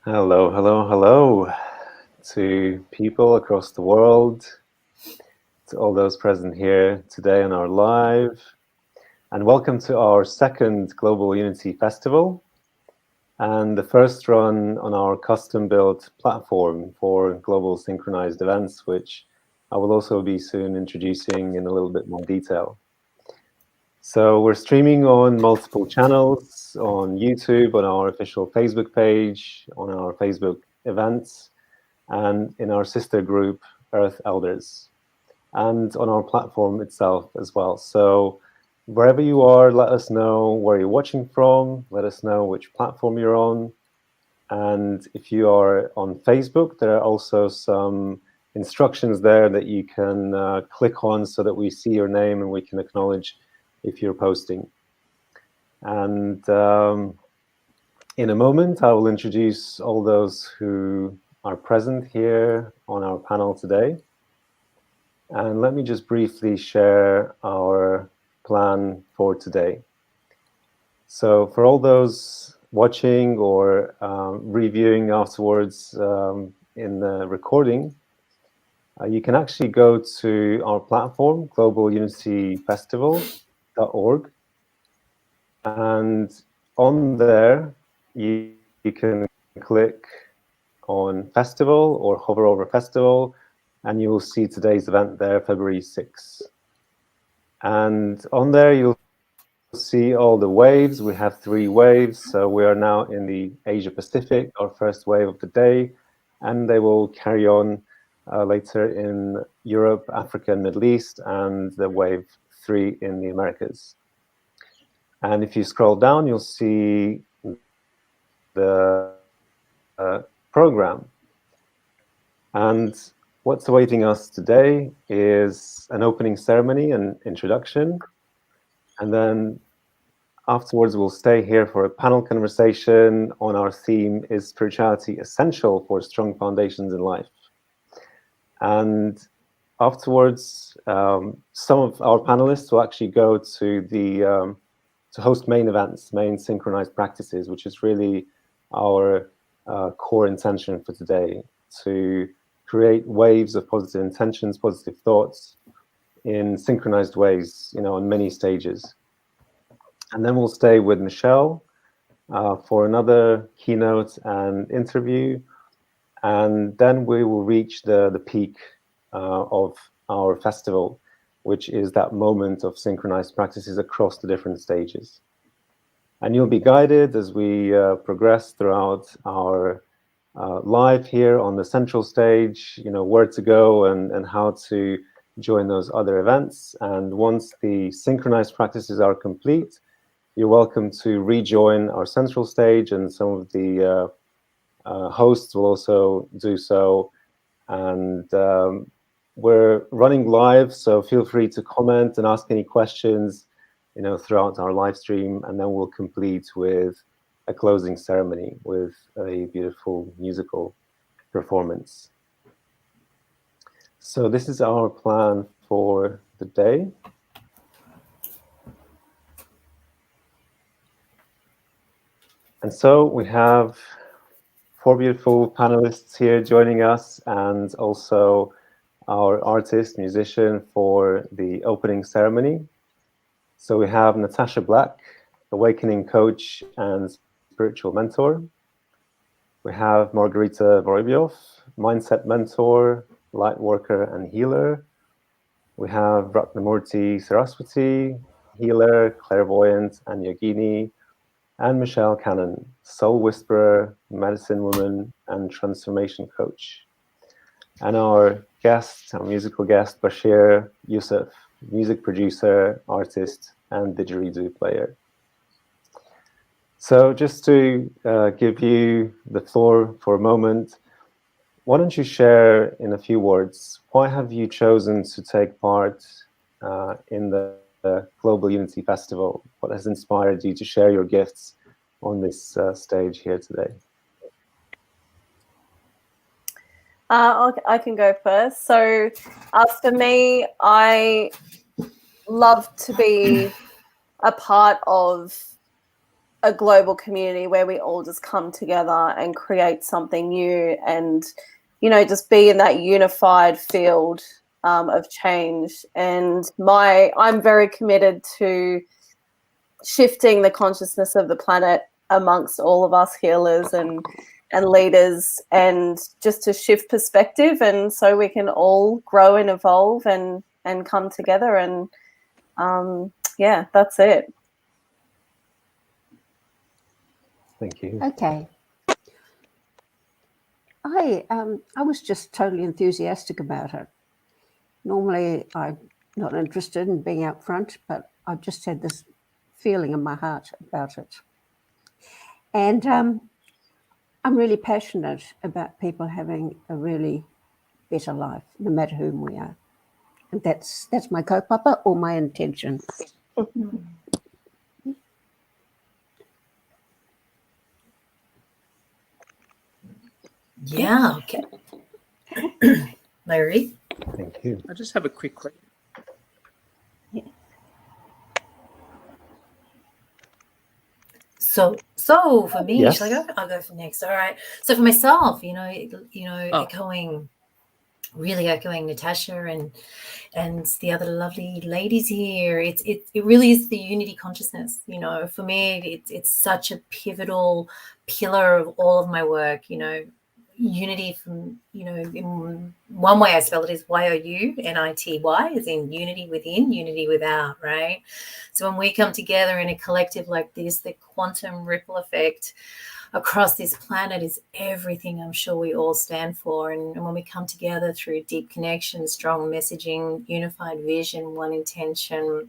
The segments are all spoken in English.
Hello, hello, hello to people across the world, to all those present here today on our live, and welcome to our second Global Unity Festival and the first run on our custom-built platform for global synchronized events, which I will also be soon introducing in a little bit more detail. So we're streaming on multiple channels, on YouTube, on our official Facebook page, on our Facebook events, and in our sister group, Earth Elders, and on our platform itself as well. So wherever you are, let us know where you're watching from, let us know which platform you're on. And if you are on Facebook, there are also some instructions there that you can click on so that we see your name and we can acknowledge if you're posting. And in a moment, I will introduce all those who are present here on our panel today. And let me just briefly share our plan for today. So for all those watching or reviewing afterwards in the recording, you can actually go to our platform, globalunityfestival.org. And on there, you can click on festival or hover over festival, and you will see today's event there, February 6th. And on there, you'll see all the waves. We have 3 waves. So we are now in the Asia Pacific, our first wave of the day, and they will carry on later in Europe, Africa, and Middle East, and the wave 3 in the Americas. And if you scroll down, you'll see the program. And what's awaiting us today is an opening ceremony and introduction. And then afterwards, we'll stay here for a panel conversation on our theme, Is Spirituality Essential for Strong Foundations in Life? And afterwards, some of our panelists will actually go to the to host main events, main synchronized practices, which is really our core intention for today, to create waves of positive intentions, positive thoughts in synchronized ways, on many stages. And then we'll stay with Michelle for another keynote and interview. And then we will reach the peak of our festival, which is that moment of synchronized practices across the different stages. And you'll be guided as we progress throughout our live here on the central stage, where to go and how to join those other events. And once the synchronized practices are complete, you're welcome to rejoin our central stage, and some of the hosts will also do so. And we're running live, so feel free to comment and ask any questions, throughout our live stream, and then we'll complete with a closing ceremony with a beautiful musical performance. So this is our plan for the day. And so we have 4 beautiful panelists here joining us, and also our artist, musician for the opening ceremony. So we have Natasha Black, awakening coach and spiritual mentor. We have Margarita Vorobyov, mindset mentor, light worker and healer. We have Ratnamurti Saraswati, healer, clairvoyant and yogini, and Michelle Cannon, soul whisperer, medicine woman, and transformation coach. And our guest, our musical guest, Bashir Yusuf, music producer, artist, and didgeridoo player. So just to give you the floor for a moment, why don't you share in a few words, why have you chosen to take part in the Global Unity Festival? What has inspired you to share your gifts on this stage here today? I can go first. So for me, I love to be a part of a global community where we all just come together and create something new, and just be in that unified field of change. And I'm very committed to shifting the consciousness of the planet amongst all of us healers and leaders, and just to shift perspective, and so we can all grow and evolve and come together. And yeah, that's it. Thank you. Okay. I was just totally enthusiastic about it. Normally, I'm not interested in being out front, but I've just had this feeling in my heart about it. And I'm really passionate about people having a really better life, no matter whom we are. And that's my kaupapa or my intention. Yeah, okay. Larry? Thank you. I just have a quick question. So for me, Yes. shall I go? I'll go for next. All right. So for myself, really echoing Natasha and the other lovely ladies here. It really is the unity consciousness. For me, it's such a pivotal pillar of all of my work. Unity from, in one way I spell it is YOUNITY, as in unity within, unity without, right? So when we come together in a collective like this, the quantum ripple effect across this planet is everything I'm sure we all stand for. And when we come together through deep connection, strong messaging, unified vision, one intention,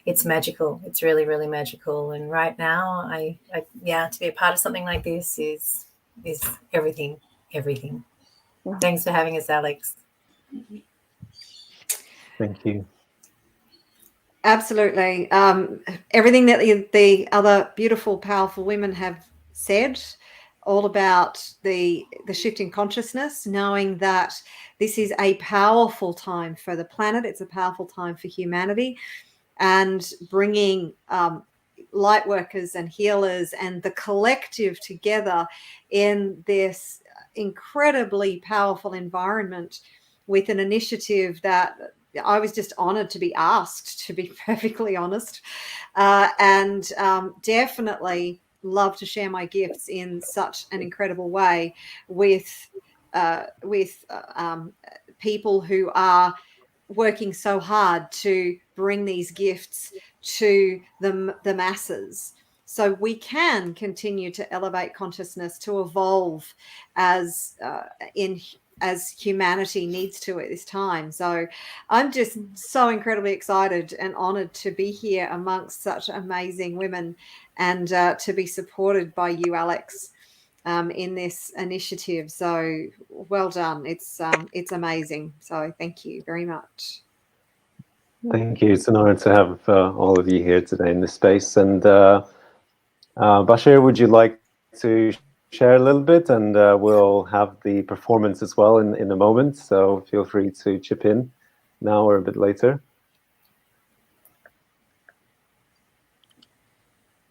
it's magical. It's really, really magical. And right now, I to be a part of something like this is everything. Thanks for having us, Alex. Thank you. Absolutely. Everything that the other beautiful, powerful women have said, all about the shift in consciousness, knowing that this is a powerful time for the planet. It's a powerful time for humanity, and bringing light workers and healers and the collective together in this incredibly powerful environment with an initiative that I was just honored to be asked, to be perfectly honest, and definitely love to share my gifts in such an incredible way with people who are working so hard to bring these gifts to the masses, so we can continue to elevate consciousness, to evolve as humanity needs to at this time. So I'm just so incredibly excited and honored to be here amongst such amazing women, and to be supported by you, Alex, in this initiative. So well done. It's amazing. So thank you very much. Thank you. It's an honor to have all of you here today in this space. And Bashir, would you like to share a little bit? And we'll have the performance as well in a moment. So feel free to chip in now or a bit later.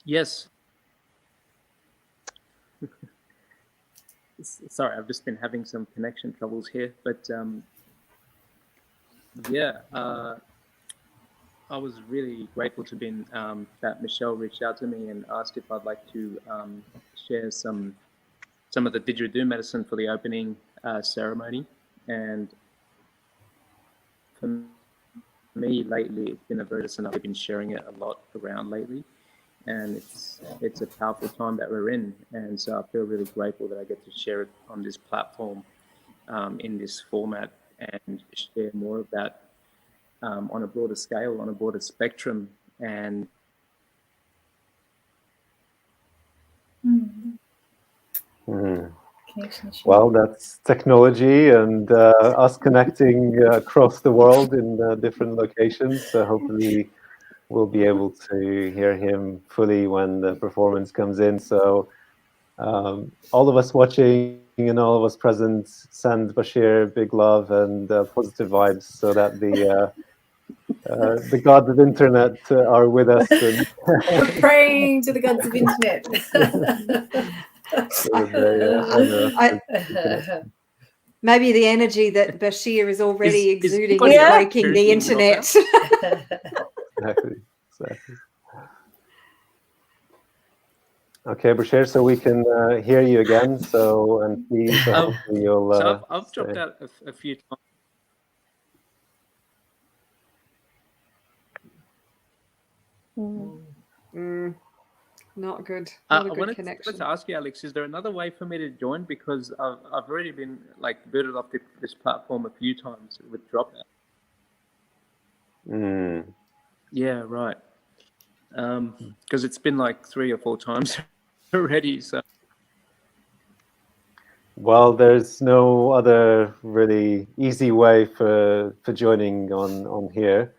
Yes. Sorry, I've just been having some connection troubles here, but I was really grateful to be that Michelle reached out to me and asked if I'd like to share some of the didgeridoo medicine for the opening ceremony. And for me lately, it's been a very medicine. I've been sharing it a lot around lately, and it's a powerful time that we're in. And so I feel really grateful that I get to share it on this platform in this format, and share more of that on a broader scale, on a broader spectrum. And well, that's technology and us connecting across the world in different locations. So hopefully we'll be able to hear him fully when the performance comes in. So all of us watching and all of us present, send Bashir big love and positive vibes, so that the gods of internet are with us. And We're praying to the gods of internet. Maybe the energy that Bashir is already exuding is Yeah. breaking the internet. Exactly. Okay, Bashir, so we can hear you again. So, and please, hopefully you'll. So I've dropped out a few times. Not good. I Not a good wanted connection. to ask you, Alex, is there another way for me to join? Because I've already been like booted off this platform a few times with dropout. Yeah, right. Because it's been like 3 or 4 times already. So. Well, there's no other really easy way for joining on here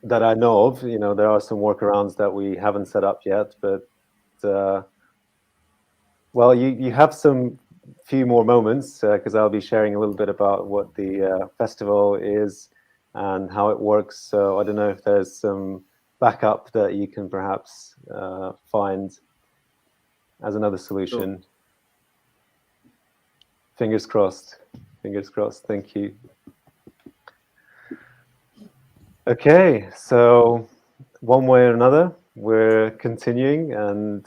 that I know of. You know, there are some workarounds that we haven't set up yet, but well, you have some few more moments because I'll be sharing a little bit about what the festival is and how it works. So I don't know if there's some backup that you can perhaps find as another solution. Sure. Fingers crossed. Fingers crossed. Thank you. Okay, so one way or another, we're continuing, and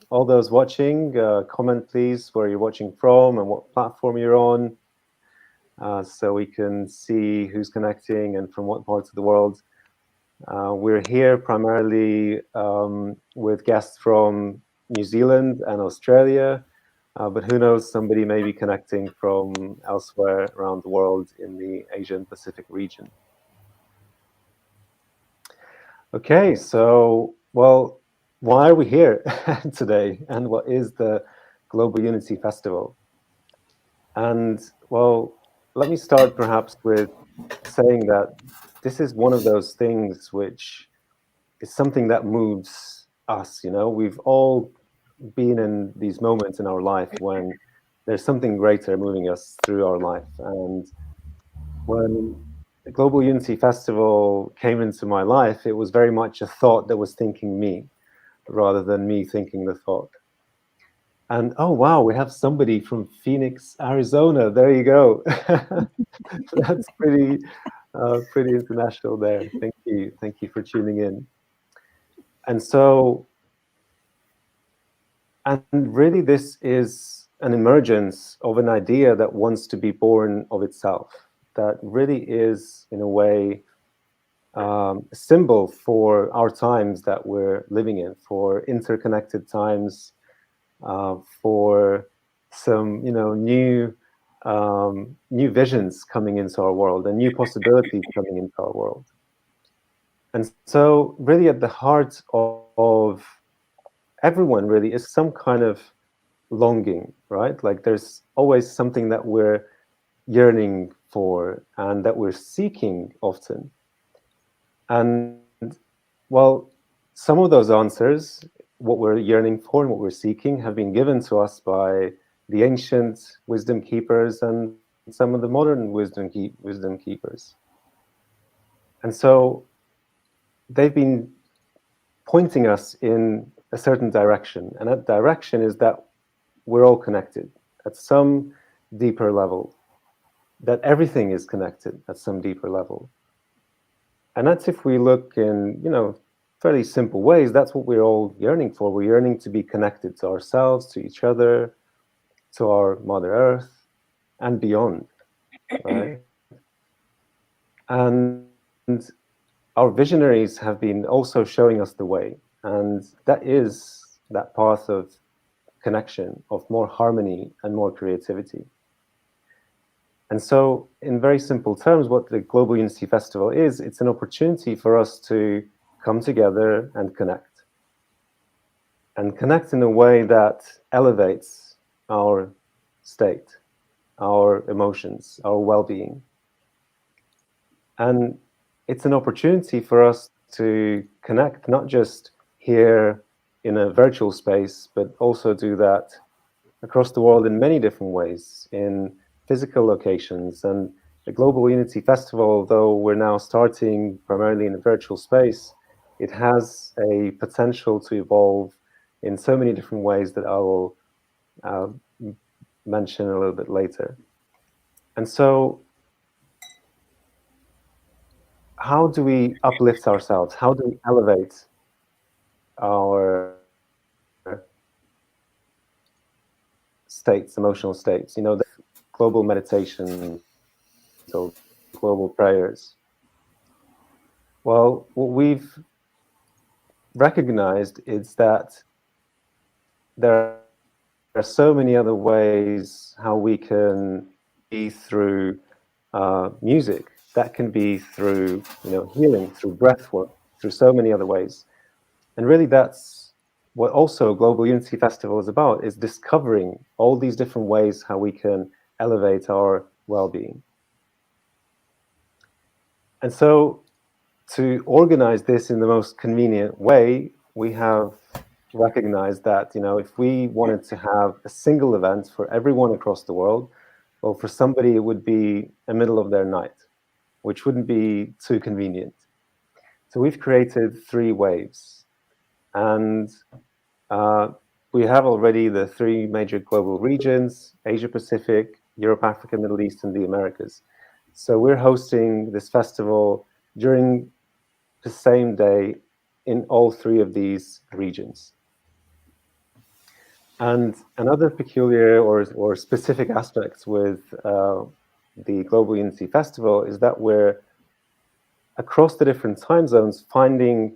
all those watching, comment please where you're watching from and what platform you're on, so we can see who's connecting and from what parts of the world. We're here primarily with guests from New Zealand and Australia, but who knows, somebody may be connecting from elsewhere around the world in the Asian Pacific region. Okay, so, well, why are we here today, and what is the Global Unity Festival? And, well, let me start perhaps with saying that this is one of those things which is something that moves us, you know? We've all been in these moments in our life when there's something greater moving us through our life. And when the Global Unity Festival came into my life, it was very much a thought that was thinking me, rather than me thinking the thought. And oh wow, we have somebody from Phoenix, Arizona. There you go. That's pretty international there. Thank you for tuning in. And so, and really, this is an emergence of an idea that wants to be born of itself. That really is, in a way, a symbol for our times that we're living in, for interconnected times, for some, new visions coming into our world and new possibilities coming into our world. And so, really, at the heart of everyone, really, is some kind of longing, right? Like, there's always something that we're yearning for and that we're seeking often. And well, some of those answers, what we're yearning for and what we're seeking, have been given to us by the ancient wisdom keepers and some of the modern wisdom keepers. And so they've been pointing us in a certain direction. And that direction is that we're all connected at some deeper level, that everything is connected at some deeper level. And that's, if we look in, fairly simple ways, that's what we're all yearning for. We're yearning to be connected to ourselves, to each other, to our Mother Earth, and beyond, right? And our visionaries have been also showing us the way. And that is that path of connection, of more harmony and more creativity. And so, in very simple terms, what the Global Unity Festival is, it's an opportunity for us to come together and connect. And connect in a way that elevates our state, our emotions, our well-being. And it's an opportunity for us to connect, not just here in a virtual space, but also do that across the world in many different ways, in physical locations, and the Global Unity Festival, though we're now starting primarily in a virtual space, it has a potential to evolve in so many different ways that I will mention a little bit later. And so, how do we uplift ourselves? How do we elevate our states, emotional states? You know, the global meditation, so global prayers. Well, what we've recognized is that there are so many other ways how we can be through music. That can be through, you know, healing, through breath work, through so many other ways. And really that's what also Global Unity Festival is about, is discovering all these different ways how we can elevate our well-being. And so to organize this in the most convenient way, we have recognized that, you know, if we wanted to have a single event for everyone across the world, well, for somebody it would be a middle of their night, which wouldn't be too convenient. So we've created 3 waves, and we have already the 3 major global regions: Asia Pacific, Europe, Africa, Middle East, and the Americas. So we're hosting this festival during the same day in all 3 of these regions. And another peculiar or specific aspects with the Global Unity Festival is that we're across the different time zones finding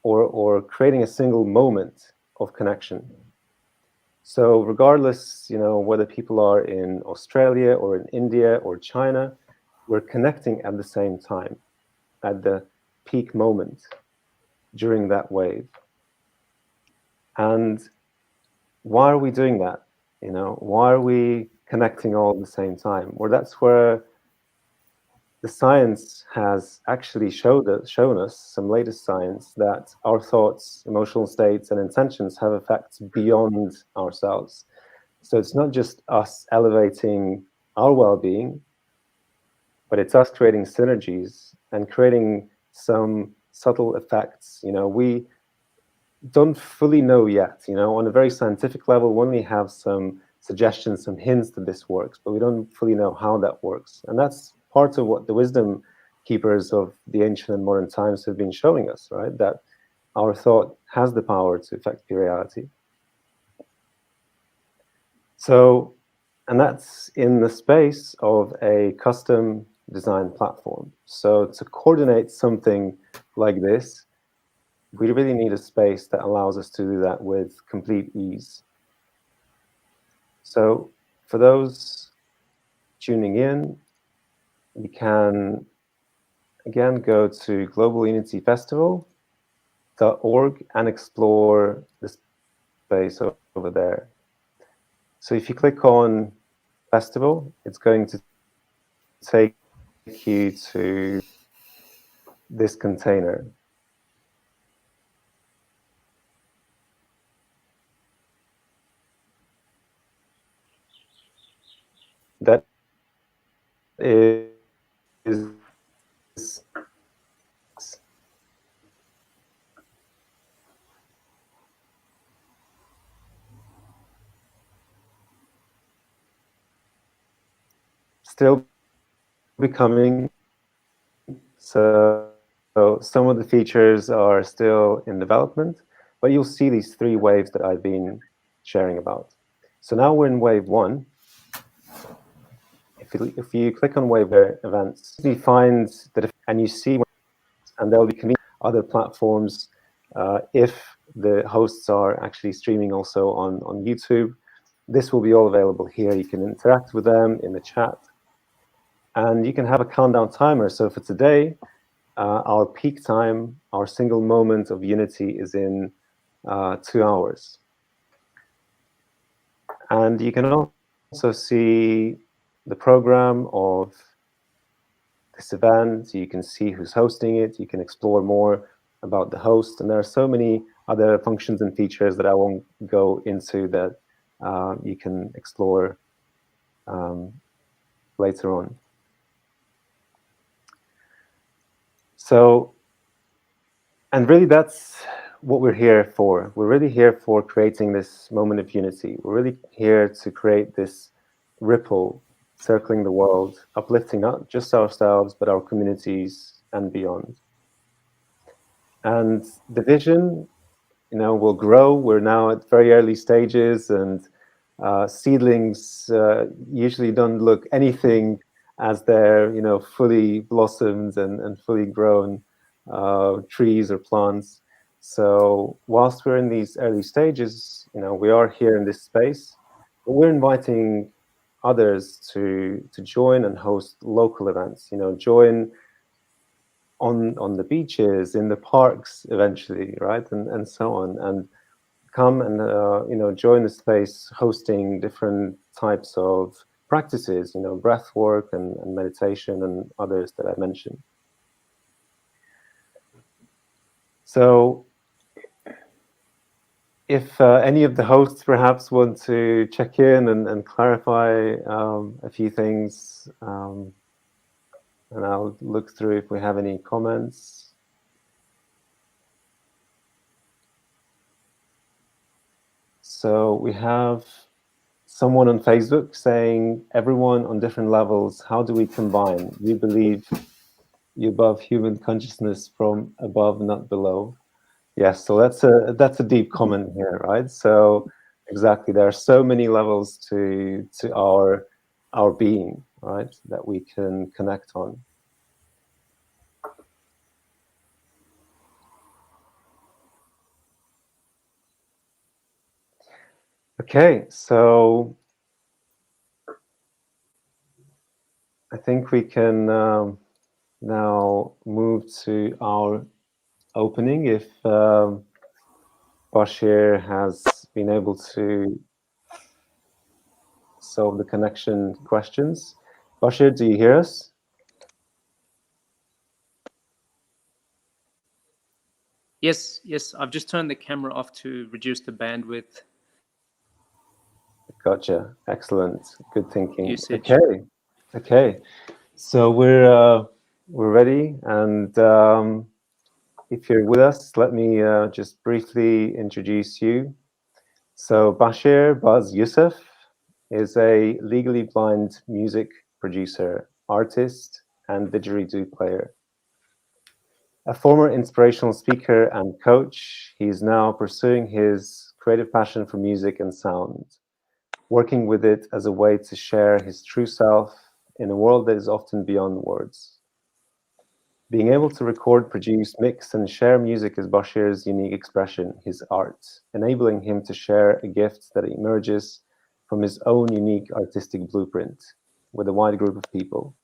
or creating a single moment of connection. So regardless, you know, whether people are in Australia or in India or China, we're connecting at the same time, at the peak moment during that wave. And why are we doing that? You know, why are we connecting all at the same time? Well, that's where the science has actually shown us, some latest science, that our thoughts, emotional states, and intentions have effects beyond ourselves. So it's not just us elevating our well-being, but it's us creating synergies and creating some subtle effects. You know, we don't fully know yet, you know, on a very scientific level, we only have some suggestions, some hints that this works, but we don't fully know how that works. And that's part of what the wisdom keepers of the ancient and modern times have been showing us, right? That our thought has the power to affect the reality. So, and that's in the space of a custom design platform. So to coordinate something like this, we really need a space that allows us to do that with complete ease. So for those tuning in, you can again go to globalunityfestival.org and explore the space over there. So if you click on festival, it's going to take you to this container. That is still becoming. So some of the features are still in development, but you'll see these 3 waves that I've been sharing about. So now we're in wave 1. If you click on wave events, you find that and you see, and there'll be other platforms. If the hosts are actually streaming also on YouTube, this will be all available here. You can interact with them in the chat, and you can have a countdown timer. So for today, our peak time, our single moment of unity is in 2 hours. And you can also see the program of this event. You can see who's hosting it. You can explore more about the host. And there are so many other functions and features that I won't go into that you can explore later on. So, and really that's what we're here for. We're really here for creating this moment of unity. We're really here to create this ripple circling the world, uplifting not just ourselves, but our communities and beyond. And the vision, will grow. We're now at very early stages, and seedlings usually don't look anything as they're, fully blossomed and fully grown trees or plants. So whilst we're in these early stages, we are here in this space, but we're inviting others to join and host local events. Join on the beaches, in the parks, eventually, right, and so on, and come and join the space, hosting different types of practices, breath work and meditation and others that I mentioned. So if any of the hosts perhaps want to check in and clarify a few things, and I'll look through if we have any comments. So we have someone on Facebook saying, everyone on different levels, how do we combine? We believe you above human consciousness from above, not below. Yes, so that's a deep comment here, right? So exactly, there are so many levels to our being, right, that we can connect on. Okay, so I think we can now move to our opening. If Bashir has been able to solve the connection questions. Bashir, do you hear us? Yes, I've just turned the camera off to reduce the bandwidth. Gotcha. Excellent. Good thinking. Usage. Okay. So we're ready, and if you're with us, let me just briefly introduce you. So Bashir Baz Youssef is a legally blind music producer, artist, and didgeridoo player. A former inspirational speaker and coach, he is now pursuing his creative passion for music and sound, working with it as a way to share his true self in a world that is often beyond words. Being able to record, produce, mix, and share music is Bashir's unique expression, his art, enabling him to share a gift that emerges from his own unique artistic blueprint with a wide group of people.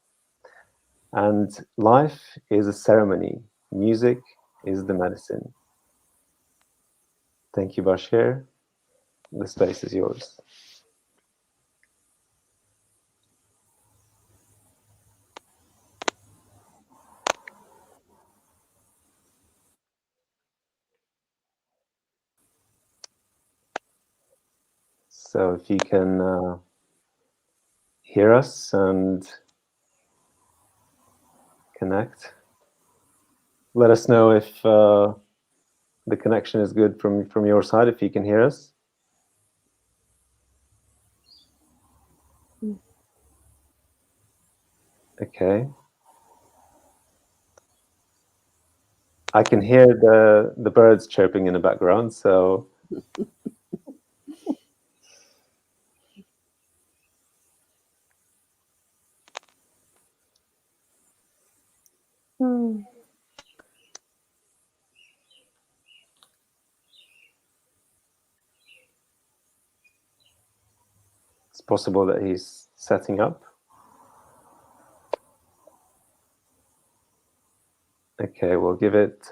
And life is a ceremony. Music is the medicine. Thank you, Bashir. The space is yours. So if you can hear us and connect, let us know if the connection is good from your side, if you can hear us. Okay. I can hear the birds chirping in the background, so it's possible that he's setting up. Okay, we'll give it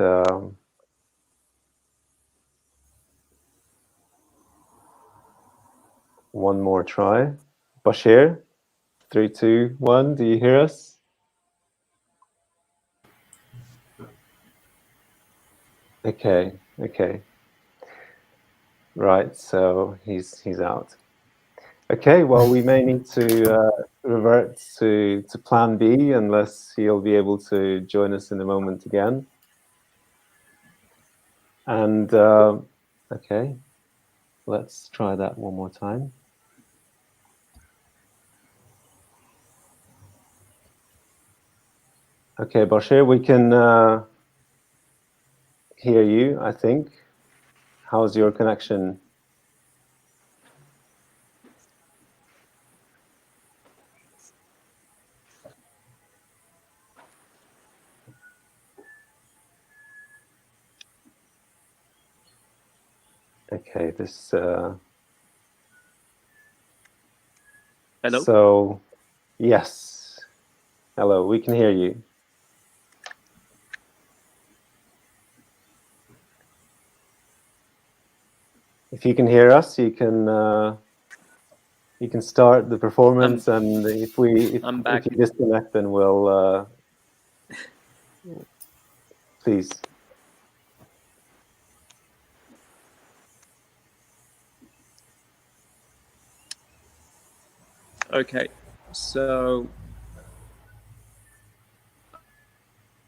one more try. Bashir, 3, 2, 1, do you hear us? Okay. Right, so he's out. Okay, well, we may need to revert to plan B unless he'll be able to join us in a moment again. And okay, let's try that one more time. Okay, Bashir, we can hear you, I think. How's your connection? Okay, this... Hello? So, yes. Hello, we can hear you. If you can hear us, you can start the performance, and if you disconnect, then we'll please. Okay, so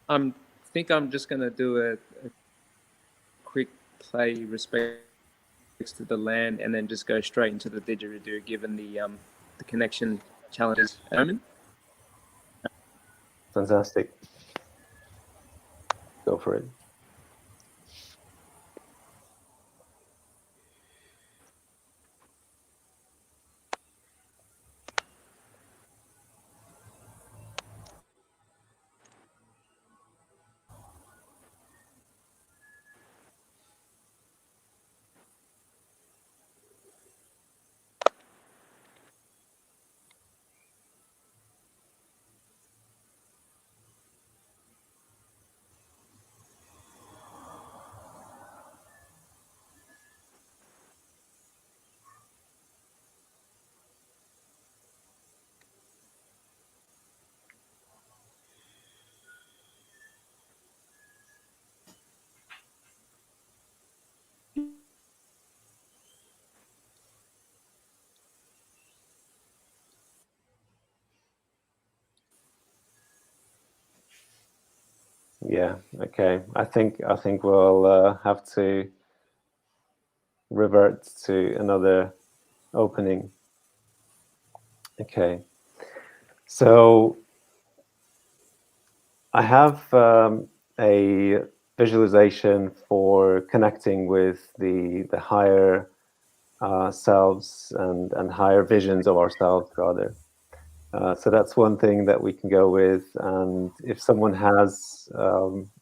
I think I'm just going to do a quick play respects to the land, and then just go straight into the didgeridoo, given the connection challenges at the moment. Fantastic. Go for it. Yeah. Okay. I think we'll have to revert to another opening. Okay. So I have a visualization for connecting with the higher selves and higher visions of ourselves, rather. So that's one thing that we can go with. And if someone has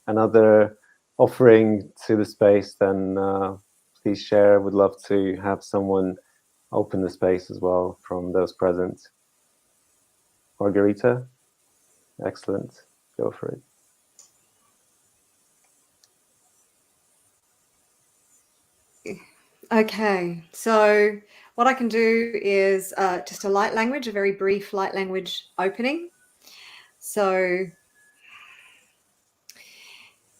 another offering to the space, then please share. Would love to have someone open the space as well from those present. Margarita, excellent. Go for it. Okay, so what I can do is just a light language, a very brief light language opening. So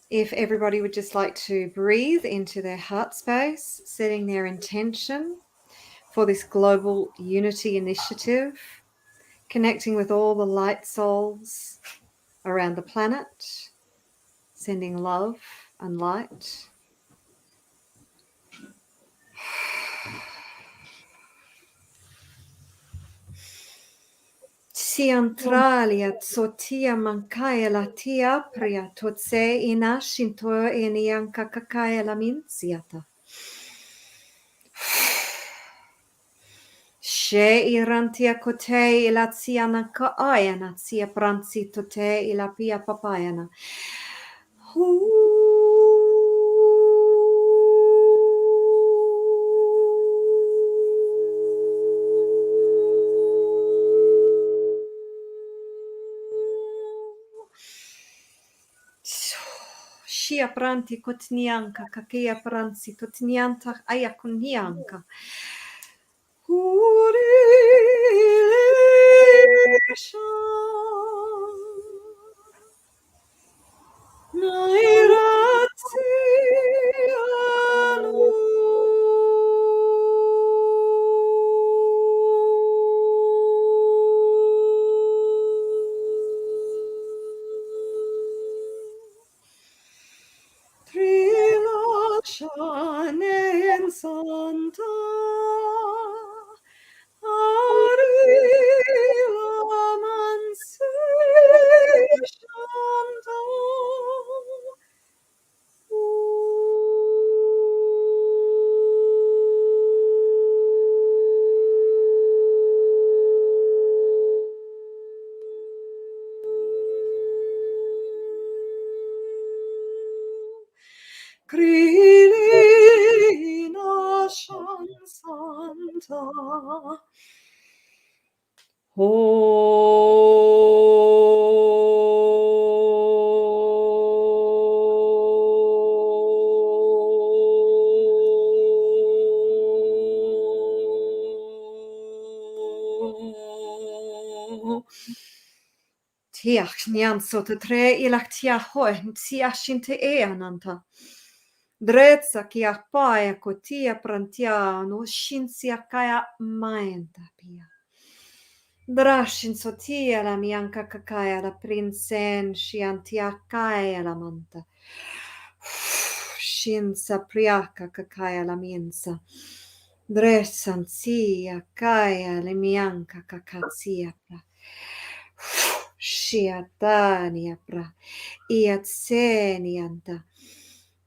if everybody would just like to breathe into their heart space, setting their intention for this global unity initiative, connecting with all the light souls around the planet, sending love and light. Siantralia tsotia mankaya la tiapria totse inashinto enianka kakaya la minsiata. She irantia kote ilatsiana kaayana sia pransi tote ilapia papayana. Shia pranti kotnianka kakia pransi totnianta ayakunianka. shanen santa arilaman se shanta Krilina shan santa Tiach nianso te tre ilak tia hoe tia shinte ananta. Dretsa kia paia ko tia prantia no shinsia kaya maenta pia. Drashin sotia la mianca kakaya la prinsen shiantia kaya la manta. Shinsa priaka kakaya la minsa. Dresan sia kaya le mianca kakatsia pra. Shiatania pra. Iatsenianta.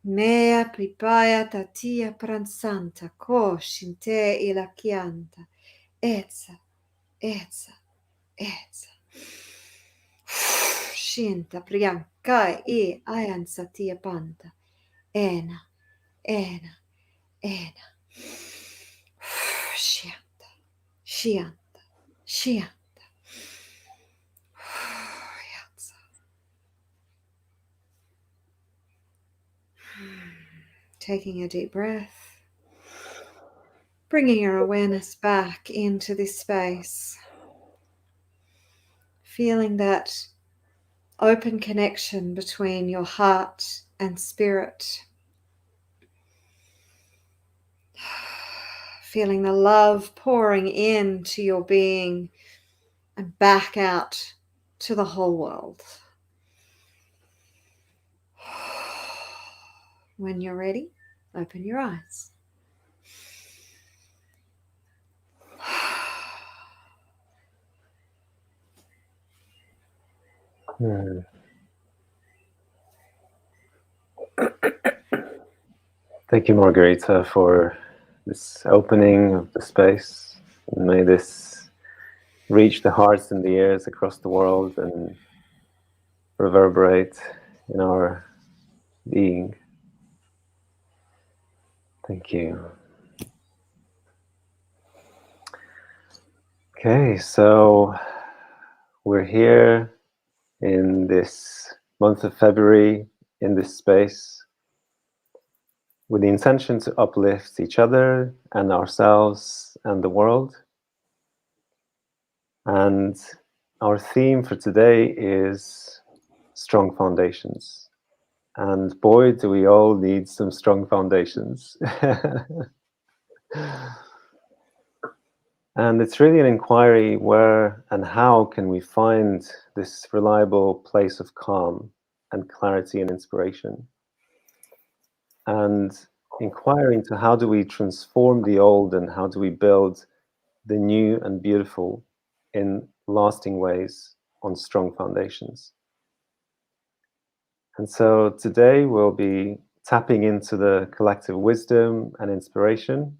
Mea pripaya tatia pransanta ko shinte ilakianta. Etsa. Etsa. Shinta priyanka ayan satia panta. Ena. Shianta. Yatsa. Taking a deep breath. Bringing your awareness back into this space. Feeling that open connection between your heart and spirit. Feeling the love pouring into your being and back out to the whole world. When you're ready, open your eyes. Thank you, Margarita, for this opening of the space. May this reach the hearts and the ears across the world and reverberate in our being. Thank you. Okay, so we're here in this month of February in this space with the intention to uplift each other and ourselves and the world. And our theme for today is strong foundations. And boy, do we all need some strong foundations. And it's really an inquiry where and how can we find this reliable place of calm and clarity and inspiration. And inquiring to how do we transform the old and how do we build the new and beautiful in lasting ways on strong foundations. And so today we'll be tapping into the collective wisdom and inspiration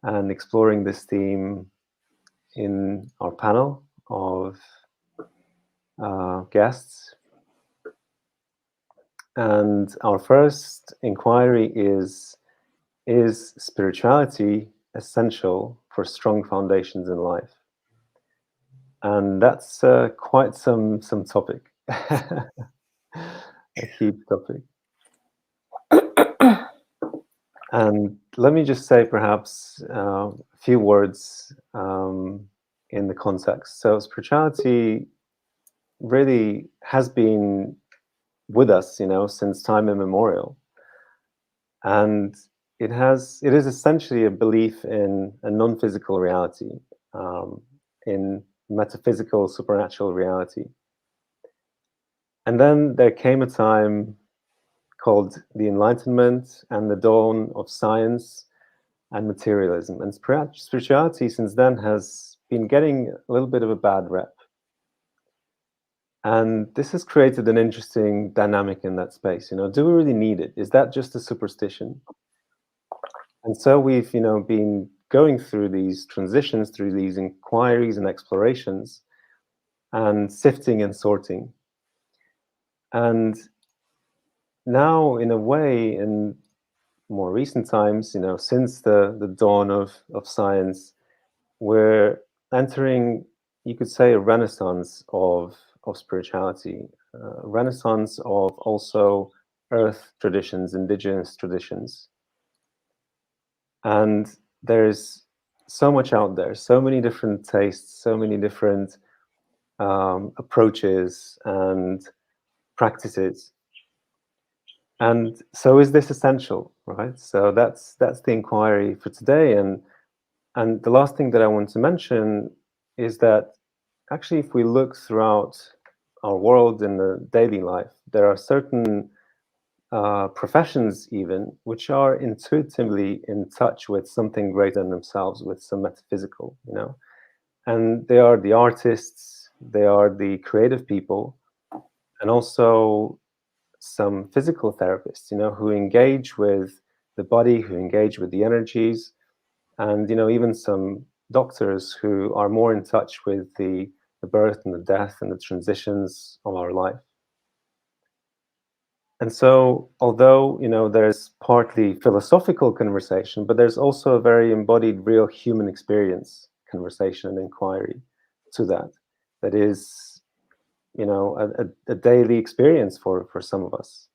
and exploring this theme in our panel of guests. And our first inquiry is spirituality essential for strong foundations in life? And that's quite some topic, a huge topic. And let me just say perhaps a few words in the context. So spirituality really has been with us, since time immemorial. And it is essentially a belief in a non-physical reality, in metaphysical, supernatural reality. And then there came a time called the Enlightenment and the dawn of science and materialism. And spirituality since then has been getting a little bit of a bad rep. And this has created an interesting dynamic in that space. Do we really need it? Is that just a superstition? And so we've, been going through these transitions, through these inquiries and explorations, and sifting and sorting. And now, in a way, in more recent times, since the dawn of science, we're entering, you could say, a renaissance of spirituality, a renaissance of also earth traditions, indigenous traditions. And there's so much out there, so many different tastes, so many different approaches and practices. And so is this essential, right? So that's the inquiry for today. And the last thing that I want to mention is that actually, if we look throughout our world in the daily life, there are certain professions even which are intuitively in touch with something greater than themselves, with some metaphysical, and they are the artists, they are the creative people, and also some physical therapists, who engage with the body, who engage with the energies, and even some doctors who are more in touch with the birth and the death and the transitions of our life. And so, although there's partly philosophical conversation, but there's also a very embodied, real human experience conversation and inquiry to that is a daily experience for some of us.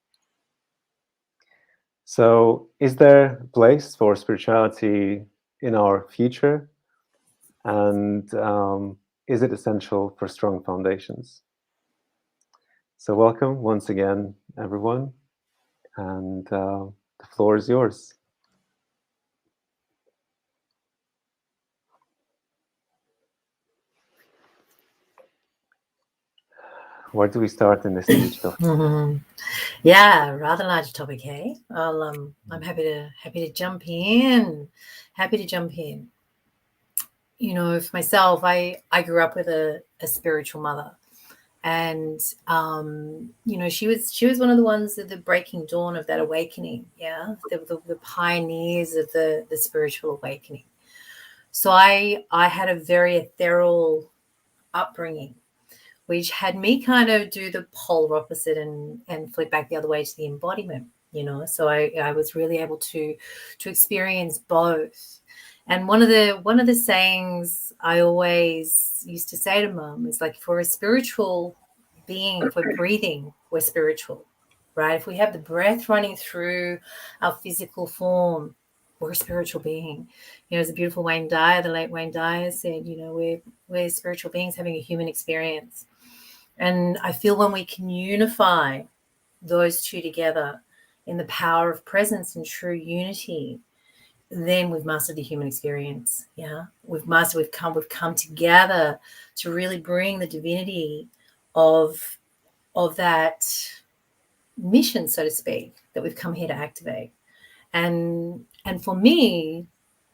So is there a place for spirituality in our future? And is it essential for strong foundations? So welcome once again, everyone. And the floor is yours. Where do we start in this niche topic? Yeah, rather large topic, hey? I'm happy to jump in. Happy to jump in. For myself, I grew up with a spiritual mother, and she was one of the ones at the breaking dawn of that awakening. Yeah, the pioneers of the spiritual awakening. So I had a very ethereal upbringing, which had me kind of do the polar opposite and flip back the other way to the embodiment, So I was really able to experience both. And one of the sayings I always used to say to Mum is like, for a spiritual being, if we're breathing, we're spiritual, right? If we have the breath running through our physical form, we're a spiritual being. There's a beautiful Wayne Dyer, the late Wayne Dyer said, we're spiritual beings having a human experience. And I feel when we can unify those two together in the power of presence and true unity, then we've mastered the human experience. Yeah, we've come together to really bring the divinity of that mission, so to speak, that we've come here to activate. And for me,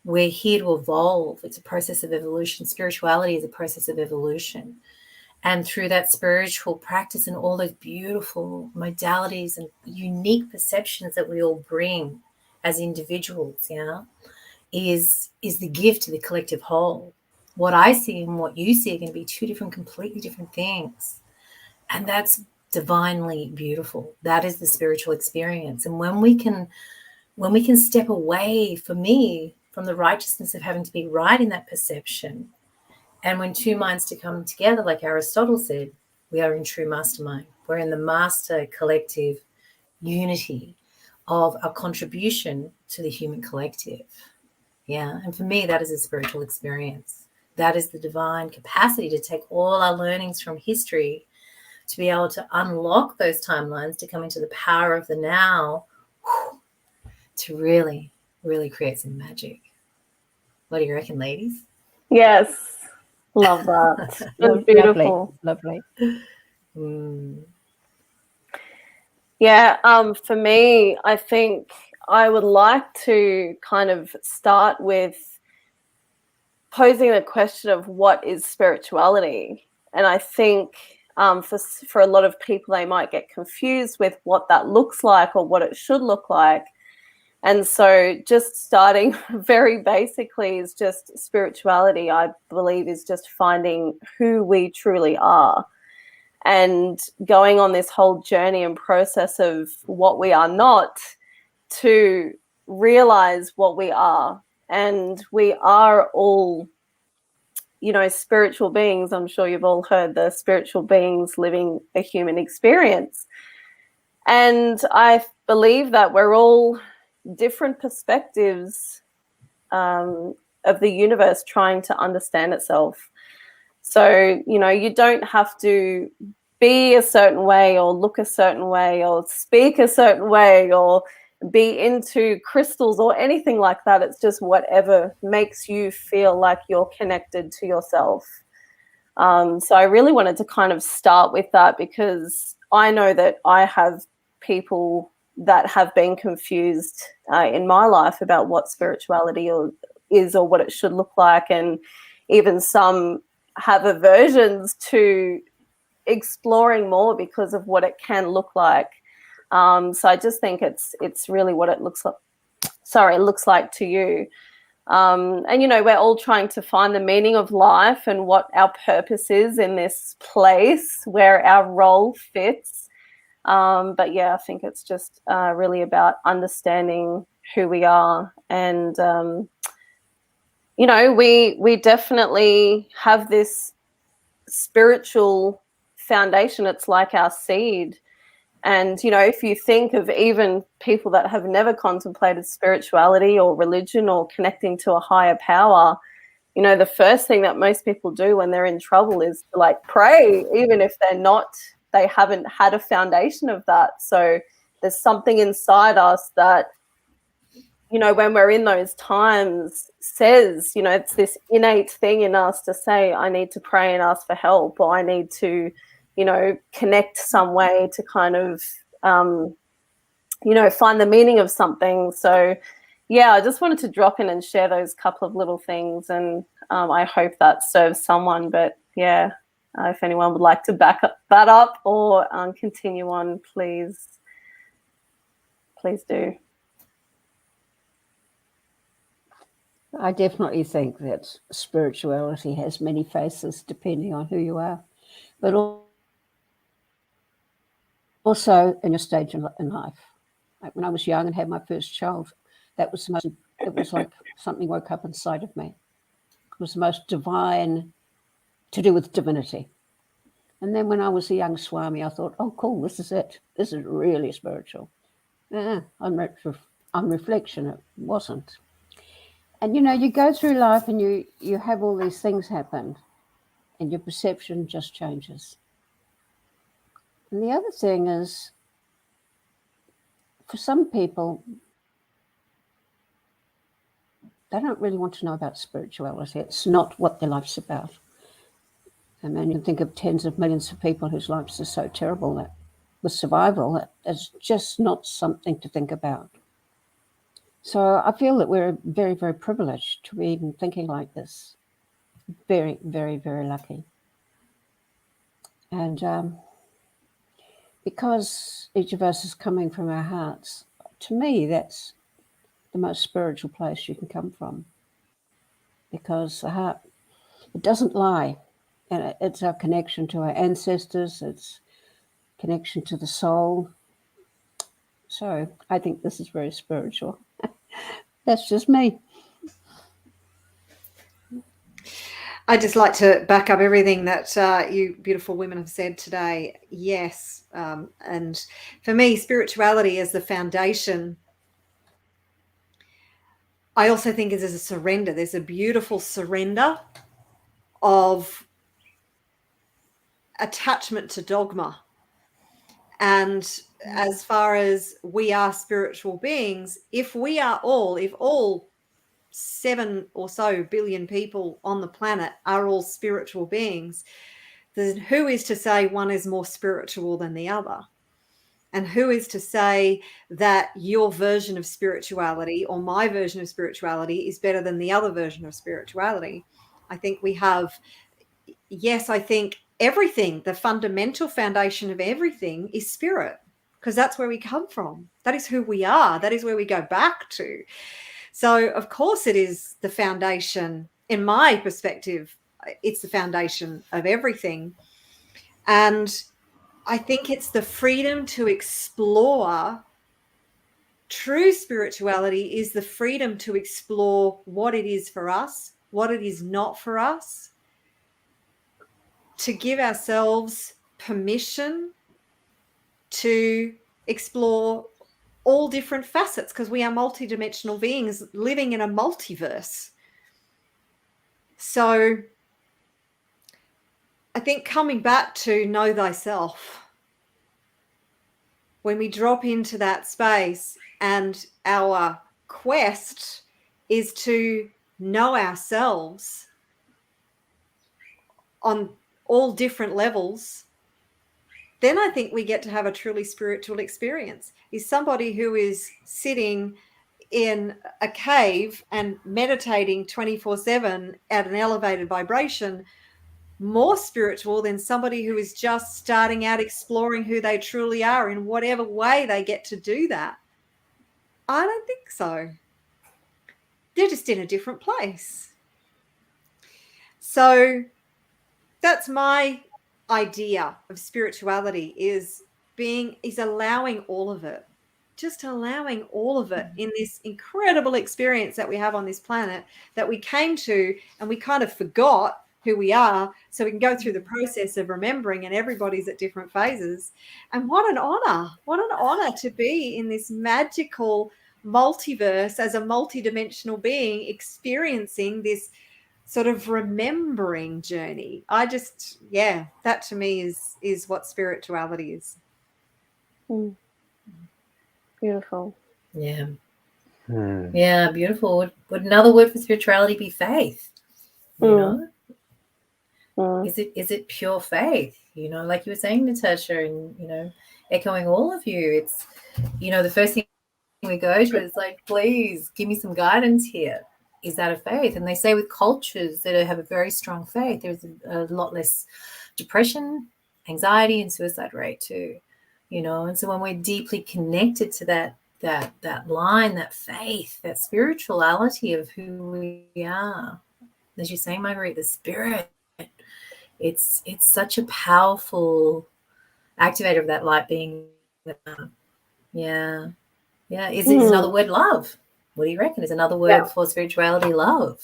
we're here to evolve. It's a process of evolution. Spirituality is a process of evolution. And through that spiritual practice and all those beautiful modalities and unique perceptions that we all bring as individuals, is the gift to the collective whole. What I see and what you see are going to be two completely different things. And that's divinely beautiful. That is the spiritual experience. And when we can step away, for me, from the righteousness of having to be right in that perception, and when two minds to come together, like Aristotle said, we are in true mastermind. We're in the master collective unity of our contribution to the human collective. Yeah. And for me, that is a spiritual experience. That is the divine capacity to take all our learnings from history, to be able to unlock those timelines, to come into the power of the now, to really, really create some magic. What do you reckon, ladies? Yes. Love that. That's beautiful. Lovely. Yeah, for me, I think I would like to kind of start with posing the question of what is spirituality. And I think for a lot of people, they might get confused with what that looks like or what it should look like. And so just starting very basically is just spirituality, I believe, is just finding who we truly are and going on this whole journey and process of what we are not to realize what we are. And we are all, you know, spiritual beings. I'm sure you've all heard the spiritual beings living a human experience. And I believe that we're all different perspectives of the universe trying to understand itself. So, you know, you don't have to be a certain way or look a certain way or speak a certain way or be into crystals or anything like that. It's just whatever makes you feel like you're connected to yourself. So I really wanted to kind of start with that because I know that I have people that have been confused in my life about what spirituality is or what it should look like, and even some have aversions to exploring more because of what it can look like. So I just think it's really what it looks like. Sorry, it looks like to you. And, you know, we're all trying to find the meaning of life and what our purpose is in this place where our role fits. But yeah, I think it's just really about understanding who we are. And, you know, we definitely have this spiritual foundation. It's like our seed. And, you know, if you think of even people that have never contemplated spirituality or religion or connecting to a higher power, you know, the first thing that most people do when they're in trouble is to, like, pray, even if they haven't had a foundation of that. So there's something inside us that, you know, when we're in those times says, you know, it's this innate thing in us to say, I need to pray and ask for help, or I need to, you know, connect some way to kind of, you know, find the meaning of something. So, yeah, I just wanted to drop in and share those couple of little things, and I hope that serves someone. But yeah, if anyone would like to back that up or continue on, please do. I definitely think that spirituality has many faces depending on who you are, but also in your stage in life. Like when I was young and had my first child, it was like something woke up inside of me. It was the most divine, to do with divinity. And then when I was a young Swami, I thought, oh, cool, this is it. This is really spiritual. On reflection, it wasn't. And, you know, you go through life and you have all these things happen and your perception just changes. And the other thing is, for some people, they don't really want to know about spirituality. It's not what their life's about. I mean, you can think of tens of millions of people whose lives are so terrible that with survival, it's just not something to think about. So I feel that we're very, very privileged to be even thinking like this. Very, very, very lucky. And because each of us is coming from our hearts, to me, that's the most spiritual place you can come from. Because the heart, it doesn't lie. And it's our connection to our ancestors. It's connection to the soul. So I think this is very spiritual. That's just me. I'd just like to back up everything that you beautiful women have said today. Yes. And for me, spirituality is the foundation. I also think is a surrender. There's a beautiful surrender of attachment to dogma. And as far as we are spiritual beings, if all 7 or so billion people on the planet are all spiritual beings, then who is to say one is more spiritual than the other? And who is to say that your version of spirituality or my version of spirituality is better than the other version of spirituality? I think we have, yes, I think everything, the fundamental foundation of everything is spirit, because that's where we come from. That is who we are. That is where we go back to. So, of course, it is the foundation. In my perspective, it's the foundation of everything. And I think it's the freedom to explore. True spirituality is the freedom to explore what it is for us, what it is not for us, to give ourselves permission to explore all different facets, because we are multidimensional beings living in a multiverse. So I think coming back to know thyself, when we drop into that space, and our quest is to know ourselves on all different levels, then I think we get to have a truly spiritual experience. Is somebody who is sitting in a cave and meditating 24/7 at an elevated vibration more spiritual than somebody who is just starting out exploring who they truly are in whatever way they get to do that? I don't think so. They're just in a different place. So that's my idea of spirituality, is allowing all of it, just allowing all of it in this incredible experience that we have on this planet, that we came to and we kind of forgot who we are, so we can go through the process of remembering, and everybody's at different phases. And what an honor to be in this magical multiverse as a multidimensional being, experiencing this sort of remembering journey. That to me is what spirituality is. Beautiful. Yeah. Yeah, beautiful. Would another word for spirituality be faith? You know? Is it pure faith? You know, like you were saying, Natasha, and, you know, echoing all of you, it's, you know, the first thing we go to is like, please give me some guidance here. Is that a faith? And they say with cultures that have a very strong faith, there's a lot less depression, anxiety, and suicide rate too, you know. And so when we're deeply connected to that line, that faith, that spirituality of who we are, as you say, Marguerite, the spirit, it's such a powerful activator of that light being. Is another word love? What do you reckon? Is another word for spirituality love?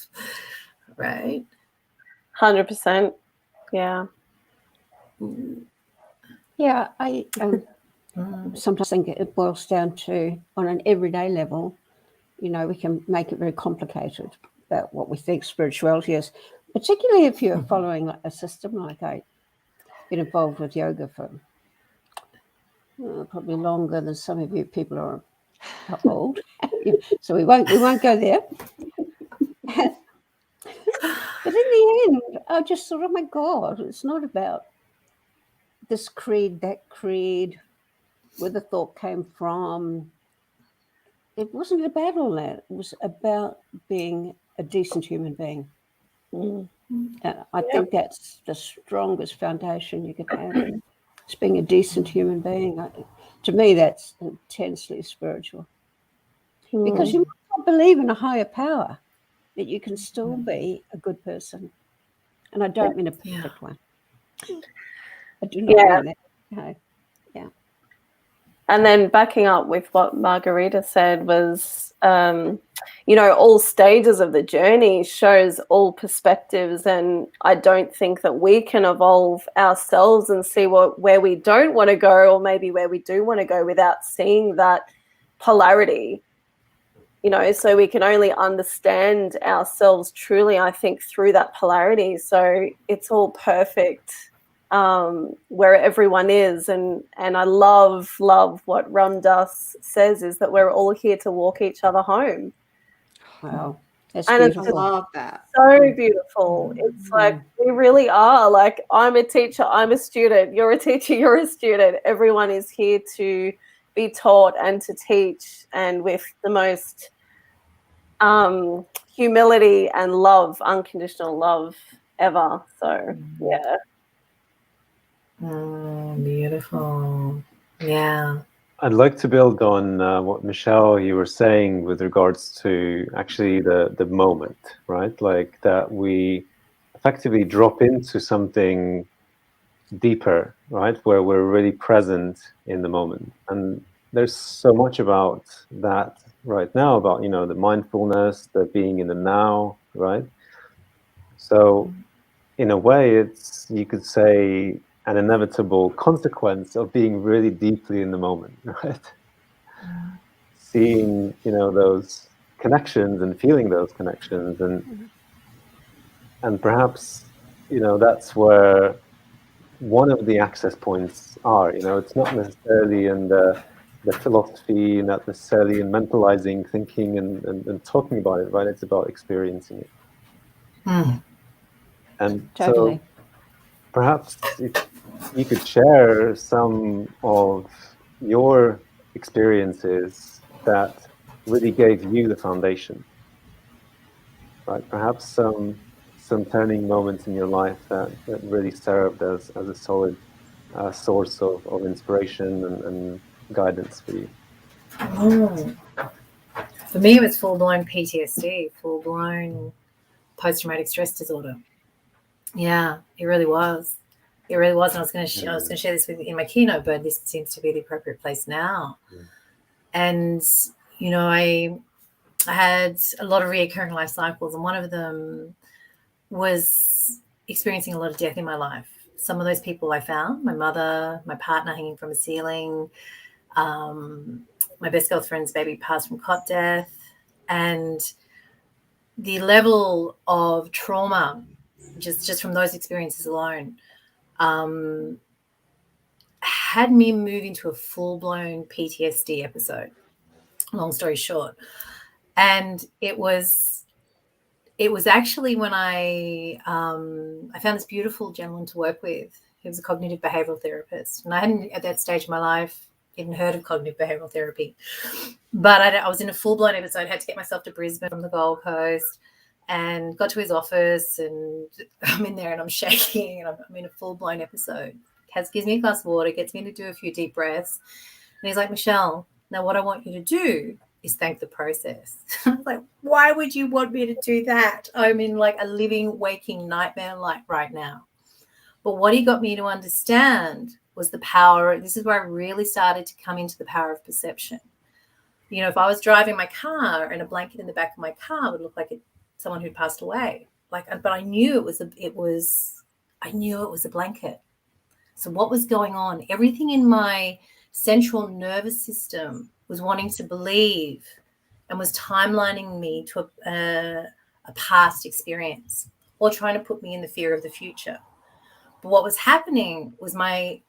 Right? 100%. Yeah. Yeah, I sometimes think it boils down to, on an everyday level, you know, we can make it very complicated about what we think spirituality is, particularly if you're following a system. Like I've been involved with yoga for probably longer than some of you people are old, so we won't go there. But in the end, I just thought, oh my God, it's not about this creed, that creed, where the thought came from. It wasn't about all that. It was about being a decent human being. And I think that's the strongest foundation you could have. It's being a decent human being. To me, that's intensely spiritual. Because you might not believe in a higher power, that you can still be a good person. And I don't mean a perfect one. I do not mean that. No. Yeah. And then backing up with what Margarita said was, you know, all stages of the journey shows all perspectives. And I don't think that we can evolve ourselves and see where we don't want to go, or maybe where we do want to go, without seeing that polarity. You know, so we can only understand ourselves truly, I think, through that polarity. So it's all perfect where everyone is. And I love what Ram Dass says, is that we're all here to walk each other home. Wow. That's And it's I just beautiful. love that. so beautiful. It's like we really are. Like, I'm a teacher, I'm a student, you're a teacher, you're a student. Everyone is here to be taught and to teach, and with the most humility and love, unconditional love ever. So yeah. Beautiful. Yeah. I'd like to build on what Michelle, you were saying with regards to actually the moment, right? Like that we effectively drop into something deeper, right? Where we're really present in the moment. And there's so much about that right now, about, you know, the mindfulness, the being in the now, right? So in a way, it's, you could say, an inevitable consequence of being really deeply in the moment, right? Seeing, you know, those connections and feeling those connections, and perhaps, you know, that's where one of the access points are. You know, it's not necessarily in the philosophy, not necessarily in mentalizing, thinking, and talking about it, right? It's about experiencing it. Mm. And Totally. so perhaps if you could share some of your experiences that really gave you the foundation, right? Perhaps some turning moments in your life that really served as a solid source of inspiration and guidance for you. Mm. For me, it was full-blown PTSD, full-blown post-traumatic stress disorder. Yeah, it really was. It really was. And I was going to share this with you in my keynote, but this seems to be the appropriate place now. And, you know, I had a lot of reoccurring life cycles, and one of them was experiencing a lot of death in my life. Some of those people I found, my mother, my partner hanging from a ceiling, my best girlfriend's baby passed from cot death, and the level of trauma just from those experiences alone had me move into a full-blown PTSD episode, long story short. And it was actually when I found this beautiful gentleman to work with. He was a cognitive behavioral therapist, and I hadn't at that stage of my life even heard of cognitive behavioral therapy. But I was in a full-blown episode. I had to get myself to Brisbane from the Gold Coast, and got to his office, and I'm in there and I'm shaking, and I'm in a full-blown episode. Gives me a glass of water, gets me to do a few deep breaths, and he's like, Michelle, now what I want you to do is thank the process. I was like, why would you want me to do that? I'm in like a living, waking nightmare like right now. But what he got me to understand was the power. This is where I really started to come into the power of perception. You know, if I was driving my car and a blanket in the back of my car would look like someone who'd passed away. But I knew it was a blanket. So what was going on? Everything in my central nervous system was wanting to believe and was timelining me to a past experience, or trying to put me in the fear of the future. But what was happening was my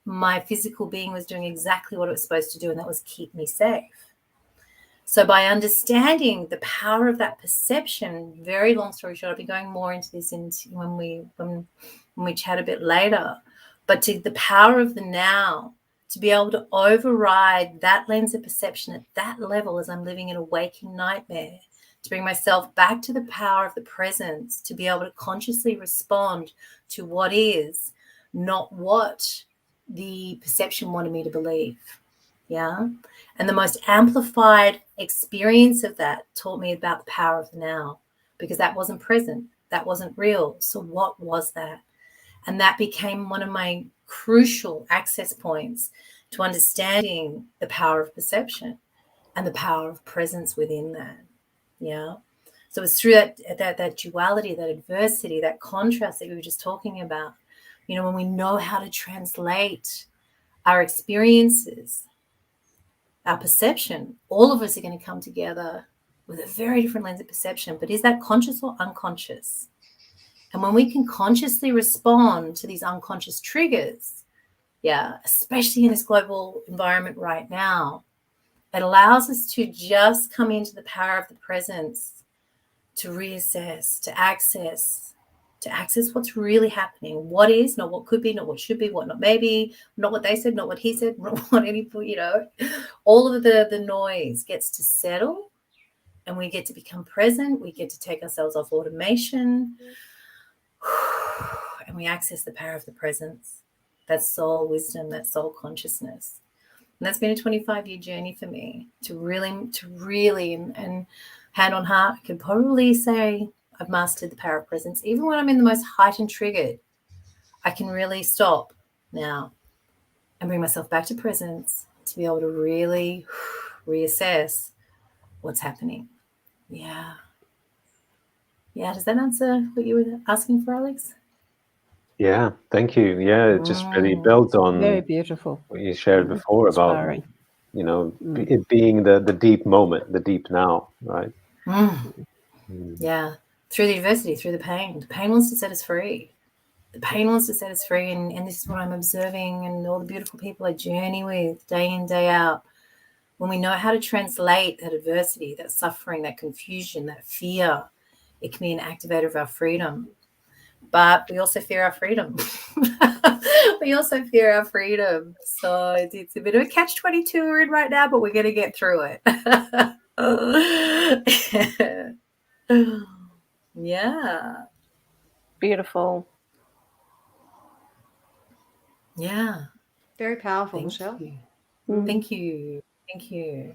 physical being was doing exactly what it was supposed to do, and that was keep me safe. So by understanding the power of that perception, very long story short, I'll be going more into this when we chat a bit later, but to the power of the now, to be able to override that lens of perception at that level as I'm living in a waking nightmare, to bring myself back to the power of the presence, to be able to consciously respond to what is, not what the perception wanted me to believe. Yeah. And the most amplified experience of that taught me about the power of the now, because that wasn't present. That wasn't real. So what was that? And that became one of my crucial access points to understanding the power of perception and the power of presence within that. Yeah. So it's through that duality, that adversity, that contrast that we were just talking about. You know, when we know how to translate our experiences, our perception, all of us are going to come together with a very different lens of perception. But is that conscious or unconscious? And when we can consciously respond to these unconscious triggers, yeah, especially in this global environment right now, it allows us to just come into the power of the presence to reassess, to access what's really happening, what is, not what could be, not what should be, what not maybe, not what they said, not what he said, not what any, all of the noise gets to settle, and we get to become present. We get to take ourselves off automation, and we access the power of the presence, that soul wisdom, that soul consciousness. And that's been a 25-year journey for me to really, and hand on heart, I could probably say I've mastered the power of presence. Even when I'm in the most heightened triggered, I can really stop now and bring myself back to presence to be able to really reassess what's happening. Yeah. Yeah, does that answer what you were asking for, Alex? Yeah, thank you. Yeah, it just really builds on Very beautiful. what you shared before about, Inspiring. it being the deep moment, the deep now, right? Yeah, through the adversity, through the pain. The pain wants to set us free. The pain wants to set us free, and this is what I'm observing, and all the beautiful people I journey with day in, day out. When we know how to translate that adversity, that suffering, that confusion, that fear, it can be an activator of our freedom. But we also fear our freedom. We also fear our freedom. So it's a bit of a catch-22 we're in right now, but we're going to get through it. Yeah. Beautiful. Yeah. Very powerful, Thank Michelle. you. Thank you. Thank you.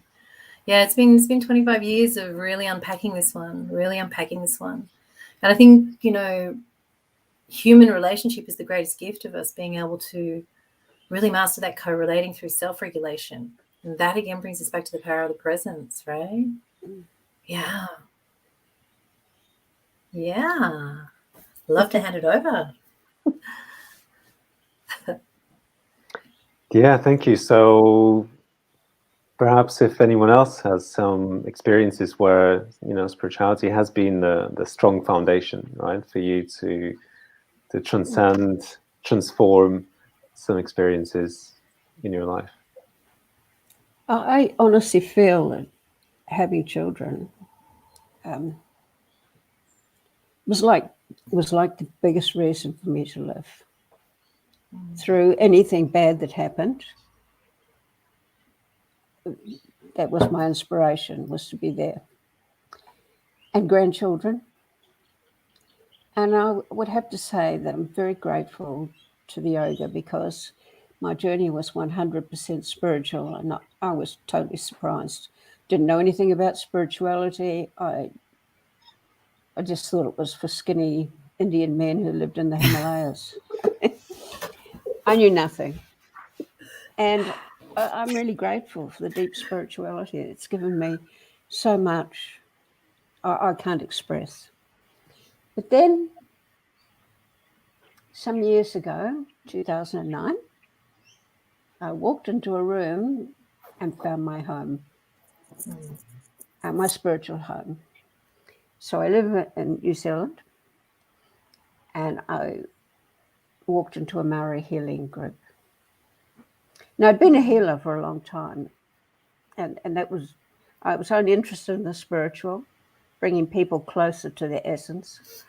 Yeah, it's been 25 years of really unpacking this one. And I think, human relationship is the greatest gift of us, being able to really master that co-relating through self-regulation. And that again brings us back to the power of the presence, right? Yeah. Yeah. Love to hand it over. Yeah, thank you. So perhaps if anyone else has some experiences where, spirituality has been the strong foundation, right, for you to transcend, transform some experiences in your life. I honestly feel that having children was like the biggest reason for me to live. Through anything bad that happened, that was my inspiration, was to be there. And grandchildren. And I would have to say that I'm very grateful to the yoga, because my journey was 100% spiritual, and I was totally surprised. Didn't know anything about spirituality. I just thought it was for skinny Indian men who lived in the Himalayas. I knew nothing. And I'm really grateful for the deep spirituality. It's given me so much I can't express. But then, some years ago, 2009, I walked into a room and found my home, my spiritual home. So I live in New Zealand, and I walked into a Maori healing group. Now, I'd been a healer for a long time, and I was only interested in the spiritual, bringing people closer to their essence.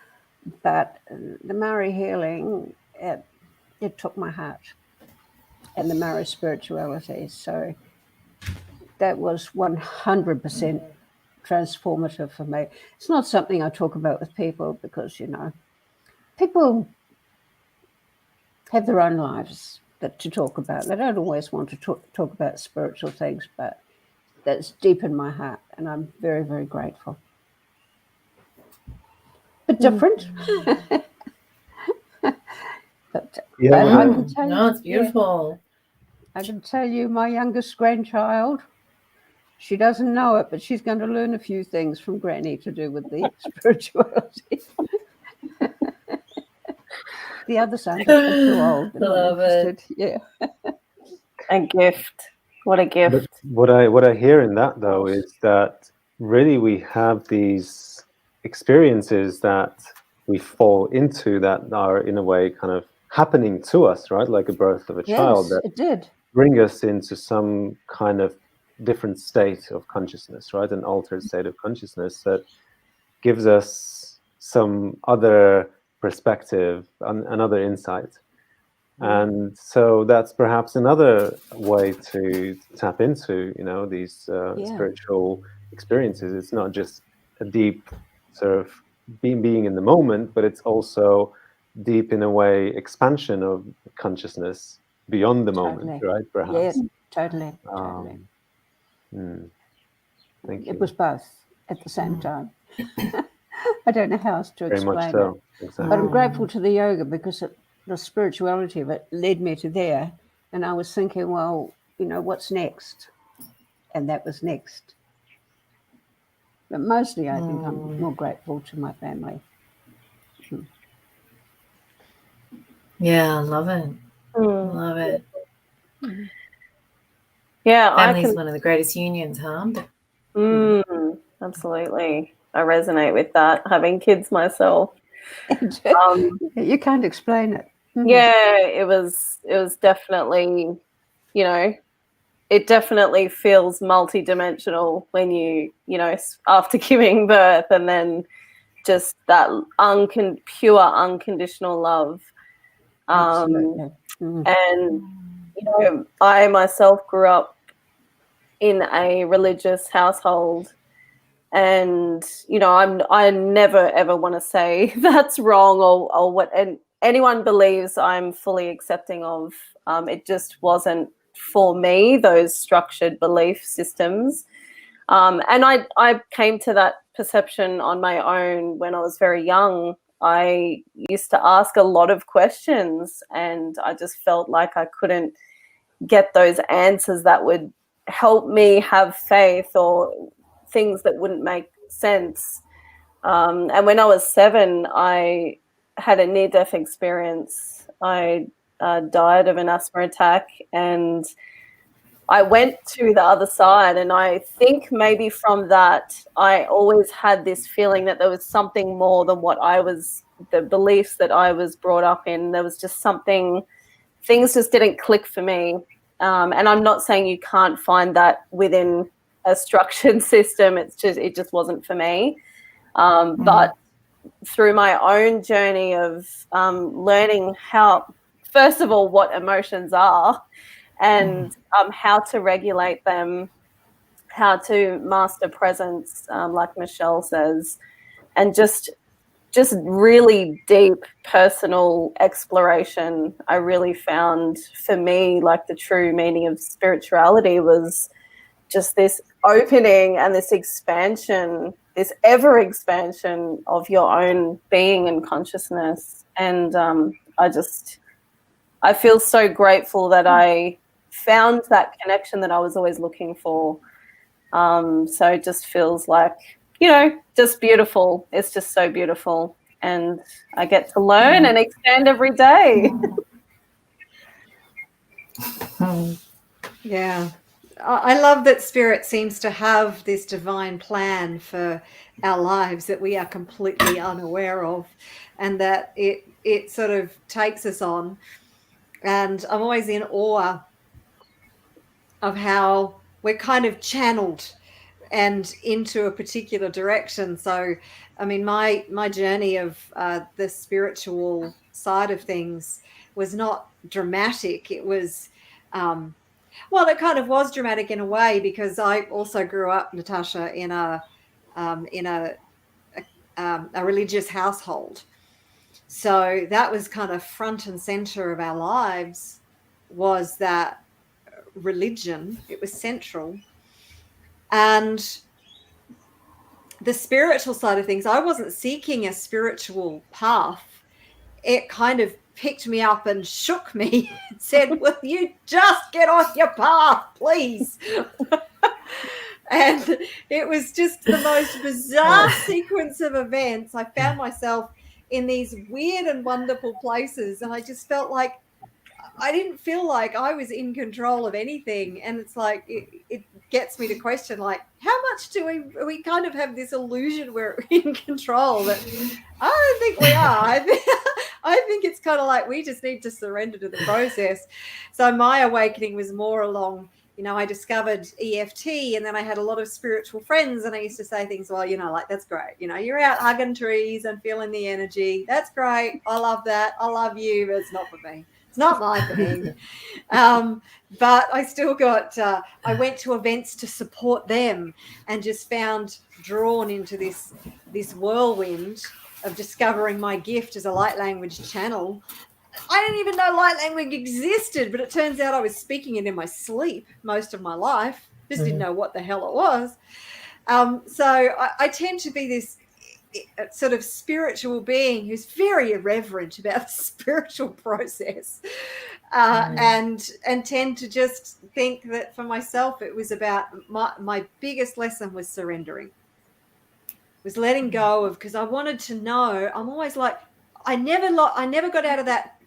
But the Maori healing, it took my heart, and the Maori spirituality. So that was 100% transformative for me. It's not something I talk about with people because, people have their own lives to talk about. They don't always want to talk about spiritual things, but that's deep in my heart, and I'm very, very grateful. But different. But I can tell you, it's beautiful. I can tell you, my youngest grandchild, she doesn't know it, but she's going to learn a few things from Granny to do with the spirituality. The others aren't too old. They're not interested. Yeah. A gift. What a gift. But what I hear in that, though, is that really we have these experiences that we fall into that are in a way kind of happening to us, right? Like a birth of a child, that it did bring us into some kind of different state of consciousness, right? An altered state of consciousness that gives us some other perspective, another insight. And so that's perhaps another way to tap into, these spiritual experiences. It's not just a deep sort of being in the moment, but it's also deep, in a way, expansion of consciousness beyond the moment, right? Perhaps. Yes, totally. Thank you. It was both at the same time. I don't know how else to Very explain much so. it. Exactly. But I'm grateful to the yoga because the spirituality of it led me to there. And I was thinking, well, what's next? And that was next. But mostly I think I'm more grateful to my family. Yeah, I love it. Love it. Yeah, Family's one of the greatest unions, huh? Absolutely. I resonate with that, having kids myself. You can't explain it. Yeah, it was definitely, it definitely feels multidimensional when you after giving birth, and then just that pure unconditional love. Absolutely. And I myself grew up in a religious household, and I never ever want to say that's wrong or what, and anyone believes I'm fully accepting of. It just wasn't for me, those structured belief systems. And I came to that perception on my own when I was very young. I used to ask a lot of questions, and I just felt like I couldn't get those answers that would help me have faith, or things that wouldn't make sense. And when I was 7, I had a near-death experience. I died of an asthma attack, and I went to the other side, and I think maybe from that, I always had this feeling that there was something more than the beliefs that I was brought up in. There was just something, things just didn't click for me. And I'm not saying you can't find that within a structured system. It just wasn't for me. But through my own journey of learning how, first of all, what emotions are, and how to regulate them, how to master presence, like Michelle says, and just really deep personal exploration, I really found, for me, like the true meaning of spirituality was just this opening and this expansion, this ever expansion of your own being and consciousness. And I feel so grateful that I found that connection that I was always looking for. So it just feels like, just beautiful. It's just so beautiful. And I get to learn and expand every day. Yeah. I love that Spirit seems to have this divine plan for our lives that we are completely unaware of, and that it sort of takes us on. And I'm always in awe of how we're kind of channeled and into a particular direction. So, I mean, my journey of the spiritual side of things was not dramatic. It was, well, it kind of was dramatic in a way, because I also grew up, Natasha, in a religious household. So that was kind of front and center of our lives, was that religion. It was central. And the spiritual side of things, I wasn't seeking a spiritual path. It kind of picked me up and shook me and said, will you just get off your path, please? And it was just the most bizarre sequence of events. I found myself in these weird and wonderful places, and I just felt like I didn't feel like I was in control of anything. And it's like, it gets me to question, like, how much do we kind of have this illusion we're in control, that I don't think we are. I think it's kind of like we just need to surrender to the process. So my awakening was more along you know, I discovered EFT, and then I had a lot of spiritual friends, and I used to say things, well, you know, like, that's great. You know, you're out hugging trees and feeling the energy. That's great. I love that. I love you, but it's not for me. It's not my thing. But I still got, I went to events to support them and just found drawn into this whirlwind of discovering my gift as a light language channel. I didn't even know light language existed, but it turns out I was speaking it in my sleep most of my life. Just didn't know what the hell it was. So I tend to be this sort of spiritual being who's very irreverent about the spiritual process, and tend to just think that for myself it was about my biggest lesson was surrendering, was letting go of, because I wanted to know. I'm always like, I never got out of that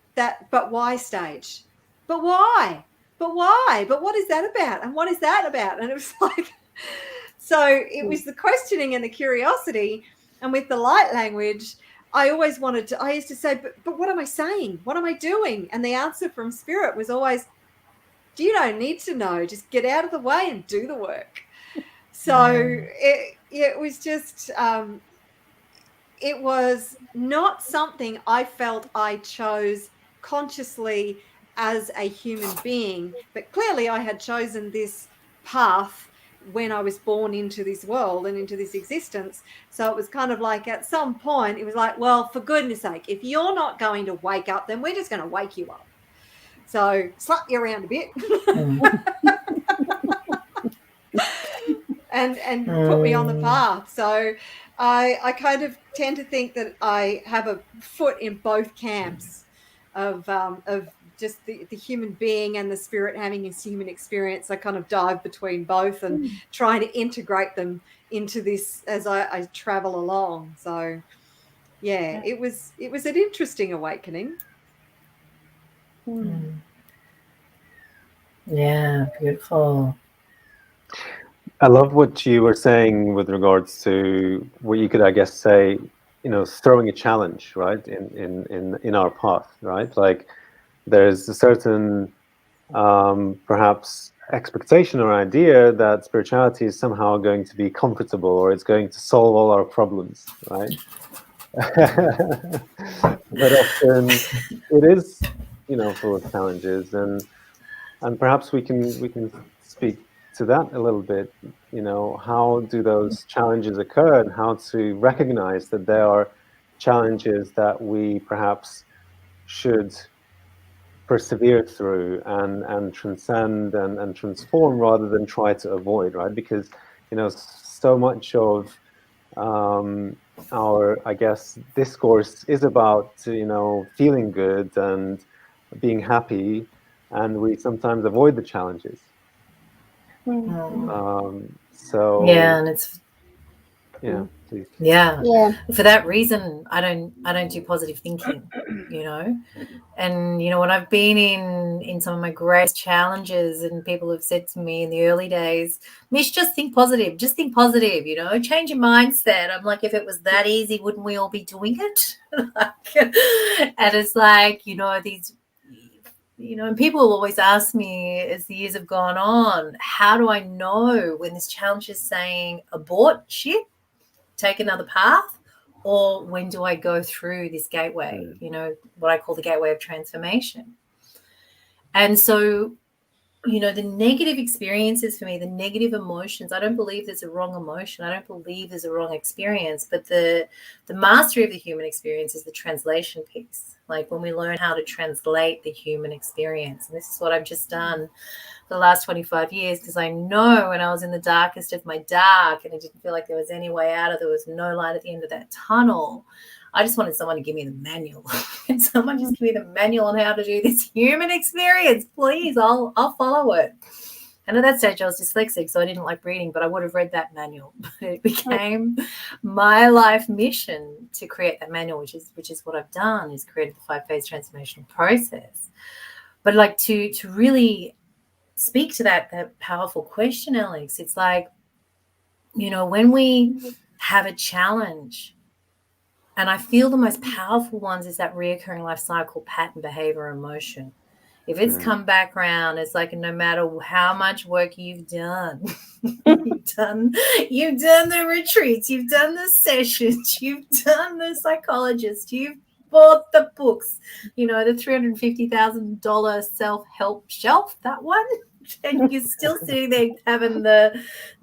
but why stage. But why? But why? But what is that about? And what is that about? And it was like, so it was the questioning and the curiosity. And with the light language, I always wanted to, I used to say, but what am I saying? What am I doing? And the answer from spirit was always, you don't need to know, just get out of the way and do the work. So it was just, it was not something I felt I chose consciously as a human being, but clearly I had chosen this path when I was born into this world and into this existence. So it was kind of like, at some point it was like, well, for goodness sake, if you're not going to wake up, then we're just going to wake you up. So slap you around a bit and put me on the path. So I kind of tend to think that I have a foot in both camps of just the human being and the spirit having this human experience. I kind of dive between both and trying to integrate them into this as I travel along. So yeah, it was an interesting awakening. Yeah, beautiful. I love what you were saying with regards to what you could, I guess, say, you know, throwing a challenge, right, in our path, right? Like, there's a certain perhaps expectation or idea that spirituality is somehow going to be comfortable, or it's going to solve all our problems, right? But often it is, you know, full of challenges, and perhaps we can speak to that a little bit. You know, how do those challenges occur, and how to recognize that there are challenges that we perhaps should persevere through and transcend and transform, rather than try to avoid, right? Because, you know, so much of our, I guess, discourse is about, you know, feeling good and being happy, and we sometimes avoid the challenges. So yeah, and it's please. Yeah. For that reason, I don't do positive thinking, you know. And you know, when I've been in some of my greatest challenges, and people have said to me in the early days, Mish, just think positive, you know, change your mindset. I'm like, if it was that easy, wouldn't we all be doing it? And it's like, you know, these, you know, and people always ask me as the years have gone on, how do I know when this challenge is saying abort shit, take another path, or when do I go through this gateway, you know, what I call the gateway of transformation? And so, you know, the negative experiences for me, the negative emotions, I don't believe there's a wrong emotion. I don't believe there's a wrong experience, but the mastery of the human experience is the translation piece. Like when we learn how to translate the human experience. And this is what I've just done the last 25 years, because I know when I was in the darkest of my dark and I didn't feel like there was any way out, or there was no light at the end of that tunnel, I just wanted someone to give me the manual. Can someone just give me the manual on how to do this human experience, please? I'll follow it. And at that stage I was dyslexic, so I didn't like reading, but I would have read that manual. But it became my life mission to create that manual, which is what I've done, is created the 5-phase transformational process. But like to really speak to that powerful question, Alex, it's like, you know, when we have a challenge, and I feel the most powerful ones is that reoccurring life cycle, pattern, behavior, emotion. If it's come back around, it's like no matter how much work you've done, you've done the retreats, you've done the sessions, you've done the psychologist, you've bought the books, the $350,000 self-help shelf, that one, and you're still sitting there having the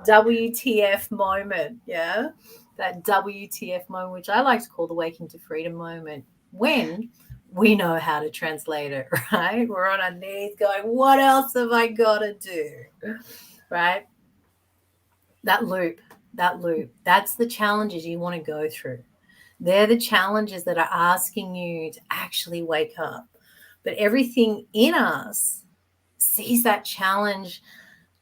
WTF moment, yeah? That WTF moment, which I like to call the waking to freedom moment, when we know how to translate it, right? We're on our knees going, what else have I got to do, right? That loop, that's the challenges you want to go through. They're the challenges that are asking you to actually wake up. But everything in us sees that challenge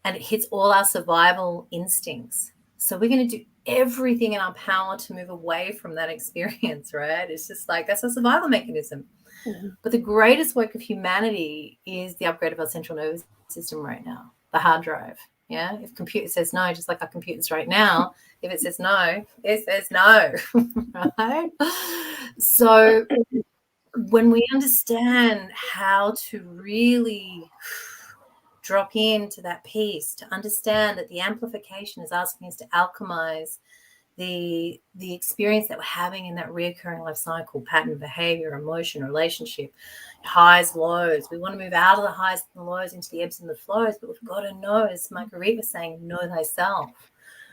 and it hits all our survival instincts. So we're going to do everything in our power to move away from that experience, right? It's just like that's a survival mechanism. Mm-hmm. But the greatest work of humanity is the upgrade of our central nervous system right now, the hard drive. Yeah, if computer says no, just like our computers right now, if it says no, it says no, right? So when we understand how to really drop into that piece, to understand that the amplification is asking us to alchemize the experience that we're having in that reoccurring life cycle, pattern, behavior, emotion, relationship, highs, lows. We want to move out of the highs and the lows into the ebbs and the flows, but we've got to know, as Marguerite was saying, know thyself.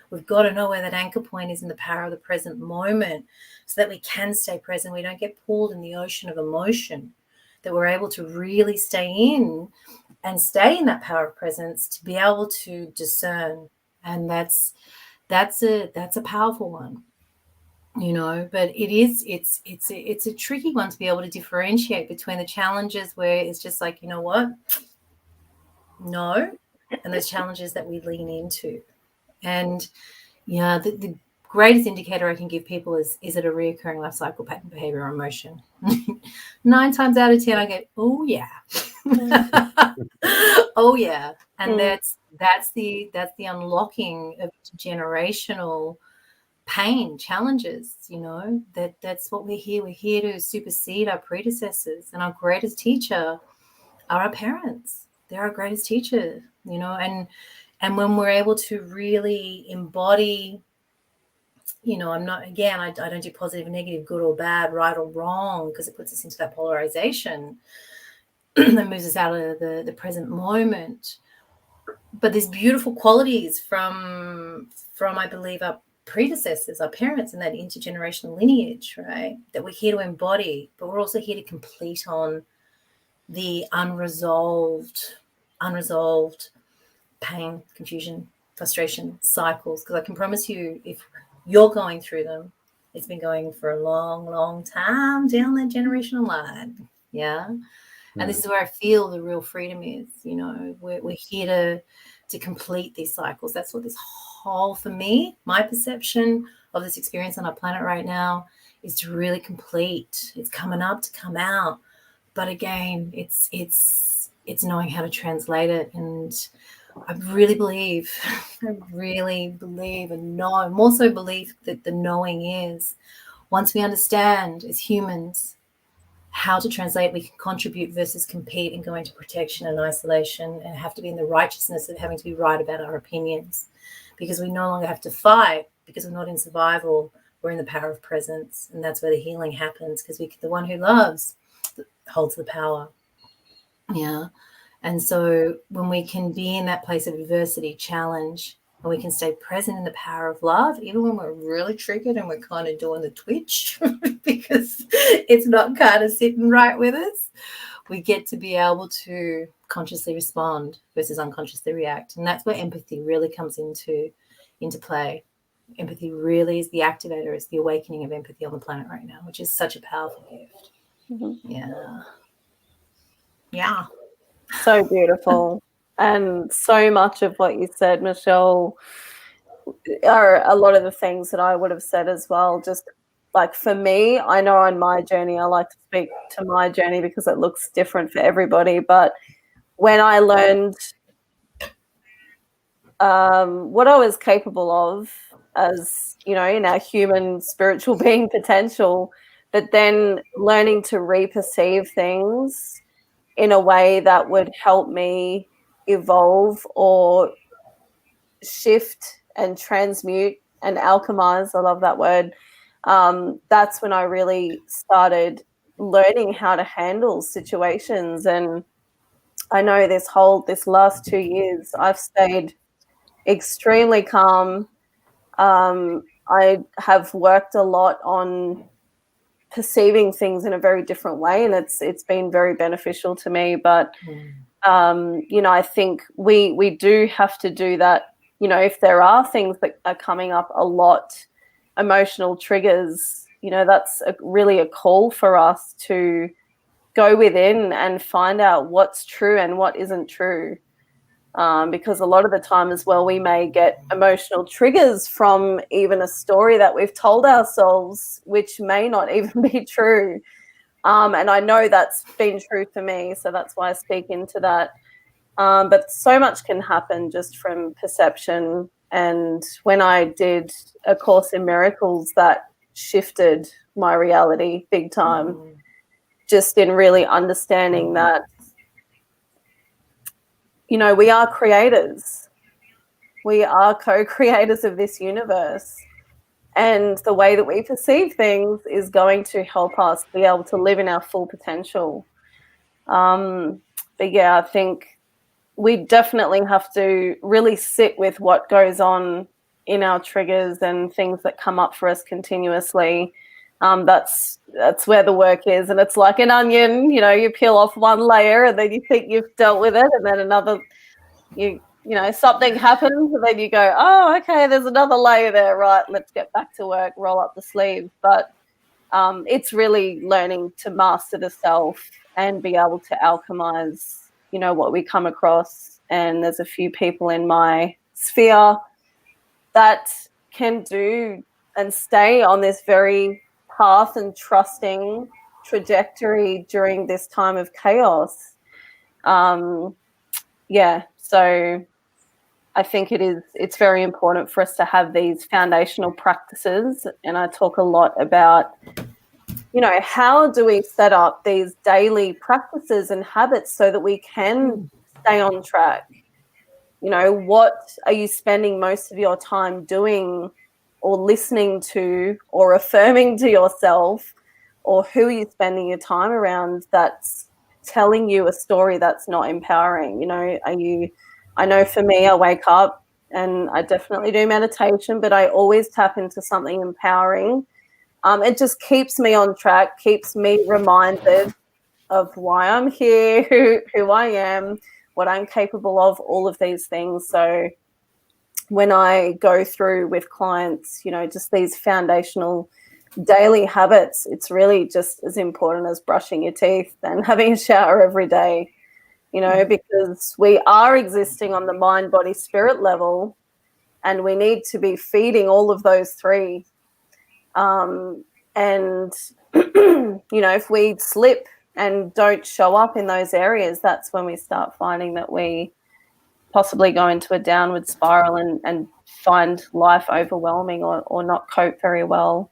We've got to know where that anchor point is in the power of the present moment so that we can stay present. We don't get pulled in the ocean of emotion, that we're able to really stay in and stay in that power of presence to be able to discern. And that's a powerful one, but it's a tricky one to be able to differentiate between the challenges where it's just like, you know what? No. And those challenges that we lean into. And yeah, the greatest indicator I can give people is it a reoccurring life cycle, pattern, behavior, or emotion? 9 times out of 10, I go, oh yeah. Oh yeah. And that's the unlocking of generational pain, challenges, that's what we're here. We're here to supersede our predecessors, and our greatest teacher are our parents. They're our greatest teacher, and when we're able to really embody, I'm not, again, I don't do positive and negative, good or bad, right or wrong, because it puts us into that polarization that moves us out of the present moment. But there's beautiful qualities from I believe our predecessors, our parents, and that intergenerational lineage, right, that we're here to embody, but we're also here to complete on the unresolved pain, confusion, frustration cycles. Because I can promise you, if you're going through them, it's been going for a long, long time down that generational line. Yeah. And this is where I feel the real freedom is. We're here to complete these cycles. That's what this whole, for me, my perception of this experience on our planet right now is to really complete. It's coming up to come out, but again, it's knowing how to translate it. And I really believe and know, and also believe that the knowing is, once we understand as humans how to translate, we can contribute versus compete and go into protection and isolation and have to be in the righteousness of having to be right about our opinions, because we no longer have to fight, because we're not in survival, we're in the power of presence. And that's where the healing happens, because the one who loves holds the power. Yeah. And so when we can be in that place of adversity, challenge, and we can stay present in the power of love, even when we're really triggered and we're kind of doing the twitch because it's not kind of sitting right with us, we get to be able to consciously respond versus unconsciously react. And that's where empathy really comes into play. Empathy really is the activator. It's the awakening of empathy on the planet right now, which is such a powerful gift. Mm-hmm. Yeah. So beautiful. And so much of what you said, Michelle, are a lot of the things that I would have said as well. Just like for me, I know on my journey, I like to speak to my journey because it looks different for everybody. But when I learned what I was capable of as, in our human spiritual being potential, but then learning to reperceive things in a way that would help me evolve or shift and transmute and alchemize, I love that word, that's when I really started learning how to handle situations. And I know this last 2 years I've stayed extremely calm. I have worked a lot on perceiving things in a very different way, and it's been very beneficial to me. But I think we do have to do that. If there are things that are coming up a lot, emotional triggers, that's really a call for us to go within and find out what's true and what isn't true. Because a lot of the time as well, we may get emotional triggers from even a story that we've told ourselves, which may not even be true. And I know that's been true for me, so that's why I speak into that. But so much can happen just from perception. And when I did A Course in Miracles, that shifted my reality big time, just in really understanding that, we are creators. We are co-creators of this universe. And the way that we perceive things is going to help us be able to live in our full potential. But yeah, I think we definitely have to really sit with what goes on in our triggers and things that come up for us continuously. That's where the work is. And it's like an onion, you peel off one layer and then you think you've dealt with it, and then another, something happens, and then you go, oh, okay, there's another layer there, right, let's get back to work, roll up the sleeves. But it's really learning to master the self and be able to alchemize, what we come across. And there's a few people in my sphere that can do and stay on this very path and trusting trajectory during this time of chaos. So I think it's very important for us to have these foundational practices. And I talk a lot about, how do we set up these daily practices and habits so that we can stay on track? What are you spending most of your time doing or listening to or affirming to yourself? Or who are you spending your time around that's telling you a story that's not empowering? I know for me, I wake up and I definitely do meditation, but I always tap into something empowering. It just keeps me on track, keeps me reminded of why I'm here, who I am, what I'm capable of, all of these things. So when I go through with clients, just these foundational daily habits, it's really just as important as brushing your teeth and having a shower every day, because we are existing on the mind, body, spirit level, and we need to be feeding all of those three. And, if we slip and don't show up in those areas, that's when we start finding that we possibly go into a downward spiral and find life overwhelming or not cope very well.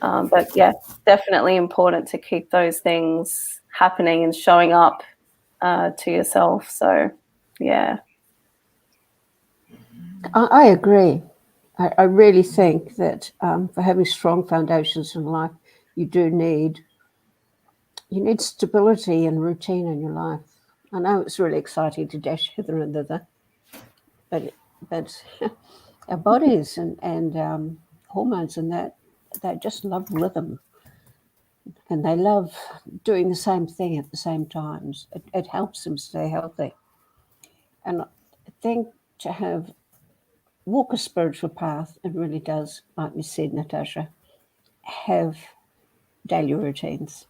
But yeah, definitely important to keep those things happening and showing up to yourself. So, yeah. I agree. I really think that for having strong foundations in life, you need stability and routine in your life. I know it's really exciting to dash hither and thither, but our bodies and hormones and that, they just love rhythm, and they love doing the same thing at the same times. It helps them stay healthy. And I think to walk a spiritual path, it really does, like you said, Natasha, have daily routines.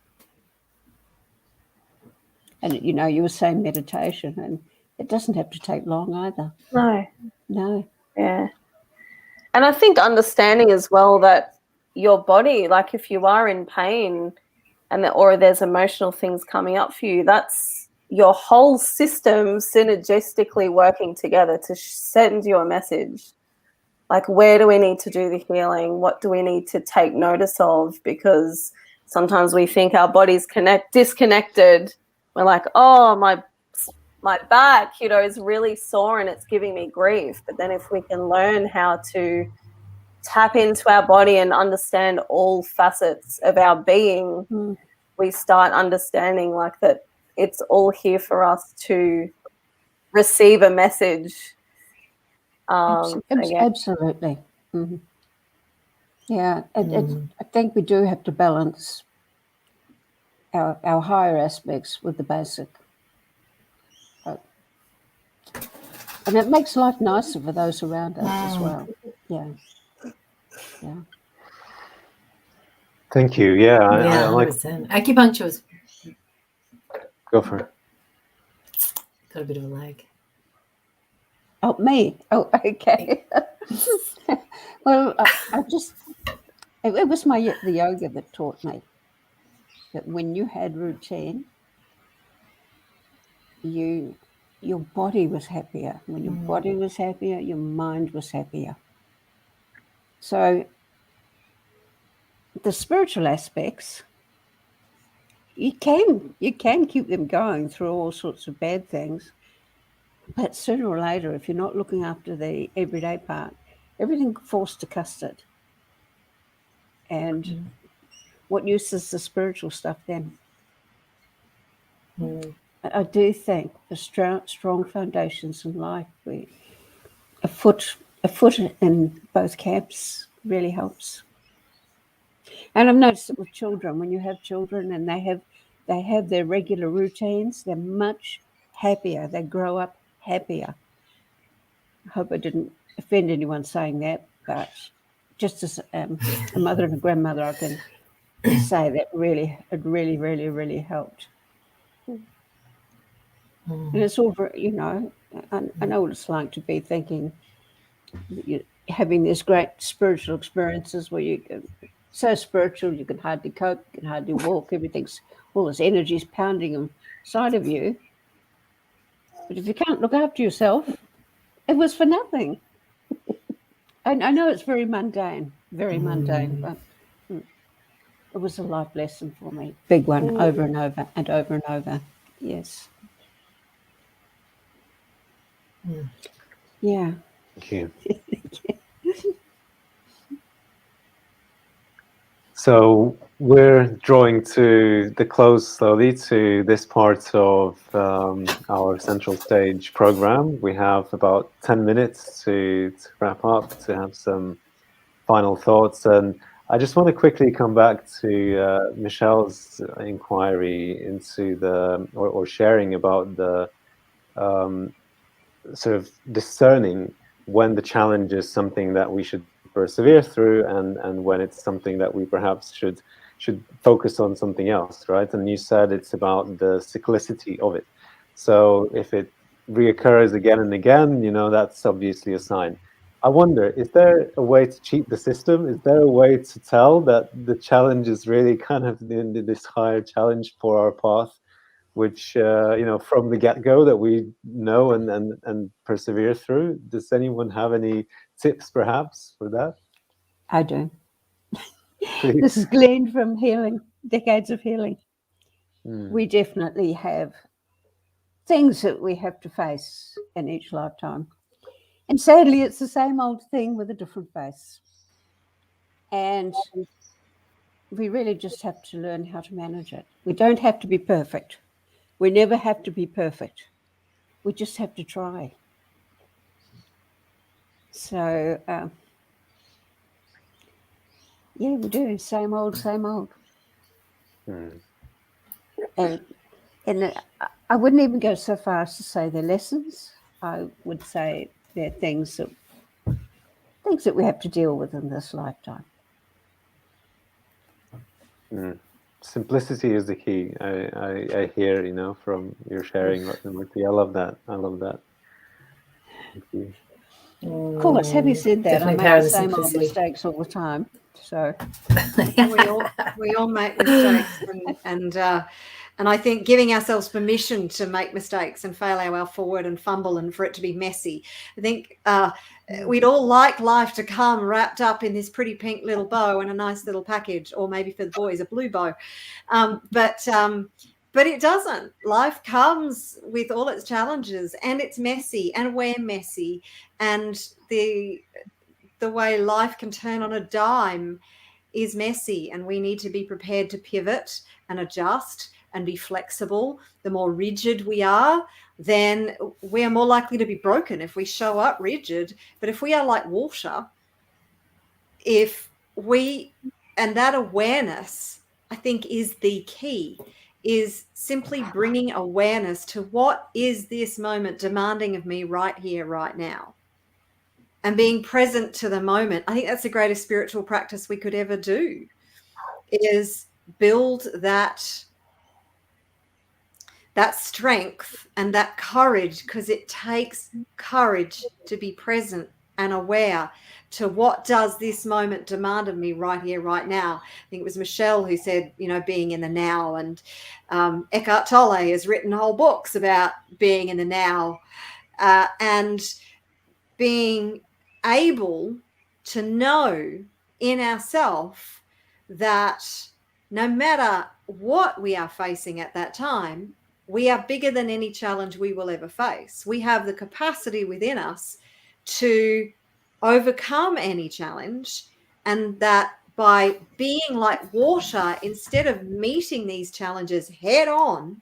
And, you were saying meditation, and it doesn't have to take long either. No. Yeah. And I think understanding as well that your body, like if you are in pain or there's emotional things coming up for you, that's your whole system synergistically working together to send you a message. Like, where do we need to do the healing? What do we need to take notice of? Because sometimes we think our body's disconnected we're like, oh, my back, you know, is really sore and it's giving me grief. But then if we can learn how to tap into our body and understand all facets of our being, we start understanding like that it's all here for us to receive a message. Absolutely. Mm-hmm. Yeah, I think we do have to balance our higher aspects with the basic. And it makes life nicer for those around us as well. Yeah. Yeah. Thank you. Yeah, I like. 100%. Acupuncture was. Go for it. Got a bit of a lag. Oh, me? Oh, okay. Well, I just, it was the yoga that taught me that when you had routine, your body was happier. When your body was happier, your mind was happier. So the spiritual aspects, you can keep them going through all sorts of bad things, but sooner or later, if you're not looking after the everyday part, everything falls to custard. And what use is the spiritual stuff then? I do think for strong foundations in life, a foot in both camps really helps. And I've noticed it with children. When you have children and they have their regular routines, they're much happier. They grow up happier. I hope I didn't offend anyone saying that, but just as a mother and a grandmother, I can say that it really helped. And it's all very, you know, I know what it's like to be thinking, having these great spiritual experiences where you're so spiritual, you can hardly cope, you can hardly walk, all this energy is pounding inside of you. But if you can't look after yourself, it was for nothing. I know it's very mundane, but it was a life lesson for me. Big one, over and over and over and over. Yes. Yeah. Thank you. So we're drawing to the close slowly to this part of our central stage program. We have about 10 minutes to wrap up, to have some final thoughts. And I just want to quickly come back to Michelle's inquiry into or sharing about the sort of discerning when the challenge is something that we should persevere through and when it's something that we perhaps should focus on something else, right? And you said it's about the cyclicity of it. So if it reoccurs again and again, you know, that's obviously a sign. I wonder, is there a way to cheat the system? Is there a way to tell that the challenge is really kind of this higher challenge for our path, which you know, from the get-go that we know and persevere through? Does anyone have any tips perhaps for that? I do. Please. This is gleaned from healing, decades of healing. We definitely have things that we have to face in each lifetime. And sadly, it's the same old thing with a different face. And we really just have to learn how to manage it. We don't have to be perfect. We never have to be perfect. We just have to try. So, yeah, we do. Same old, same old. And I wouldn't even go so far as to say they're lessons. I would say they're things that we have to deal with in this lifetime. Simplicity is the key. I hear, you know, from your sharing, Murthy. I love that. Thank you. Of course, having said that, I make the same old mistakes all the time. So we all make mistakes, and I think giving ourselves permission to make mistakes and fail our way forward and fumble and for it to be messy. I think we'd all like life to come wrapped up in this pretty pink little bow and a nice little package, or maybe for the boys a blue bow. But But it doesn't. Life comes with all its challenges, and it's messy, and we're messy, and the way life can turn on a dime is messy, and we need to be prepared to pivot and adjust and be flexible. The more rigid we are, then we are more likely to be broken if we show up rigid. But if we are like water, and that awareness, I think, is the key, is simply bringing awareness to what is this moment demanding of me right here, right now, and being present to the moment. I think that's the greatest spiritual practice we could ever do, is build that strength and that courage, because it takes courage to be present and aware to what does this moment demand of me right here, right now. I think it was Michelle who said, being in the now, and Eckhart Tolle has written whole books about being in the now, and being able to know in ourselves that no matter what we are facing at that time, we are bigger than any challenge we will ever face. We have the capacity within us to overcome any challenge, and that by being like water, instead of meeting these challenges head on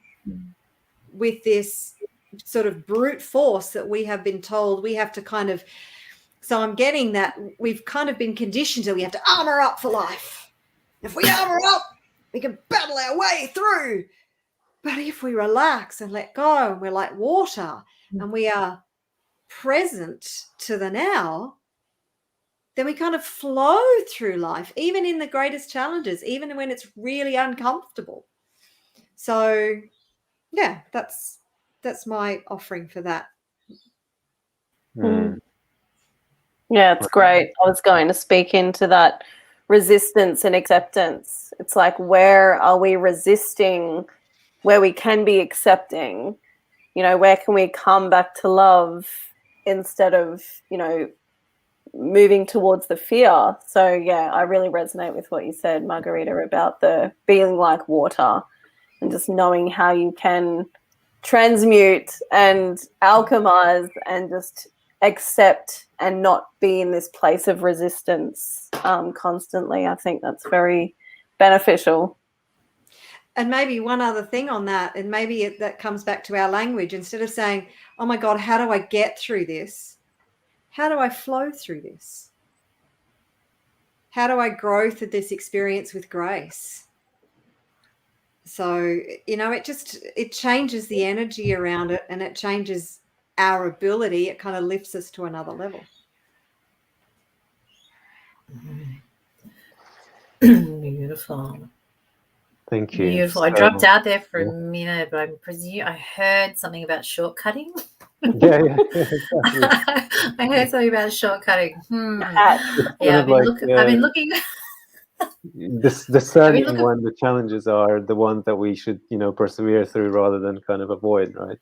with this sort of brute force that we have been told we have to kind of, so I'm getting that we've kind of been conditioned that we have to armor up for life. If we armor up, we can battle our way through. But if we relax and let go, and we're like water, and we are present to the now, then we kind of flow through life, even in the greatest challenges, even when it's really uncomfortable. So, yeah, that's my offering for that. Yeah, it's great. I was going to speak into that resistance and acceptance. It's like, where are we resisting where we can be accepting? Where can we come back to love instead of, moving towards the fear? So, yeah, I really resonate with what you said, Margarita, about the being like water and just knowing how you can transmute and alchemize and just accept and not be in this place of resistance constantly. I think that's very beneficial. And maybe one other thing on that, and maybe that comes back to our language. Instead of saying, oh my God, how do I get through this? How do I flow through this? How do I grow through this experience with grace? So, it changes the energy around it, and it changes our ability. It kind of lifts us to another level. Beautiful. Thank you. Beautiful. I dropped out there for a minute, but I heard something about shortcutting. Yeah, exactly. I heard something about shortcutting. I've been looking. The discerning when the challenges are the ones that we should, persevere through rather than kind of avoid, right?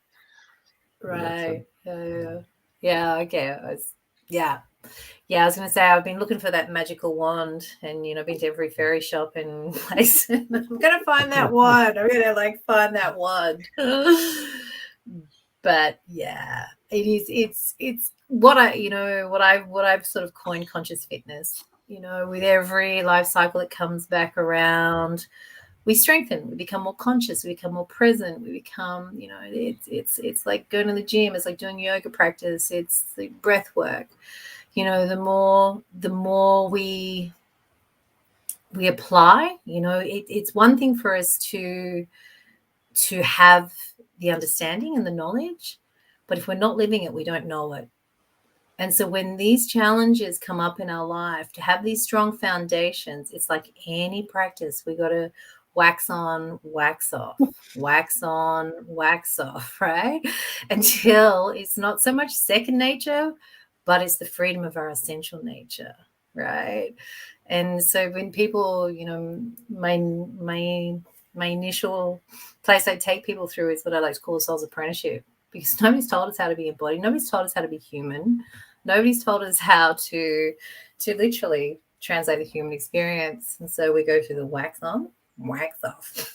Right. Yeah. Okay. I was going to say, I've been looking for that magical wand, and been to every fairy shop and place. I'm going to find that wand. I'm going to find that wand. But yeah, it is. It's what I've sort of coined conscious fitness. With every life cycle that comes back around, we strengthen, we become more conscious, we become more present, we become, it's like going to the gym, it's like doing yoga practice, it's the breath work. The more we apply, it's one thing for us to have the understanding and the knowledge, but if we're not living it, we don't know it. And so when these challenges come up in our life, to have these strong foundations, it's like any practice. We got to wax on, wax off, wax on, wax off, right? Until it's not so much second nature, but it's the freedom of our essential nature, right? And so when people, my initial place I take people through is what I like to call a soul's apprenticeship, because nobody's told us how to be embodied. Nobody's told us how to be human. Nobody's told us how to literally translate the human experience. And so we go through the wax on, wax off.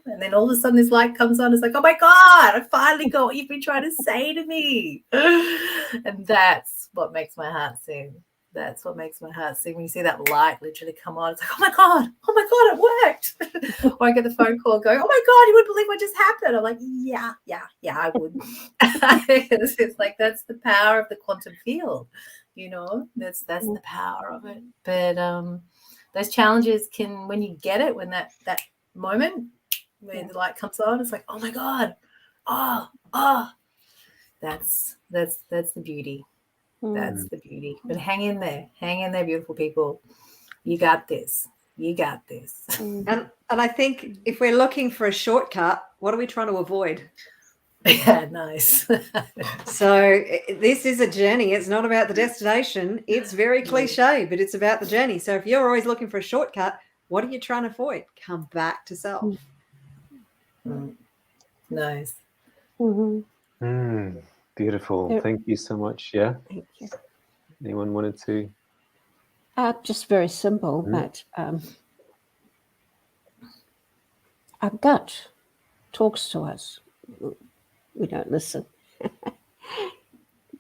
And then all of a sudden this light comes on. It's like, oh my God, I finally got what you've been trying to say to me. And that's what makes my heart sing. That's what makes my heart sing. When you see that light literally come on, it's like, oh my God, it worked. Or I get the phone call going, oh my God, you wouldn't believe what just happened. I'm like, yeah, I would. It's like, that's the power of the quantum field, you know, that's the power of it. But those challenges can, when you get it, when that moment when the light comes on, it's like, oh my God, that's the beauty. That's the beauty. But hang in there, beautiful people. You got this. And I think if we're looking for a shortcut, what are we trying to avoid? Yeah, nice. So this is a journey. It's not about the destination. It's very cliche, but it's about the journey. So if you're always looking for a shortcut, what are you trying to avoid? Come back to self. Nice. Beautiful. Thank you so much. Yeah. Thank you. Anyone wanted to? Just very simple, but our gut talks to us. We don't listen. It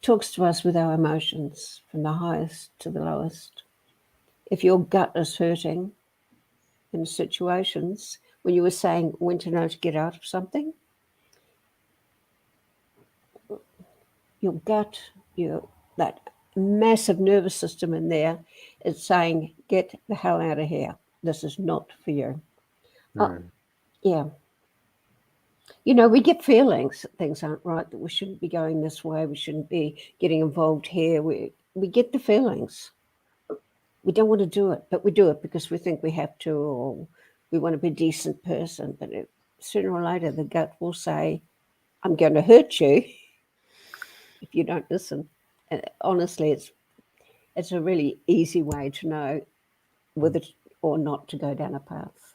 talks to us with our emotions, from the highest to the lowest. If your gut is hurting in situations, when you were saying when to know to get out of something, your gut, that massive nervous system in there is saying, get the hell out of here. This is not for you. Yeah. You know, we get feelings that things aren't right, that we shouldn't be going this way, we shouldn't be getting involved here. We get the feelings. We don't want to do it, but we do it because we think we have to, or we want to be a decent person. But sooner or later, the gut will say, I'm going to hurt you if you don't listen. And honestly, it's a really easy way to know whether or not to go down a path.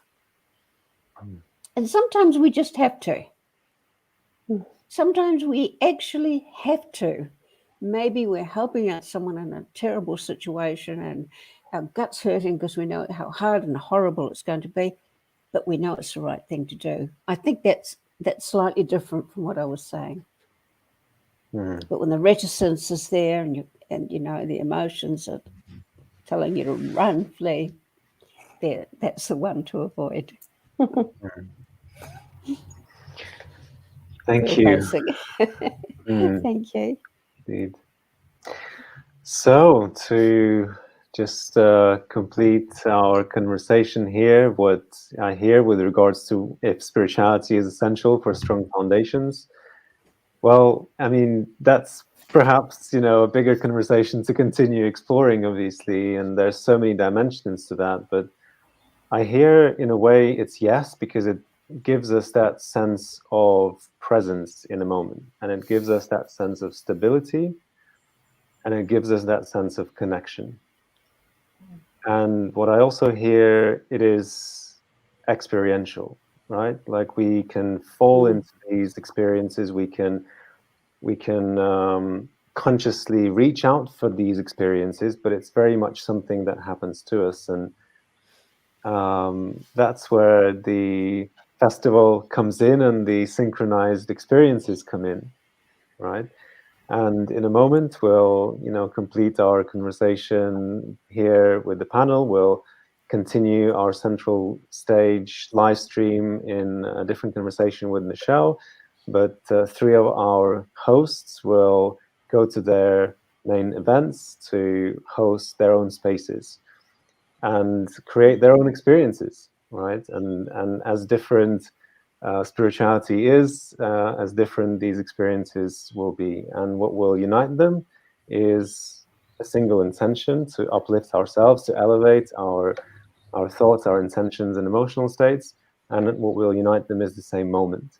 And sometimes we just have to. Sometimes we actually have to. Maybe we're helping out someone in a terrible situation and our gut's hurting because we know how hard and horrible it's going to be, but we know it's the right thing to do. I think that's slightly different from what I was saying. But when the reticence is there and you know the emotions are telling you to run, flee, that's the one to avoid. Thank you. Thank you. Indeed. So to just complete our conversation here, what I hear with regards to if spirituality is essential for strong foundations, well, I mean, that's perhaps, you know, a bigger conversation to continue exploring, obviously, and there's so many dimensions to that. But I hear, in a way, it's yes, because it gives us that sense of presence in a moment, and it gives us that sense of stability, and it gives us that sense of connection. And what I also hear, it is experiential, right? Like we can fall into these experiences, we can consciously reach out for these experiences, but it's very much something that happens to us. And that's where the festival comes in and the synchronized experiences come in, right? And in a moment, we'll, you know, complete our conversation here with the panel. We'll continue our central stage live stream in a different conversation with Michelle. But 3 of our hosts will go to their main events to host their own spaces and create their own experiences, right? And as different spirituality is, as different these experiences will be. And what will unite them is a single intention to uplift ourselves, to elevate our thoughts, our intentions and emotional states. And what will unite them is the same moment,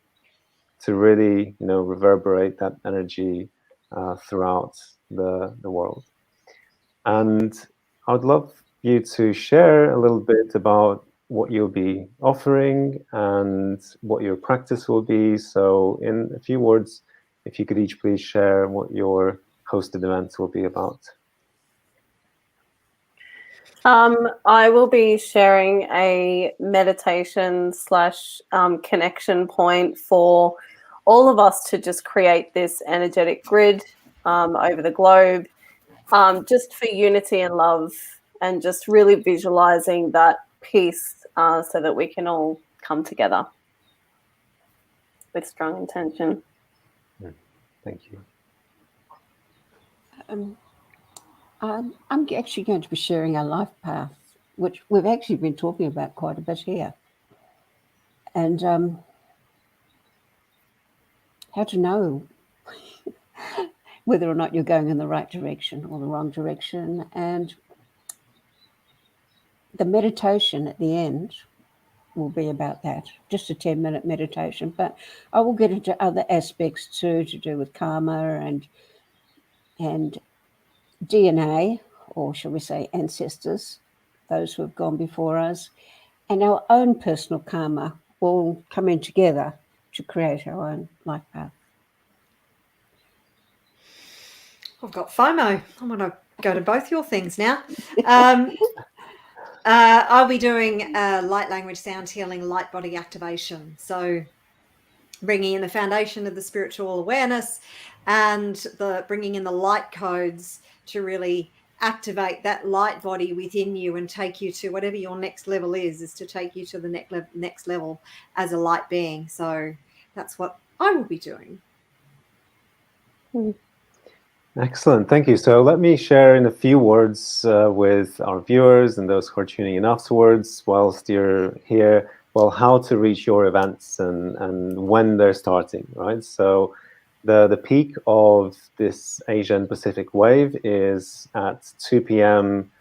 to really, you know, reverberate that energy throughout the world. And I would love you to share a little bit about what you'll be offering and what your practice will be. So in a few words, if you could each please share what your hosted events will be about. I will be sharing a meditation / connection point for all of us to just create this energetic grid over the globe, just for unity and love, and just really visualizing that peace so that we can all come together with strong intention. Thank you. I'm actually going to be sharing our life path, which we've actually been talking about quite a bit here. And how to know whether or not you're going in the right direction or the wrong direction. And the meditation at the end will be about that, just a 10-minute meditation. But I will get into other aspects too, to do with karma and DNA, or shall we say ancestors, those who have gone before us, and our own personal karma all coming together to create our own life path. I've got FOMO. I want to go to both your things now. I'll be doing light language, sound healing, light body activation. So bringing in the foundation of the spiritual awareness and bringing in the light codes to really activate that light body within you and take you to whatever your next level is to take you to the next level as a light being. So that's what I will be doing. Excellent, thank you. So let me share in a few words with our viewers and those who are tuning in afterwards whilst you're here, well, how to reach your events and when they're starting, right? So the peak of this Asian Pacific wave is at 2 p.m.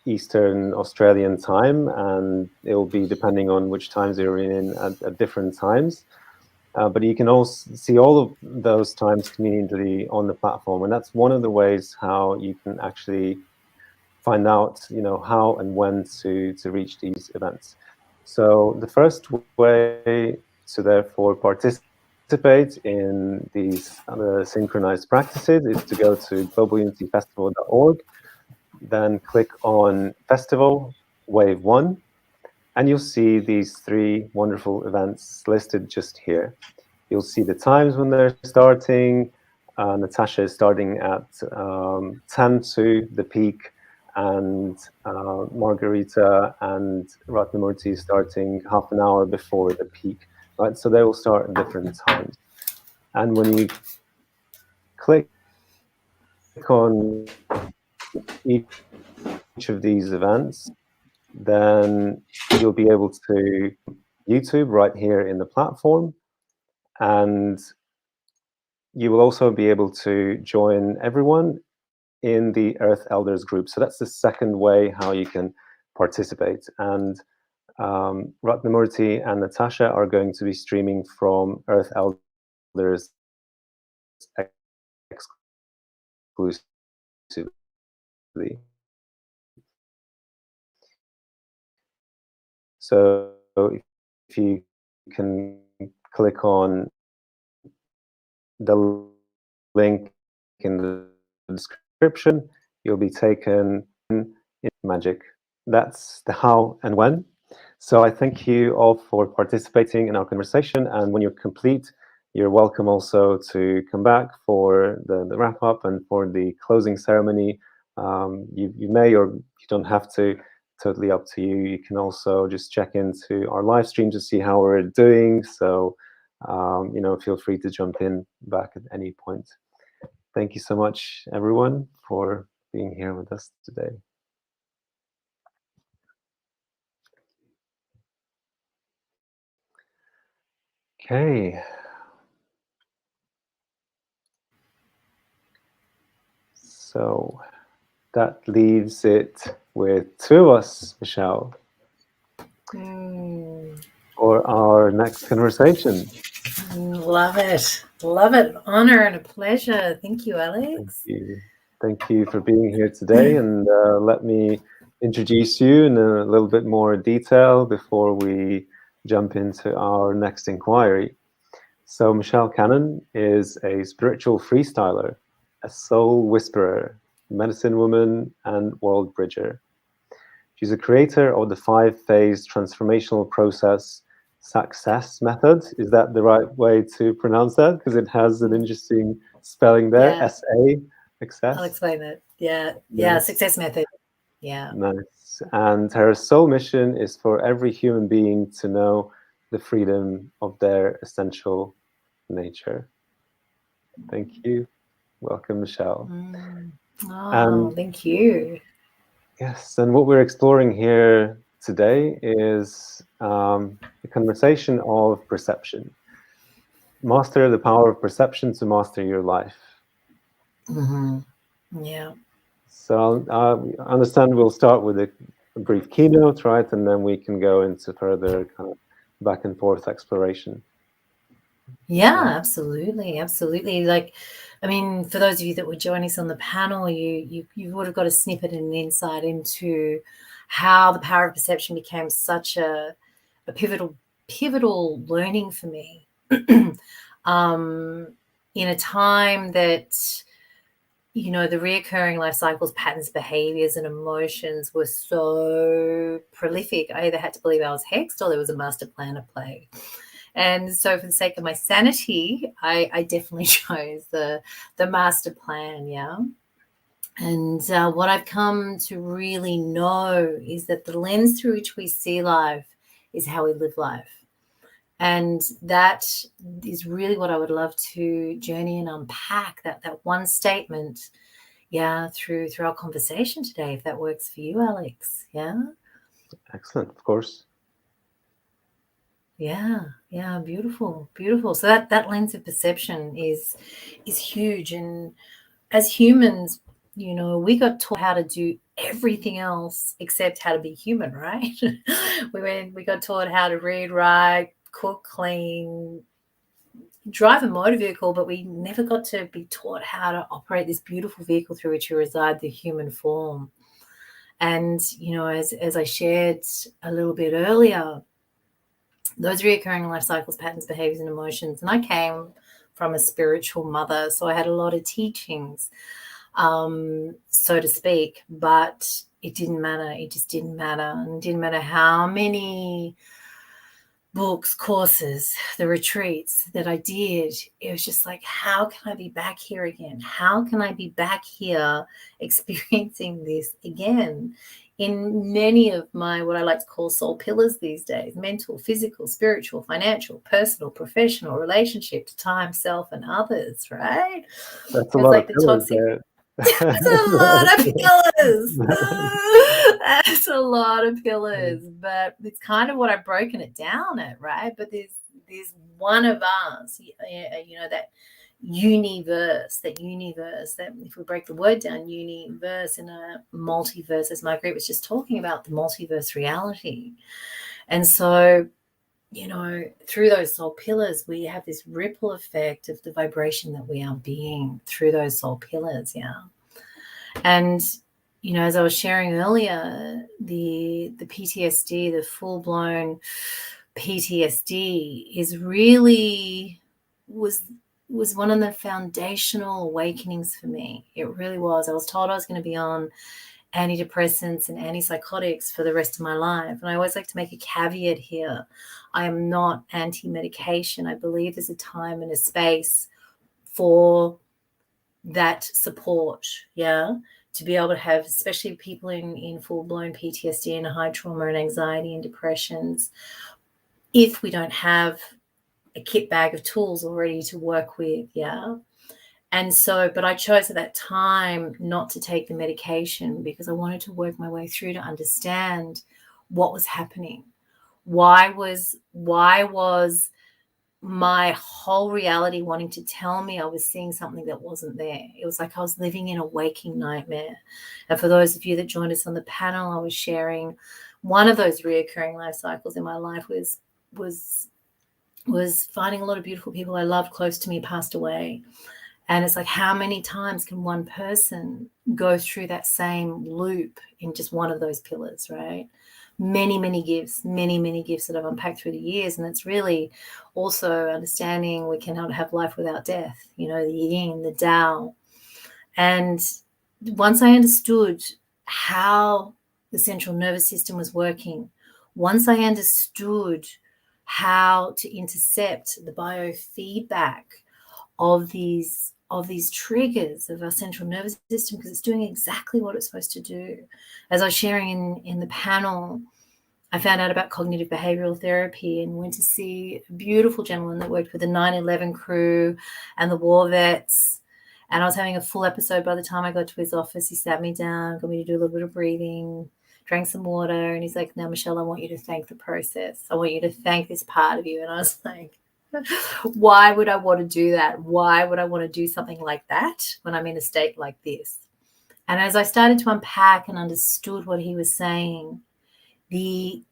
Eastern Australian time, and it will be depending on which times you're in at different times. But you can also see all of those times conveniently on the platform, and that's one of the ways how you can actually find out, how and when to reach these events. So the first way to therefore participate in these synchronized practices is to go to globalunityfestival.org, then click on Festival Wave 1, and you'll see these 3 wonderful events listed just here. You'll see the times when they're starting. Natasha is starting at 10 to the peak, and Margarita and Ratnamurti is starting half an hour before the peak, right? So they will start at different times. And when you click on each of these events, then you'll be able to YouTube right here in the platform, and you will also be able to join everyone in the Earth Elders group. So that's the second way how you can participate. And Ratnamurti and Natasha are going to be streaming from Earth Elders exclusively. So if you can click on the link in the description, you'll be taken in magic. That's the how and when. So I thank you all for participating in our conversation, and when you're complete, you're welcome also to come back for the wrap up and for the closing ceremony. You may or you don't have to, totally up to you. You can also just check into our live stream to see how we're doing. So feel free to jump in back at any point. Thank you so much, everyone, for being here with us today. Okay. So that leaves it with 2 of us, Michelle, for our next conversation. Love it. Love it. Honor and a pleasure. Thank you, Alex. Thank you. Thank you for being here today. And let me introduce you in a little bit more detail before we jump into our next inquiry. So Michelle Cannon is a spiritual freestyler, a soul whisperer, medicine woman, and world bridger. She's a creator of the 5-phase transformational process success method. Is that the right way to pronounce that? Because it has an interesting spelling there. Yeah. SA, success. I'll explain that. Yeah, success method. Yeah. Nice. And her sole mission is for every human being to know the freedom of their essential nature. Thank you. Welcome, Michelle. Oh, thank you. Yes, and what we're exploring here today is the conversation of perception. Master the power of perception to master your life. Yeah. So I understand we'll start with a brief keynote, right? And then we can go into further kind of back and forth exploration. Yeah, absolutely. Like, I mean, for those of you that were joining us on the panel, you would have got a snippet and an insight into how the power of perception became such a pivotal learning for me. In a time that, you know, the reoccurring life cycles, patterns, behaviors, and emotions were so prolific. I either had to believe I was hexed or there was a master plan at play. And so for the sake of my sanity, I definitely chose the master plan, yeah. And what I've come to really know is that the lens through which we see life is how we live life. And that is really what I would love to journey and unpack, that one statement, yeah, through our conversation today, if that works for you, Alex. Yeah. Excellent, of course. Yeah, beautiful. So that lens of perception is huge. And as humans, you know, we got taught how to do everything else except how to be human, right? we got taught how to read, write, cook, clean, drive a motor vehicle, but we never got to be taught how to operate this beautiful vehicle through which we reside, the human form. And, you know, as I shared a little bit earlier, those reoccurring life cycles, patterns, behaviors, and emotions. And I came from a spiritual mother, so I had a lot of teachings, so to speak, but it didn't matter. It just didn't matter. And it didn't matter how many books, courses, the retreats that I did. It was just like, how can I be back here again? How can I be back here experiencing this again? In many of my, what I like to call soul pillars these days: mental, physical, spiritual, financial, personal, professional, relationship, time, self, and others, right? That's a lot like of pillars there. That's a lot of pillars. That's a lot of pillars, but it's kind of what I've broken it down at, right? But there's one of us, you know, that universe, that if we break the word down, universe in a multiverse, as Marguerite was just talking about, the multiverse reality. And so, you know, through those soul pillars, we have this ripple effect of the vibration that we are being through those soul pillars, yeah. And, you know, as I was sharing earlier, the PTSD, the full-blown PTSD is really was one of the foundational awakenings for me. It really was. I was told I was going to be on antidepressants and antipsychotics for the rest of my life. And I always like to make a caveat here. I am not anti-medication. I believe there's a time and a space for that support, yeah, to be able to have, especially people in full-blown PTSD and high trauma and anxiety and depressions, if we don't have a kit bag of tools already to work with, yeah. And so, but I chose at that time not to take the medication because I wanted to work my way through to understand what was happening. Why was my whole reality wanting to tell me I was seeing something that wasn't there? It was like I was living in a waking nightmare. And for those of you that joined us on the panel, I was sharing one of those reoccurring life cycles in my life was finding a lot of beautiful people I loved close to me passed away. And it's like, how many times can one person go through that same loop in just one of those pillars, right? Many, many gifts that I've unpacked through the years. And it's really also understanding we cannot have life without death, you know, the yin, the Tao. And once I understood how the central nervous system was working, once I understood how to intercept the biofeedback of these triggers of our central nervous system, because it's doing exactly what it's supposed to do. As I was sharing in the panel, I found out about cognitive behavioral therapy and went to see a beautiful gentleman that worked with the 9/11 crew and the war vets. And I was having a full episode by the time I got to his office. He sat me down, got me to do a little bit of breathing, drank some water. And he's like, now, Michelle, I want you to thank the process. I want you to thank this part of you. And I was like, why would I want to do that? Why would I want to do something like that when I'm in a state like this? And as I started to unpack and understood what he was saying, the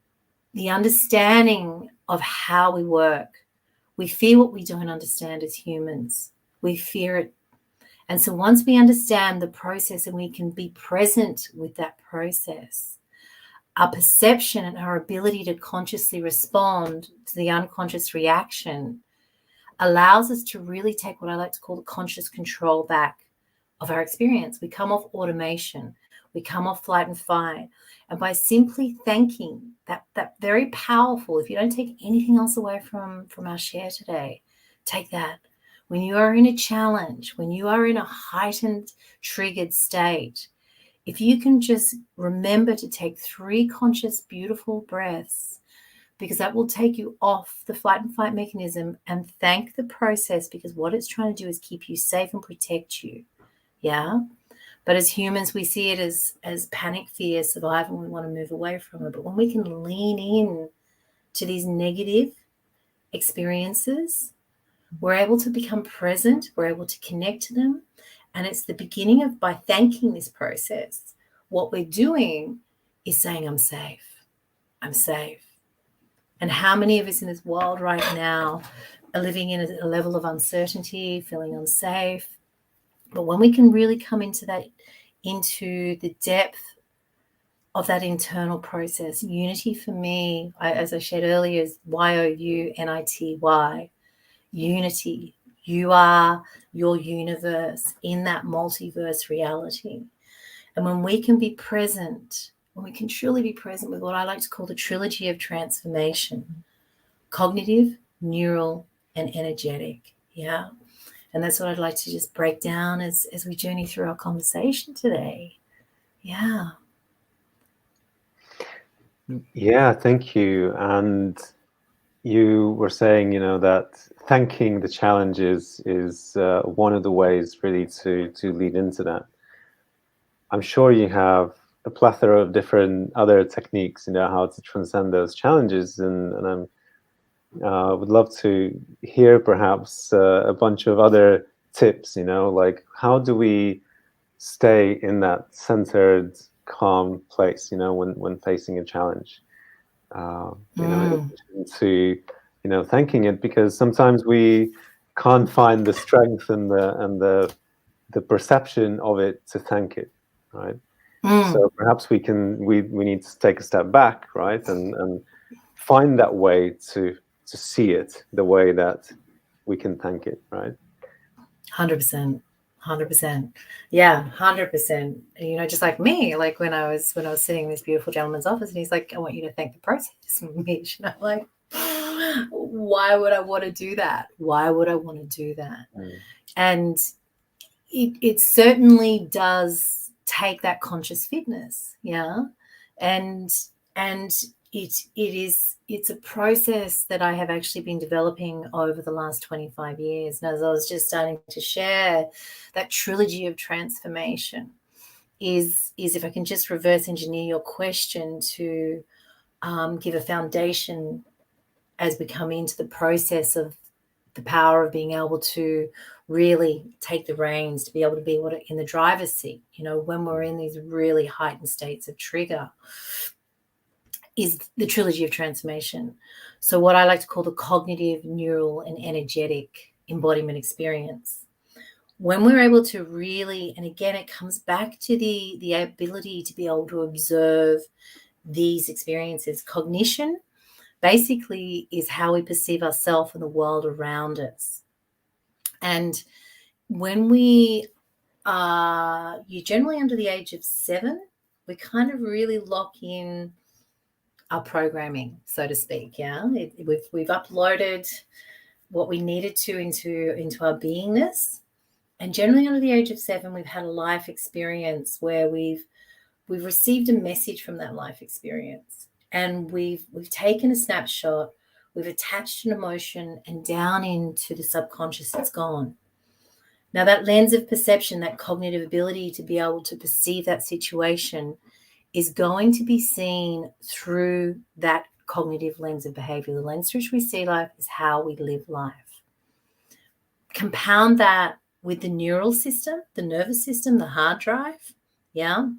understanding of how we work, we fear what we don't understand as humans. We fear it. And so once we understand the process and we can be present with that process, our perception and our ability to consciously respond to the unconscious reaction allows us to really take what I like to call the conscious control back of our experience. We come off automation. We come off flight and fight. And by simply thanking that very powerful, if you don't take anything else away from our share today, take that. When you are in a challenge, when you are in a heightened, triggered state, if you can just remember to take 3 conscious, beautiful breaths, because that will take you off the flight and fight mechanism, and thank the process, because what it's trying to do is keep you safe and protect you. Yeah. But as humans, we see it as panic, fear, survival, and we want to move away from it. But when we can lean in to these negative experiences, we're able to become present, we're able to connect to them. And it's the beginning of, by thanking this process, what we're doing is saying, I'm safe. I'm safe. And how many of us in this world right now are living in a level of uncertainty, feeling unsafe? But when we can really come into the depth of that internal process, unity for me, as I shared earlier, is YOUNITY. Unity. You are your universe in that multiverse reality. And when we can be present, when we can truly be present with what I like to call the trilogy of transformation, cognitive, neural, and energetic. Yeah. And that's what I'd like to just break down as we journey through our conversation today. Yeah. Yeah, thank you. And you were saying, that thanking the challenges is one of the ways really to lead into that. I'm sure you have a plethora of different other techniques, how to transcend those challenges, and I would love to hear perhaps a bunch of other tips, like how do we stay in that centered, calm place, when facing a challenge. In addition to thanking it, because sometimes we can't find the strength and the perception of it to thank it, right? So perhaps we need to take a step back, right, and find that way to see it the way that we can thank it, right? 100%. 100%. Yeah, 100%. Just like me, like when I was sitting in this beautiful gentleman's office, and he's like, I want you to thank the process, Mish. And I'm like, why would I want to do that? Why would I want to do that? And it certainly does take that conscious fitness. Yeah. And it's a process that I have actually been developing over the last 25 years. And as I was just starting to share, that trilogy of transformation is if I can just reverse engineer your question to give a foundation as we come into the process of the power of being able to really take the reins, to be able to be in the driver's seat, when we're in these really heightened states of trigger, is the trilogy of transformation. So what I like to call the cognitive, neural, and energetic embodiment experience. When we're able to really, and again, it comes back to the ability to be able to observe these experiences. Cognition basically is how we perceive ourselves and the world around us. And when you're generally under the age of 7, we kind of really lock in our programming, so to speak. Yeah, we've uploaded what we needed to into our beingness, and generally under the age of 7, we've had a life experience where we've received a message from that life experience, and we've taken a snapshot, we've attached an emotion, and down into the subconscious it's gone. Now that lens of perception, that cognitive ability to be able to perceive that situation, is going to be seen through that cognitive lens of behavior. The lens through which we see life is how we live life. Compound that with the neural system, the nervous system, the hard drive, yeah,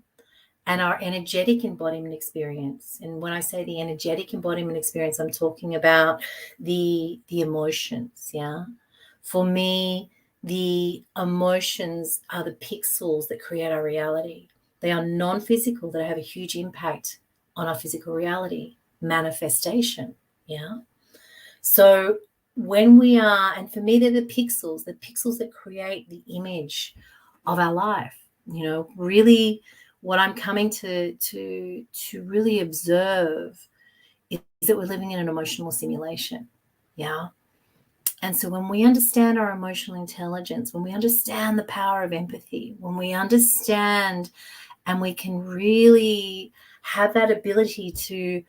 and our energetic embodiment experience. And when I say the energetic embodiment experience, I'm talking about the emotions, yeah. For me, the emotions are the pixels that create our reality. They are non-physical, that have a huge impact on our physical reality, manifestation, yeah. So when we are, and for me, they're the pixels that create the image of our life. You know, really what I'm coming to really observe is that we're living in an emotional simulation, yeah. And so when we understand our emotional intelligence, when we understand the power of empathy, when we understand and we can really have that ability to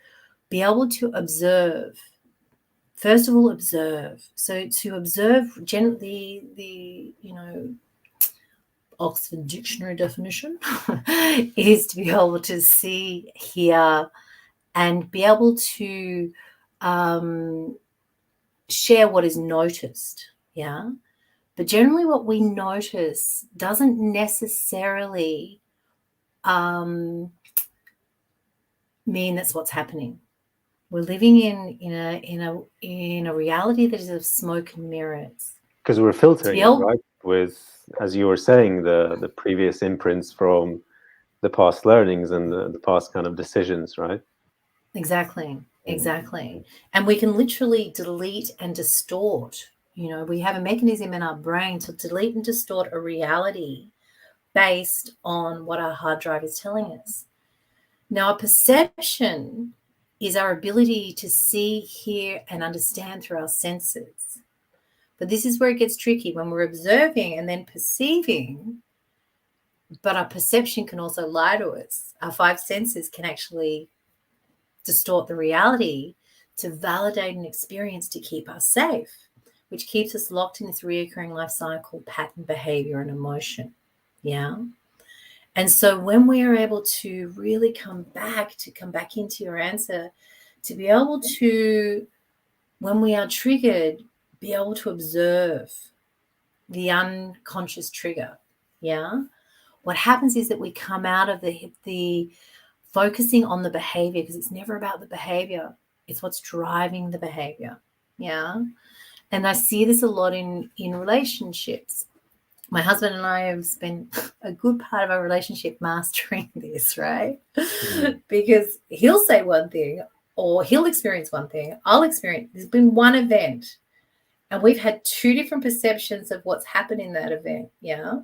be able to observe, first of all, observe. So to observe, generally, the Oxford Dictionary definition is to be able to see, hear, and be able to share what is noticed, yeah. But generally what we notice doesn't necessarily mean that's what's happening. We're living in a reality that is of smoke and mirrors. Because we're filtering it, right? With, as you were saying, the previous imprints from the past learnings and the past kind of decisions, right? Exactly. And we can literally delete and distort. You know, we have a mechanism in our brain to delete and distort a reality based on what our hard drive is telling us. Now, a perception is our ability to see, hear, and understand through our senses. But this is where it gets tricky when we're observing and then perceiving, but our perception can also lie to us. Our 5 senses can actually distort the reality to validate an experience to keep us safe, which keeps us locked in this reoccurring life cycle, pattern, behavior, and emotion. Yeah. And so when we are able to really come back into your answer, to be able to, when we are triggered, be able to observe the unconscious trigger. Yeah. What happens is that we come out of the focusing on the behavior, because it's never about the behavior. It's what's driving the behavior. Yeah. And I see this a lot in relationships. My husband and I have spent a good part of our relationship mastering this, right? Mm-hmm. Because he'll say one thing or he'll experience one thing. I'll experience, there's been one event and we've had 2 different perceptions of what's happened in that event. Yeah.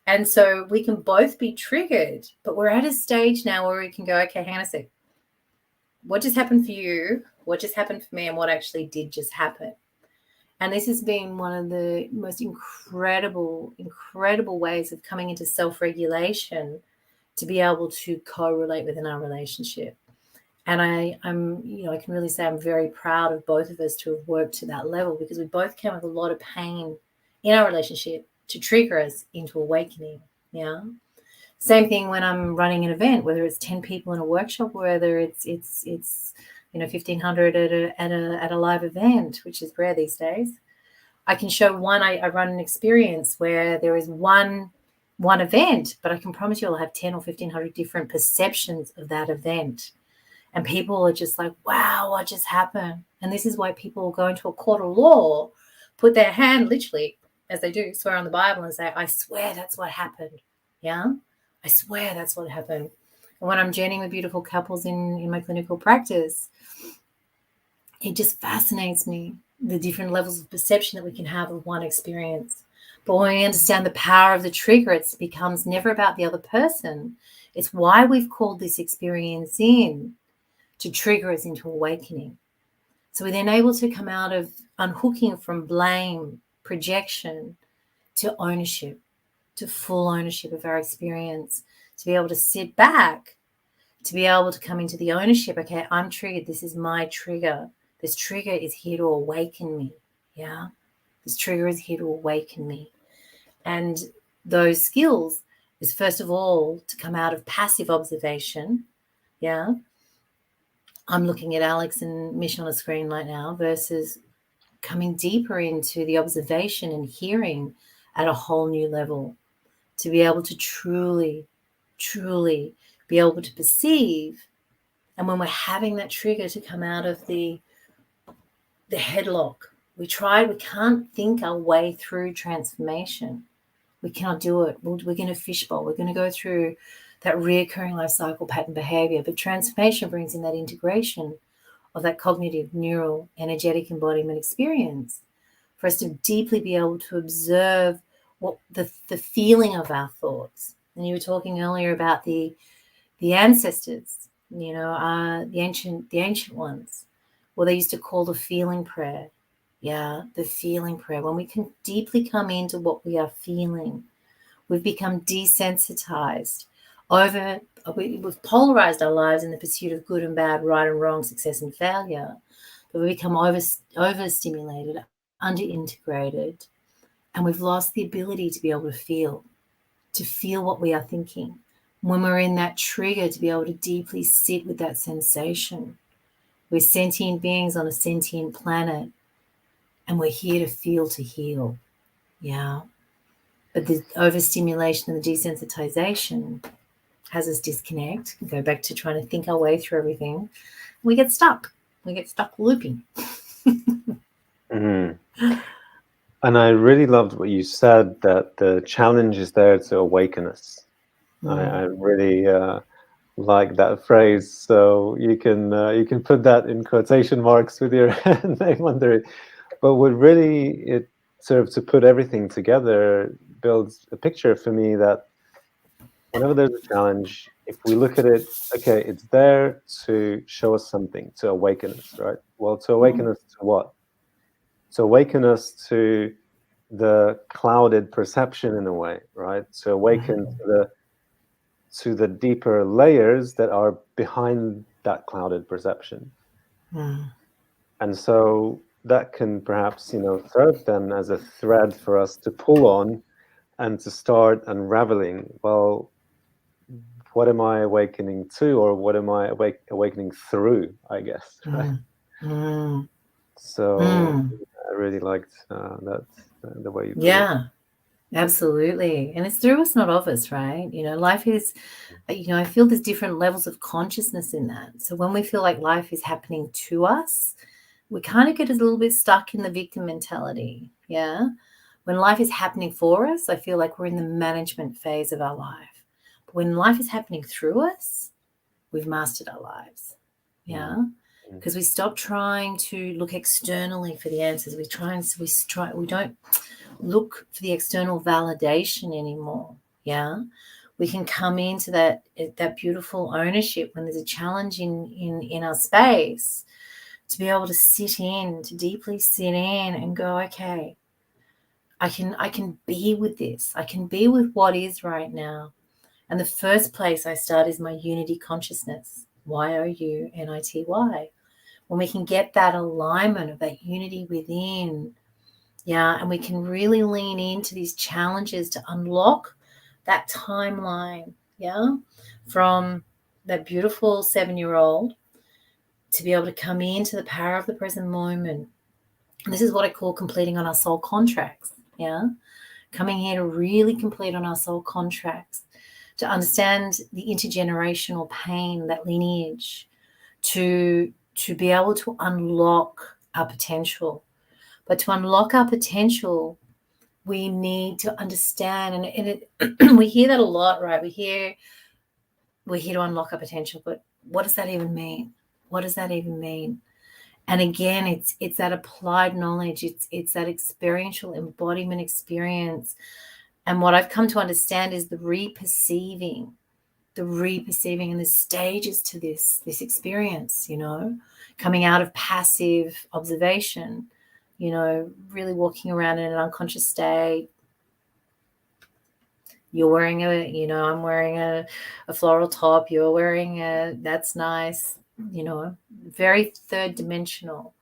And so we can both be triggered, but we're at a stage now where we can go, okay, hang on a sec. What just happened for you? What just happened for me? And what actually did just happen? And this has been one of the most incredible ways of coming into self-regulation to be able to co-relate within our relationship. And I can really say I'm very proud of both of us to have worked to that level, because we both came with a lot of pain in our relationship to trigger us into awakening. Yeah. Same thing when I'm running an event, whether it's 10 people in a workshop, whether it's 1,500 at a live event, which is rare these days. I can show one. I run an experience where there is one event, but I can promise you I'll have 10 or 1,500 different perceptions of that event. And people are just like, wow, what just happened? And this is why people go into a court of law, put their hand literally, as they do, swear on the Bible and say, I swear that's what happened. Yeah, I swear that's what happened. And when I'm journeying with beautiful couples in my clinical practice, it just fascinates me, the different levels of perception that we can have of one experience. But when we understand the power of the trigger, it becomes never about the other person. It's why we've called this experience in, to trigger us into awakening. So we're then able to come out of unhooking from blame, projection, to ownership, to full ownership of our experience, to be able to sit back, to be able to come into the ownership. Okay, I'm triggered. This is my trigger. This trigger is here to awaken me. Yeah. This trigger is here to awaken me. And those skills is, first of all, to come out of passive observation. Yeah. I'm looking at Alex and Mish on a screen right now, versus coming deeper into the observation and hearing at a whole new level, to be able to truly, truly be able to perceive. And when we're having that trigger, to come out of the headlock, we can't think our way through transformation. We cannot do it. We're going to fishbowl. We're going to go through that reoccurring life cycle pattern behavior. But transformation brings in that integration of that cognitive, neural, energetic embodiment experience for us to deeply be able to observe what the feeling of our thoughts. And you were talking earlier about the ancestors, the ancient ones. Well, they used to call the feeling prayer. Yeah, the feeling prayer. When we can deeply come into what we are feeling, we've become desensitized. We've polarized our lives in the pursuit of good and bad, right and wrong, success and failure. But we become overstimulated, underintegrated, and we've lost the ability to be able to feel what we are thinking. When we're in that trigger, to be able to deeply sit with that sensation. We're sentient beings on a sentient planet, and we're here to feel, to heal. Yeah. But the overstimulation and the desensitization has us disconnect and go back to trying to think our way through everything. We get stuck. We get stuck looping. Mm-hmm. And I really loved what you said, that the challenge is there to awaken us. I really like that phrase. So you can put that in quotation marks with your name under it. But what really it sort of, to put everything together, builds a picture for me that whenever there's a challenge, if we look at it, okay, it's there to show us something, to awaken us, right? Well, to awaken us to what? To awaken us to the clouded perception in a way, right? To awaken to the deeper layers that are behind that clouded perception. And so that can perhaps, serve then as a thread for us to pull on and to start unraveling. Well, what am I awakening to, or what am I awakening through, I guess, right? So I really liked that, the way you put it. Absolutely. And it's through us, not of us, right? Life is, I feel there's different levels of consciousness in that. So when we feel like life is happening to us, we kind of get a little bit stuck in the victim mentality. Yeah. When life is happening for us, I feel like we're in the management phase of our life. But when life is happening through us, we've mastered our lives. Yeah. Because we stop trying to look externally for the answers. We don't look for the external validation anymore. Yeah. We can come into that beautiful ownership when there's a challenge in our space, to be able to to deeply sit in and go, okay, I can be with this. I can be with what is right now. And the first place I start is my unity consciousness, YOUNITY. When we can get that alignment of that unity within, and we can really lean into these challenges to unlock that timeline, from that beautiful 7-year-old, to be able to come into the power of the present moment. And this is what I call completing on our soul contracts, coming here to really complete on our soul contracts, to understand the intergenerational pain, that lineage, to be able to unlock our potential. But to unlock our potential, we need to understand, and we hear that a lot, right? We're here to unlock our potential, but what does that even mean? What does that even mean? And again, it's that applied knowledge. It's that experiential embodiment experience. And what I've come to understand is the reperceiving the reperceiving and the stages to this experience, you know, coming out of passive observation, you know, really walking around in an unconscious state. You're wearing I'm wearing a floral top, you're wearing that's nice, you know, very third dimensional,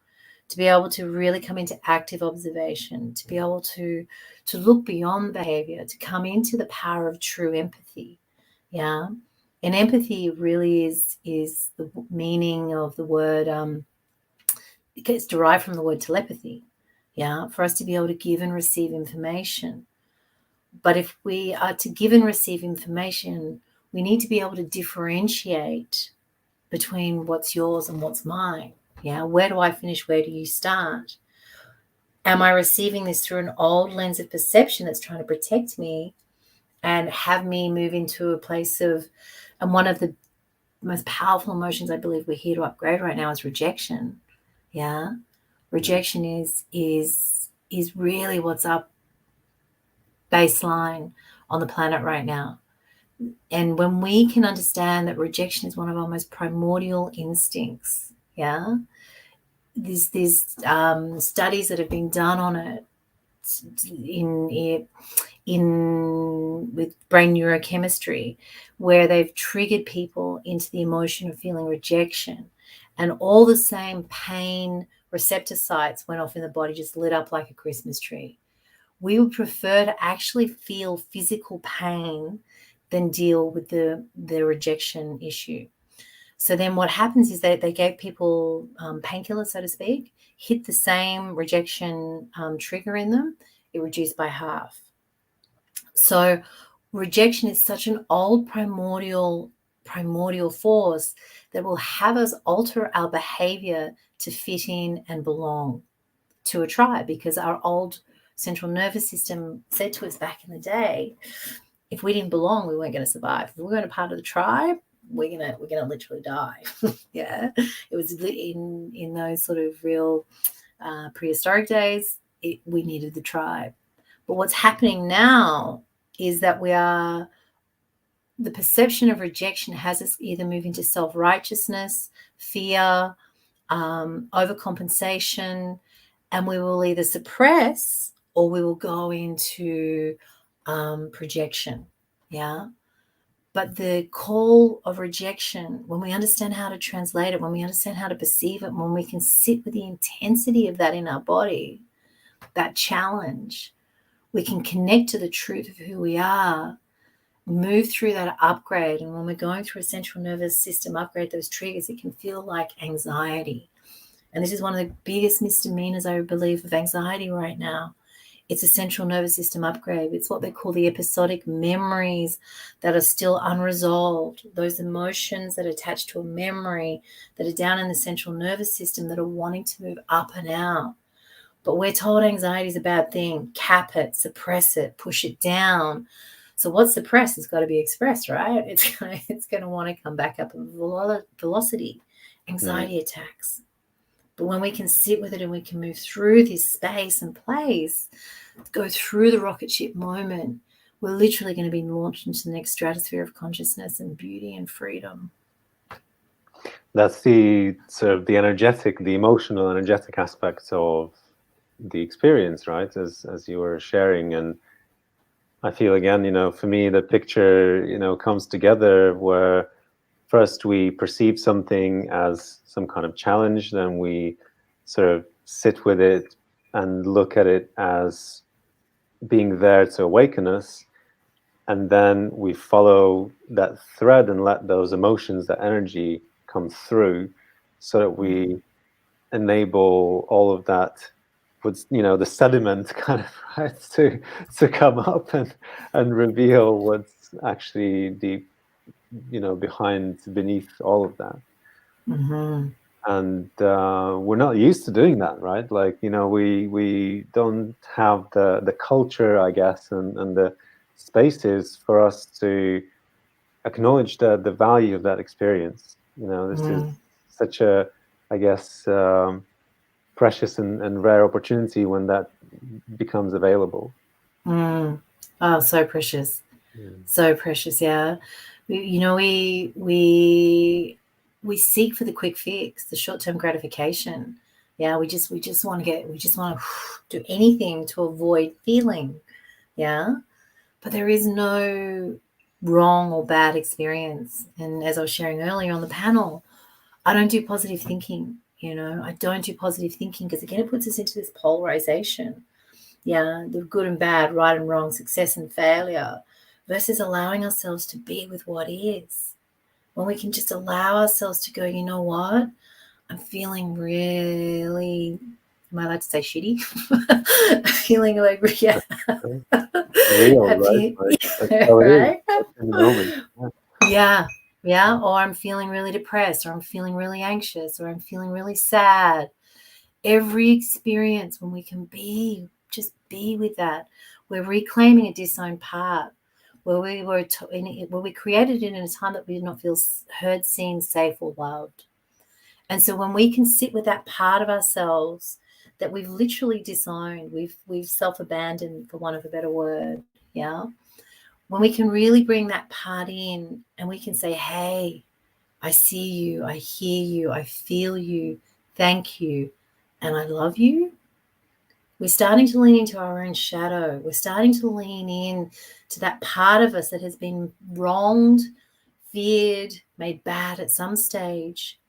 to be able to really come into active observation, to be able to look beyond behavior, to come into the power of true empathy. Yeah. And empathy really is the meaning of the word, it gets derived from the word telepathy. Yeah. For us to be able to give and receive information. But if we are to give and receive information, we need to be able to differentiate between what's yours and what's mine. Yeah. Where do I finish? Where do you start? Am I receiving this through an old lens of perception that's trying to protect me and have me move into a place of, and one of the most powerful emotions I believe we're here to upgrade right now is rejection. Yeah. Rejection is really what's up baseline on the planet right now. And when we can understand that rejection is one of our most primordial instincts, yeah, there's studies that have been done on it in with brain neurochemistry, where they've triggered people into the emotion of feeling rejection, and all the same pain receptor sites went off in the body, just lit up like a Christmas tree. We would prefer to actually feel physical pain than deal with the rejection issue. So then what happens is they gave people painkillers, so to speak, hit the same rejection trigger in them, it reduced by half. So rejection is such an old primordial force that will have us alter our behavior to fit in and belong to a tribe, because our old central nervous system said to us back in the day, if we didn't belong, we weren't going to survive. If we weren't a part of the tribe, we're gonna literally die. Yeah, it was in those sort of real prehistoric days. We needed the tribe. But what's happening now is that the perception of rejection has us either move into self-righteousness, fear, overcompensation, and we will either suppress or we will go into projection. Yeah. But the call of rejection, when we understand how to translate it, when we understand how to perceive it, when we can sit with the intensity of that in our body, that challenge, we can connect to the truth of who we are, move through that upgrade. And when we're going through a central nervous system upgrade, those triggers, it can feel like anxiety. And this is one of the biggest misdemeanors, I believe, of anxiety right now. It's a central nervous system upgrade. It's what they call the episodic memories that are still unresolved, those emotions that are attached to a memory that are down in the central nervous system that are wanting to move up and out. But we're told anxiety is a bad thing. Cap it, suppress it, push it down. So what's suppressed has got to be expressed, right? It's going to want to come back up at velocity. Anxiety attacks. But when we can sit with it and we can move through this space and place, go through the rocket ship moment, we're literally going to be launched into the next stratosphere of consciousness and beauty and freedom. That's the sort of the emotional energetic aspects of the experience, right? As you were sharing. And I feel again, for me, the picture, comes together where first we perceive something as some kind of challenge, then we sort of sit with it and look at it as being there to awaken us. And then we follow that thread and let those emotions, that energy come through, so that we enable all of that, with the sediment kind of, right, to come up and reveal what's actually deep, beneath all of that. Mm-hmm. And we're not used to doing that, right? Like, we don't have the culture, I guess, and the spaces for us to acknowledge the value of that experience. This is such a, I guess, precious and rare opportunity when that becomes available. Oh, so precious. So precious, yeah. We seek for the quick fix, the short-term gratification. Yeah, we just want to do anything to avoid feeling. Yeah, but there is no wrong or bad experience. And as I was sharing earlier on the panel, I don't do positive thinking. I don't do positive thinking because, again, it puts us into this polarization. Yeah, the good and bad, right and wrong, success and failure, versus allowing ourselves to be with what is. When we can just allow ourselves to go, you know what? I'm feeling really, am I allowed to say shitty? Feeling like, yeah. Real, right? That's how it is in the moment. Yeah. Or I'm feeling really depressed, or I'm feeling really anxious, or I'm feeling really sad. Every experience, when we can just be with that, we're reclaiming a disowned part where we created it in a time that we did not feel heard, seen, safe, or loved. And so when we can sit with that part of ourselves that we've literally disowned, we've self-abandoned, for want of a better word, yeah. When we can really bring that part in and we can say, hey, I see you, I hear you, I feel you, thank you, and I love you. We're starting to lean into our own shadow. We're starting to lean in to that part of us that has been wronged, feared, made bad at some stage,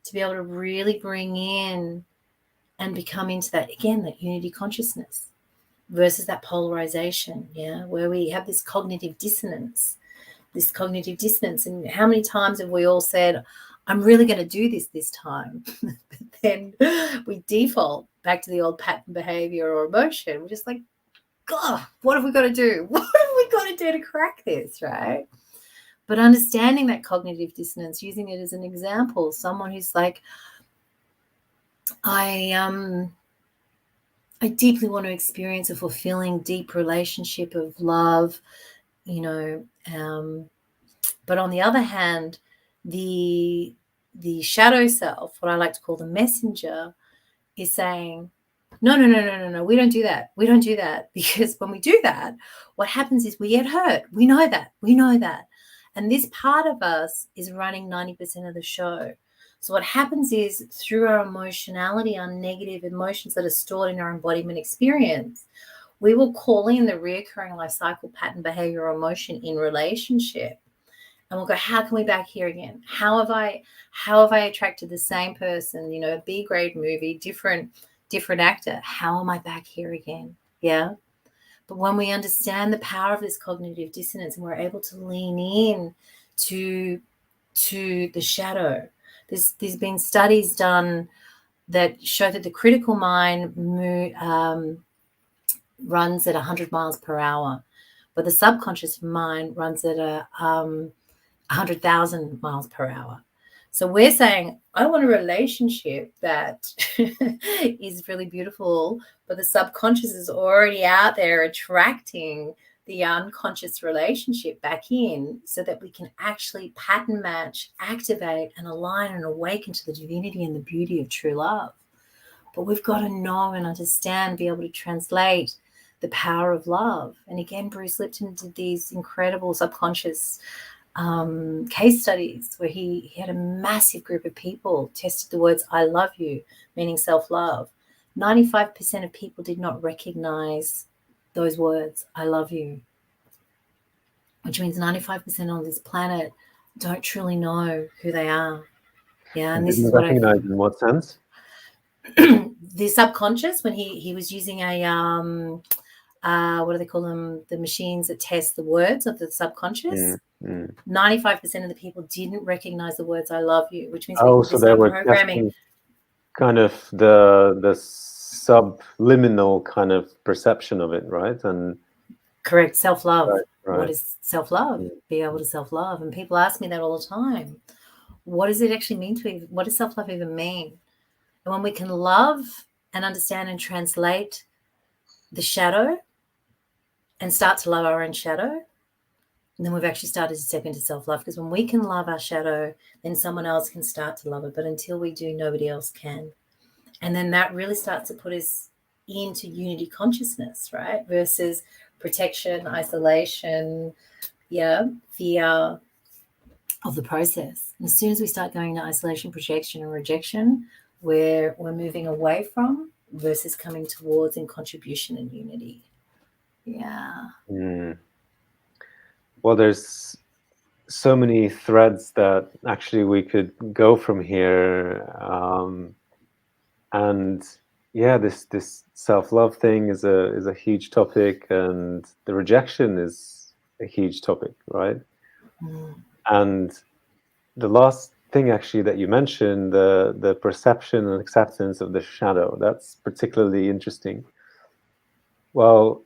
to be able to really bring in and become into that, again, that unity consciousness versus that polarization, yeah, where we have this cognitive dissonance. And how many times have we all said, I'm really going to do this time? But then we default back to the old pattern behavior or emotion. We're just like, God, what have we got to do? What have we got to do to crack this, right? But understanding that cognitive dissonance, using it as an example, someone who's like, I deeply want to experience a fulfilling, deep relationship of love, but on the other hand, the shadow self, what I like to call the messenger, is saying, no, we don't do that. We don't do that. Because when we do that, what happens is we get hurt. We know that. And this part of us is running 90% of the show. So what happens is, through our emotionality, our negative emotions that are stored in our embodiment experience, we will call in the reoccurring life cycle pattern, behavior, or emotion in relationship. And we'll go, how can we back here again? How have I attracted the same person, a B grade movie, different actor? How am I back here again? Yeah. But when we understand the power of this cognitive dissonance and we're able to lean in to the shadow, there's been studies done that show that the critical mind runs at 100 miles per hour, but the subconscious mind runs at 100,000 miles per hour. So we're saying, I want a relationship that is really beautiful, but the subconscious is already out there attracting the unconscious relationship back in, so that we can actually pattern match, activate, and align and awaken to the divinity and the beauty of true love. But we've got to know and understand, be able to translate the power of love. And again, Bruce Lipton did these incredible subconscious case studies where he had a massive group of people tested the words I love you, meaning self-love. 95% of people did not recognize those words, I love you, which means 95% on this planet don't truly know who they are. Yeah, and this is what recognize in what sense? The subconscious, when he was using a what do they call them? The machines that test the words of the subconscious. 95% of the people didn't recognize the words "I love you," which means so they were testing kind of the subliminal kind of perception of it, right? And correct, self-love. Right. What is self-love? Be able to self-love, and people ask me that all the time. What does it actually mean to? What does self-love even mean? And when we can love and understand and translate the shadow and start to love our own shadow, and then we've actually started to step into self-love. Because when we can love our shadow, then someone else can start to love it. But until we do, nobody else can. And then that really starts to put us into unity consciousness, right? Versus protection, isolation, fear, of the process. And as soon as we start going to isolation, projection, and rejection, we're moving away from versus coming towards in contribution and unity. Yeah. Well, there's so many threads that actually we could go from here, and yeah, this self-love thing is a huge topic, and the rejection is a huge topic, right? And the last thing actually that you mentioned, the perception and acceptance of the shadow, that's particularly interesting. Well,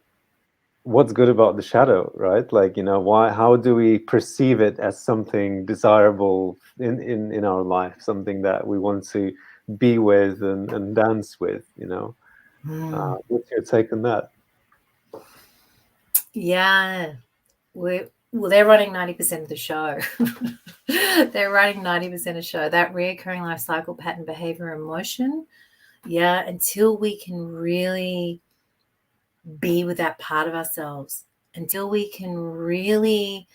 what's good about the shadow, right? Like, how do we perceive it as something desirable in our life, something that we want to be with and dance with, what's your take on that? Yeah, they're running 90% of the show. They're running 90% of the show. That reoccurring life cycle, pattern, behavior, emotion. Yeah, until we can really be with that part of ourselves, until we can really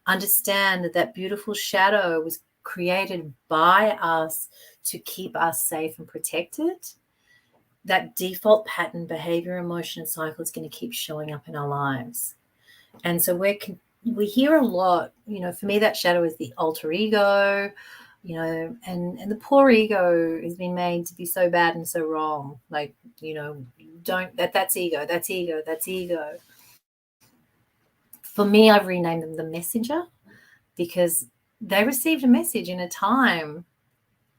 understand that that beautiful shadow was created by us to keep us safe and protected, that default pattern, behavior, emotion, and cycle is going to keep showing up in our lives. And so we hear a lot, for me, that shadow is the alter ego, and the poor ego has been made to be so bad and so wrong. Like, that's ego, that's ego, that's ego. For me, I've renamed them the messenger, because they received a message in a time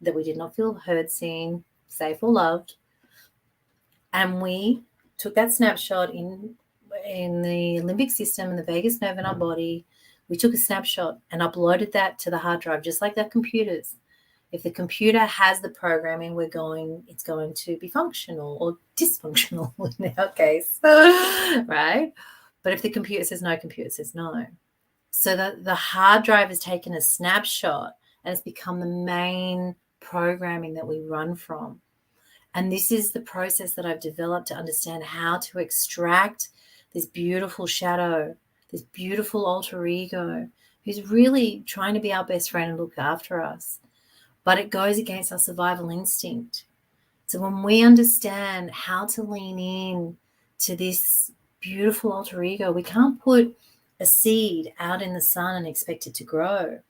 that we did not feel heard, seen, safe, or loved. And we took that snapshot in the limbic system and the vagus nerve in our body. We took a snapshot and uploaded that to the hard drive, just like the computers. If the computer has the programming, it's going to be functional or dysfunctional in our case, right? But if the computer says no, computer says no. So the hard drive has taken a snapshot and it's become the main programming that we run from. And this is the process that I've developed to understand how to extract this beautiful shadow, this beautiful alter ego, who's really trying to be our best friend and look after us. But it goes against our survival instinct. So when we understand how to lean in to this beautiful alter ego, we can't put a seed out in the sun and expect it to grow.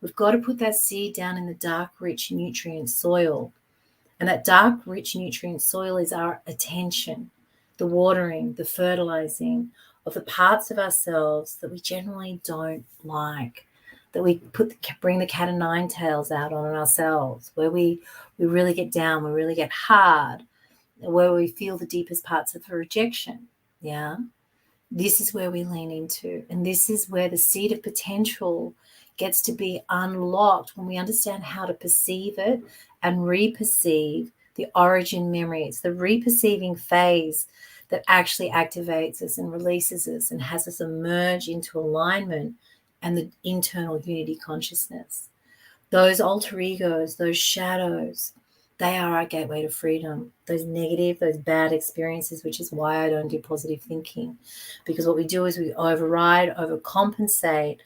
We've got to put that seed down in the dark, rich, nutrient soil. And that dark, rich, nutrient soil is our attention, the watering, the fertilizing of the parts of ourselves that we generally don't like, that we bring the cat o' nine tails out on ourselves, where we really get down, we really get hard, where we feel the deepest parts of the rejection. Yeah. This is where we lean into. And this is where the seed of potential gets to be unlocked when we understand how to perceive it and reperceive the origin memories, the reperceiving phase that actually activates us and releases us and has us emerge into alignment and the internal unity consciousness. Those alter egos, those shadows, they are our gateway to freedom. Those negative, those bad experiences, which is why I don't do positive thinking. Because what we do is we override, overcompensate,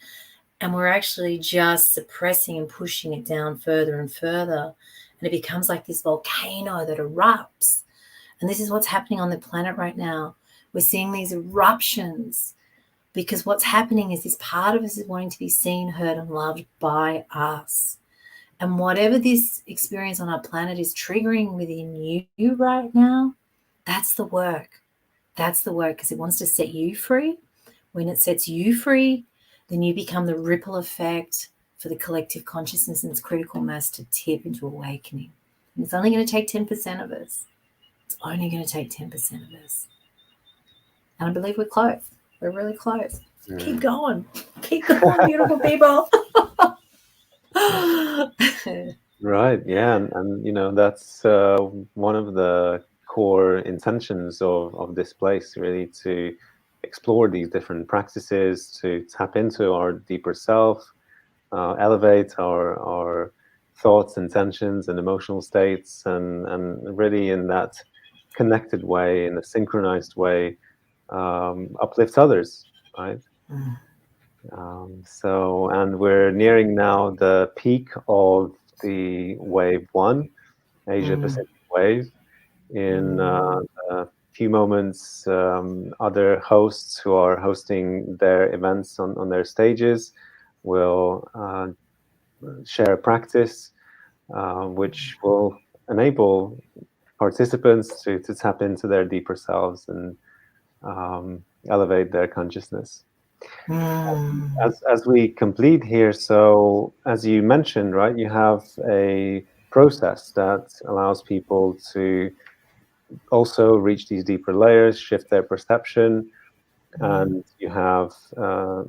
and we're actually just suppressing and pushing it down further and further. And it becomes like this volcano that erupts. And this is what's happening on the planet right now. We're seeing these eruptions because what's happening is this part of us is wanting to be seen, heard, and loved by us. And whatever this experience on our planet is triggering within you right now, that's the work. That's the work, because it wants to set you free. When it sets you free, then you become the ripple effect for the collective consciousness and its critical mass to tip into awakening. And it's only going to take 10% of us. It's only going to take 10% of us. And I believe we're close. We're really close. Yeah. Keep going. Keep going, beautiful people. Right. Yeah. And that's one of the core intentions of this place, really, to explore these different practices, to tap into our deeper self, elevate our thoughts, intentions, and emotional states, and really in that connected way, in a synchronized way, uplift others, right? And we're nearing now the peak of the wave 1, Asia Pacific wave. In a few moments, other hosts who are hosting their events on their stages will share a practice which will enable participants to tap into their deeper selves and elevate their consciousness. As we complete here, so as you mentioned, right, you have a process that allows people to also reach these deeper layers, shift their perception, and you have a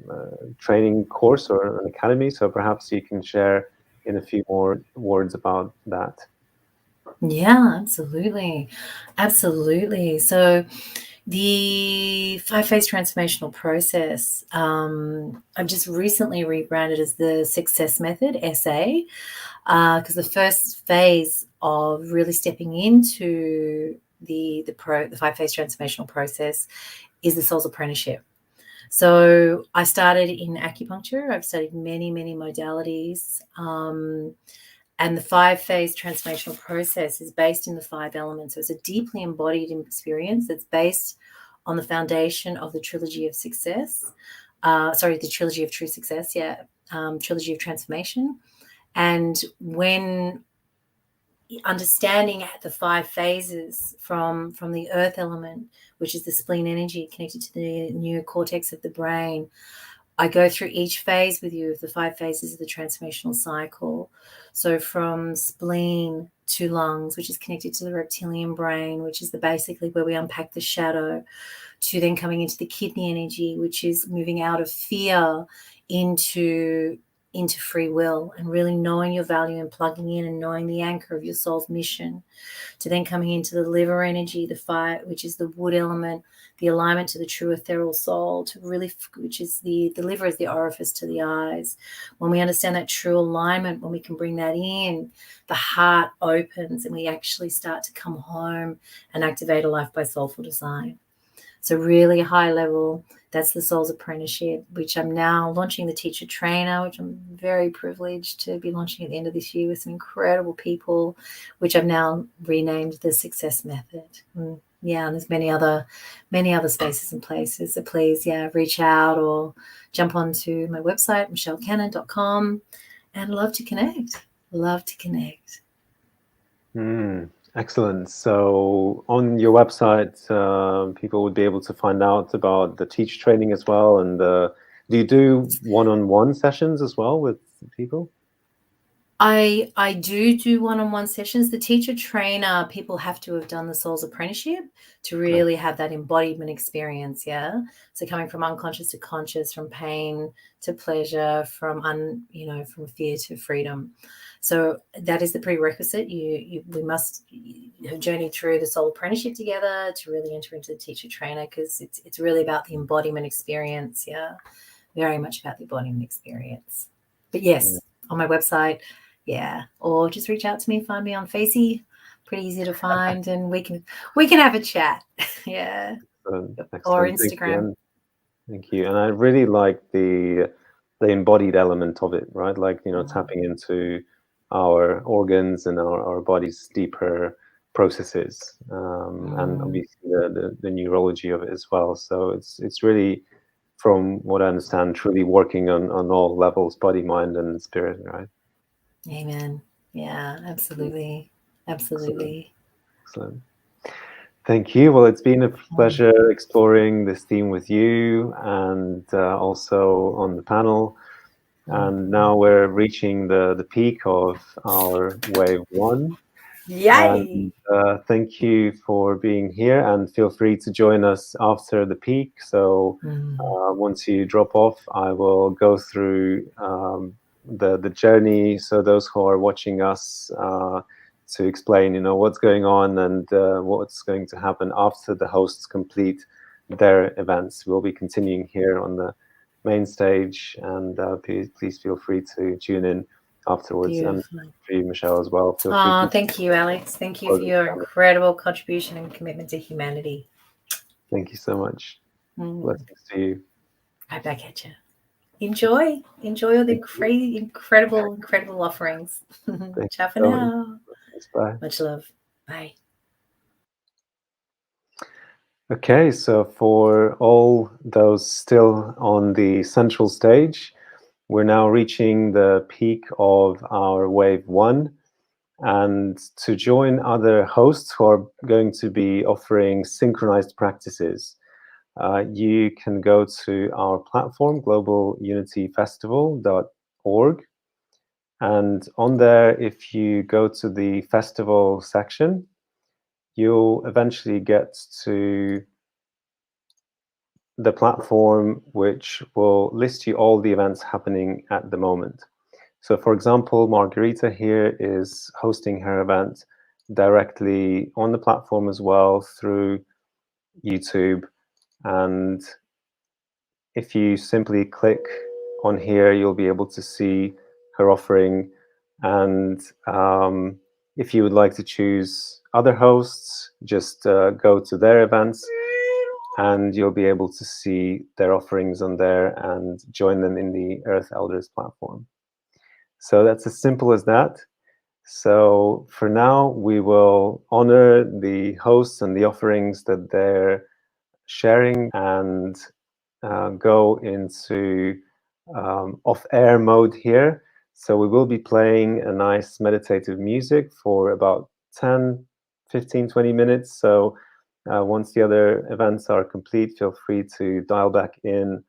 training course or an academy. So perhaps you can share in a few more words about that. Yeah, absolutely. Absolutely. So the 5-phase transformational process, I've just recently rebranded as the Success Method, SA, because the first phase of really stepping into the 5-phase transformational process is the soul's apprenticeship. So I started in acupuncture. I've studied many, many modalities. And the 5-phase transformational process is based in the 5 elements. So it's a deeply embodied experience that's based on the foundation of the Trilogy of Success. The Trilogy of True Success, Trilogy of Transformation. And when understanding the 5 phases from the earth element, which is the spleen energy connected to the neocortex of the brain, I go through each phase with you of the 5 phases of the transformational cycle. So from spleen to lungs, which is connected to the reptilian brain, which is basically where we unpack the shadow, to then coming into the kidney energy, which is moving out of fear into free will and really knowing your value and plugging in and knowing the anchor of your soul's mission, to then coming into the liver energy, the fire, which is the wood element, the alignment to the true ethereal soul, to really, which is the liver is the orifice to the eyes. When we understand that true alignment, when we can bring that in, the heart opens and we actually start to come home and activate a life by soulful design. So really high level, that's the Soul's Apprenticeship, which I'm now launching the teacher trainer, which I'm very privileged to be launching at the end of this year with some incredible people, which I've now renamed the Success Method. And there's many other spaces and places. So please, reach out or jump onto my website, michellecannon.com, and love to connect. Excellent. So on your website, people would be able to find out about the teacher training as well. And do you do one-on-one sessions as well with people? I do one-on-one sessions. The teacher trainer, people have to have done the Soul's Apprenticeship to really have that embodiment experience. Yeah. So coming from unconscious to conscious, from pain to pleasure, from fear to freedom. So that is the prerequisite. We must journey through the Soul Apprenticeship together to really enter into the teacher trainer, because it's really about the embodiment experience. Yeah. Very much about the embodiment experience. But yes, on my website. Yeah, or just reach out to me, find me on Facey, pretty easy to find, and we can have a chat. Yeah. Excellent. Or Instagram. Thank you. And I really like the embodied element of it, right? Like, tapping into our organs and our body's deeper processes, and obviously the neurology of it as well. So it's really, from what I understand, truly working on all levels, body, mind, and spirit, right? Amen. Yeah, absolutely. Excellent. Thank you. Well, it's been a pleasure exploring this theme with you, and also on the panel. And now we're reaching the peak of our wave 1. Yay! And, thank you for being here, and feel free to join us after the peak. So once you drop off, I will go through the journey, so those who are watching us, to explain what's going on and what's going to happen after the hosts complete their events. We'll be continuing here on the main stage, and please feel free to tune in afterwards. Beautiful. And for you, Michelle, as well. Feel free thank you, Alex. Thank you for your incredible contribution and commitment to humanity. Thank you so much. Blessings to you. Right back at you. enjoy all the crazy, incredible offerings. Ciao for now. Bye. Much love. Bye. Okay, so for all those still on the central stage, we're now reaching the peak of our wave 1. And to join other hosts who are going to be offering synchronized practices, you can go to our platform, globalunityfestival.org. And on there, if you go to the festival section, you'll eventually get to the platform which will list you all the events happening at the moment. So for example, Margarita here is hosting her event directly on the platform as well through YouTube. And if you simply click on here, you'll be able to see her offering. And if you would like to choose other hosts, just go to their events and you'll be able to see their offerings on there and join them in the Earth Elders platform. So that's as simple as that. So for now, we will honor the hosts and the offerings that they're sharing and go into off-air mode here. So we will be playing a nice meditative music for about 10, 15, 20 minutes. So once the other events are complete, feel free to dial back in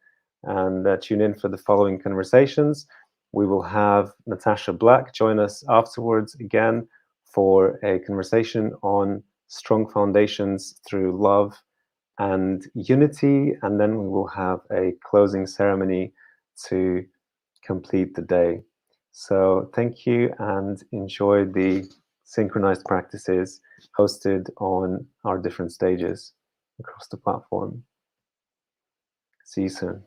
and tune in for the following conversations. We will have Natasha Black join us afterwards again for a conversation on strong foundations through love and unity, and then we will have a closing ceremony to complete the day. So thank you and enjoy the synchronized practices hosted on our different stages across the platform. See you soon.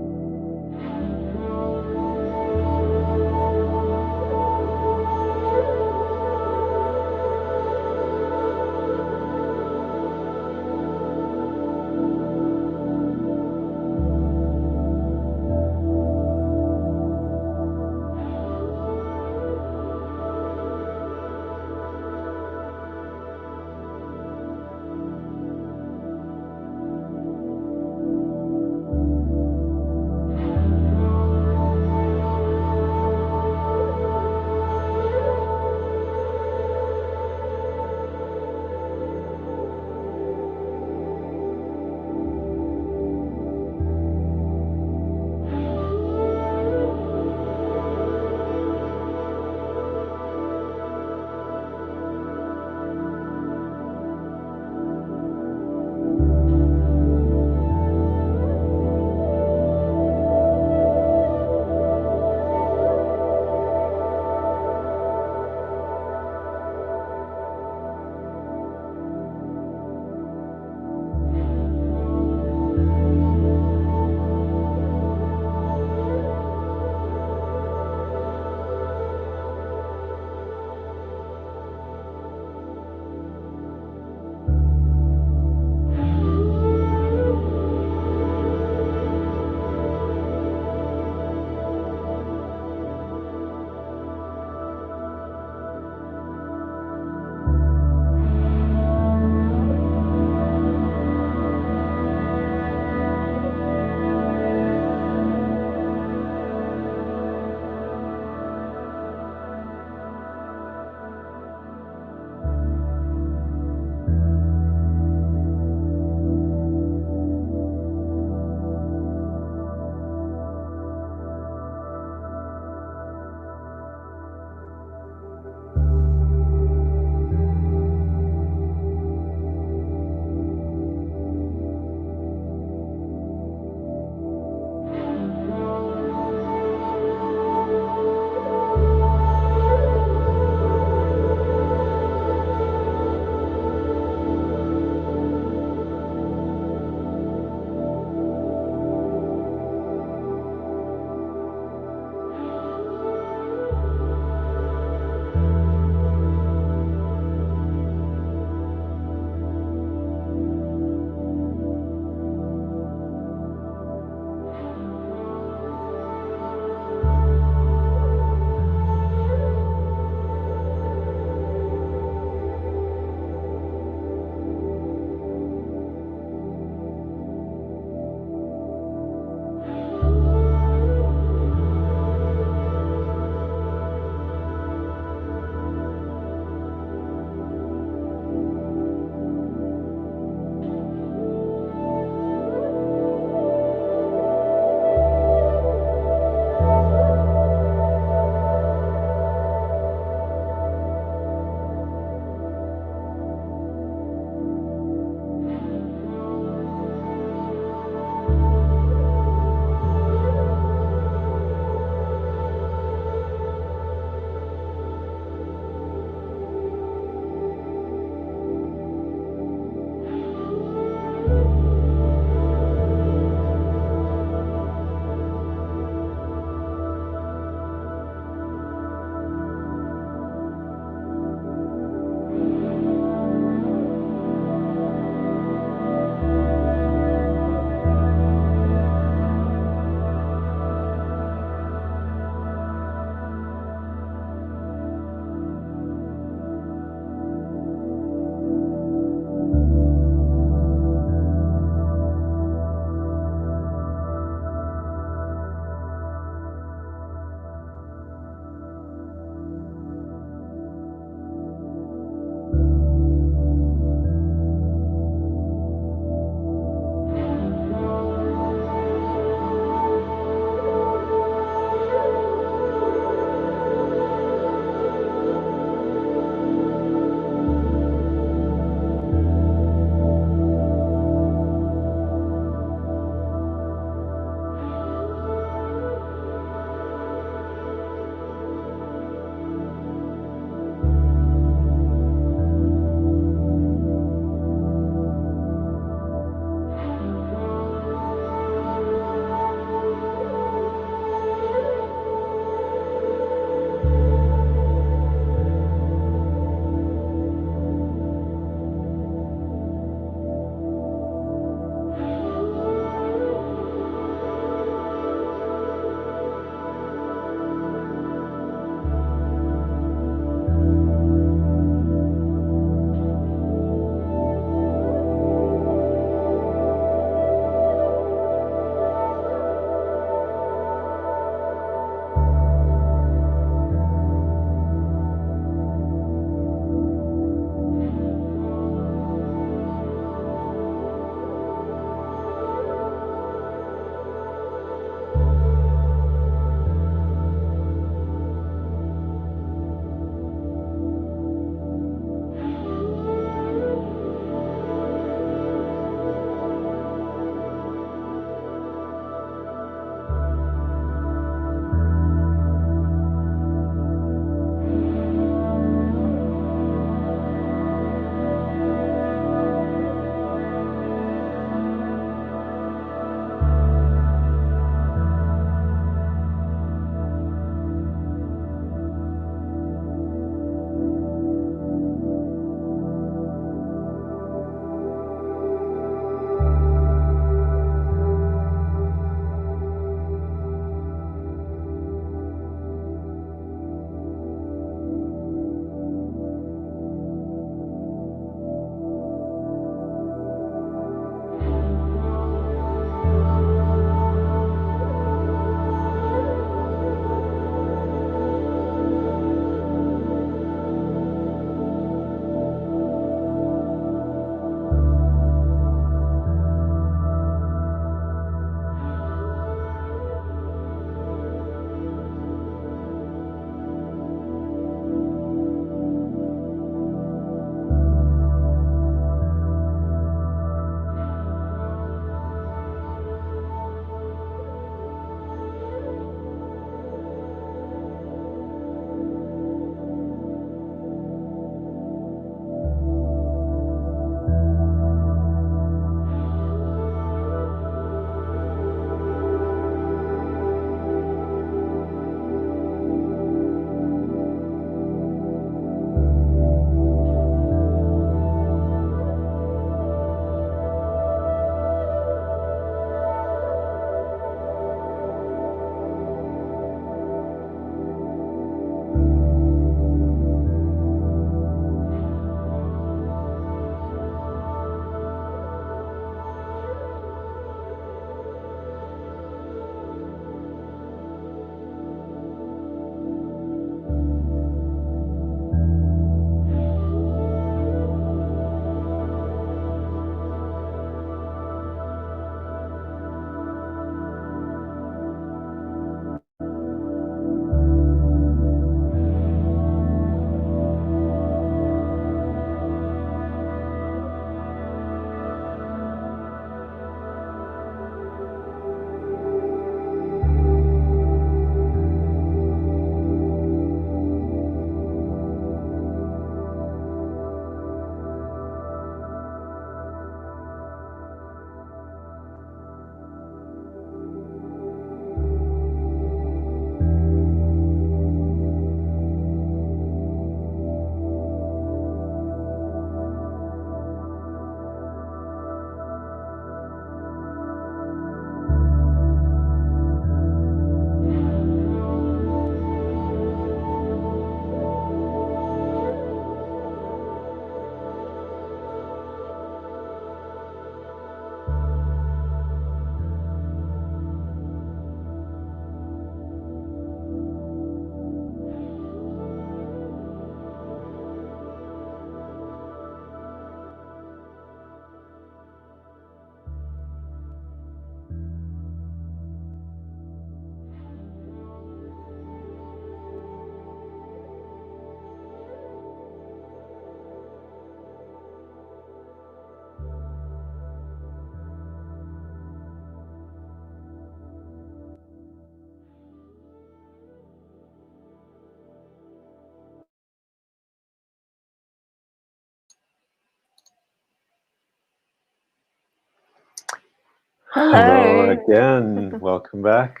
Hello Hello. again. Welcome back.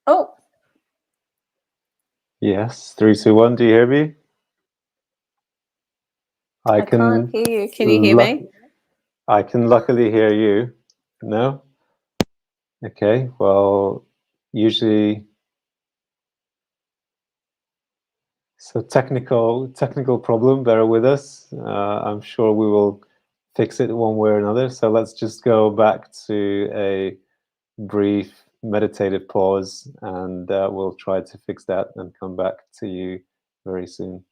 Oh, Yes, 3, 2, 1. Do you hear me? I can't hear you. Can you hear me? I can luckily hear you. No? Okay. Well, usually, so technical problem. Bear with us. I'm sure we will fix it one way or another. So let's just go back to a brief meditative pause, and we'll try to fix that and come back to you very soon.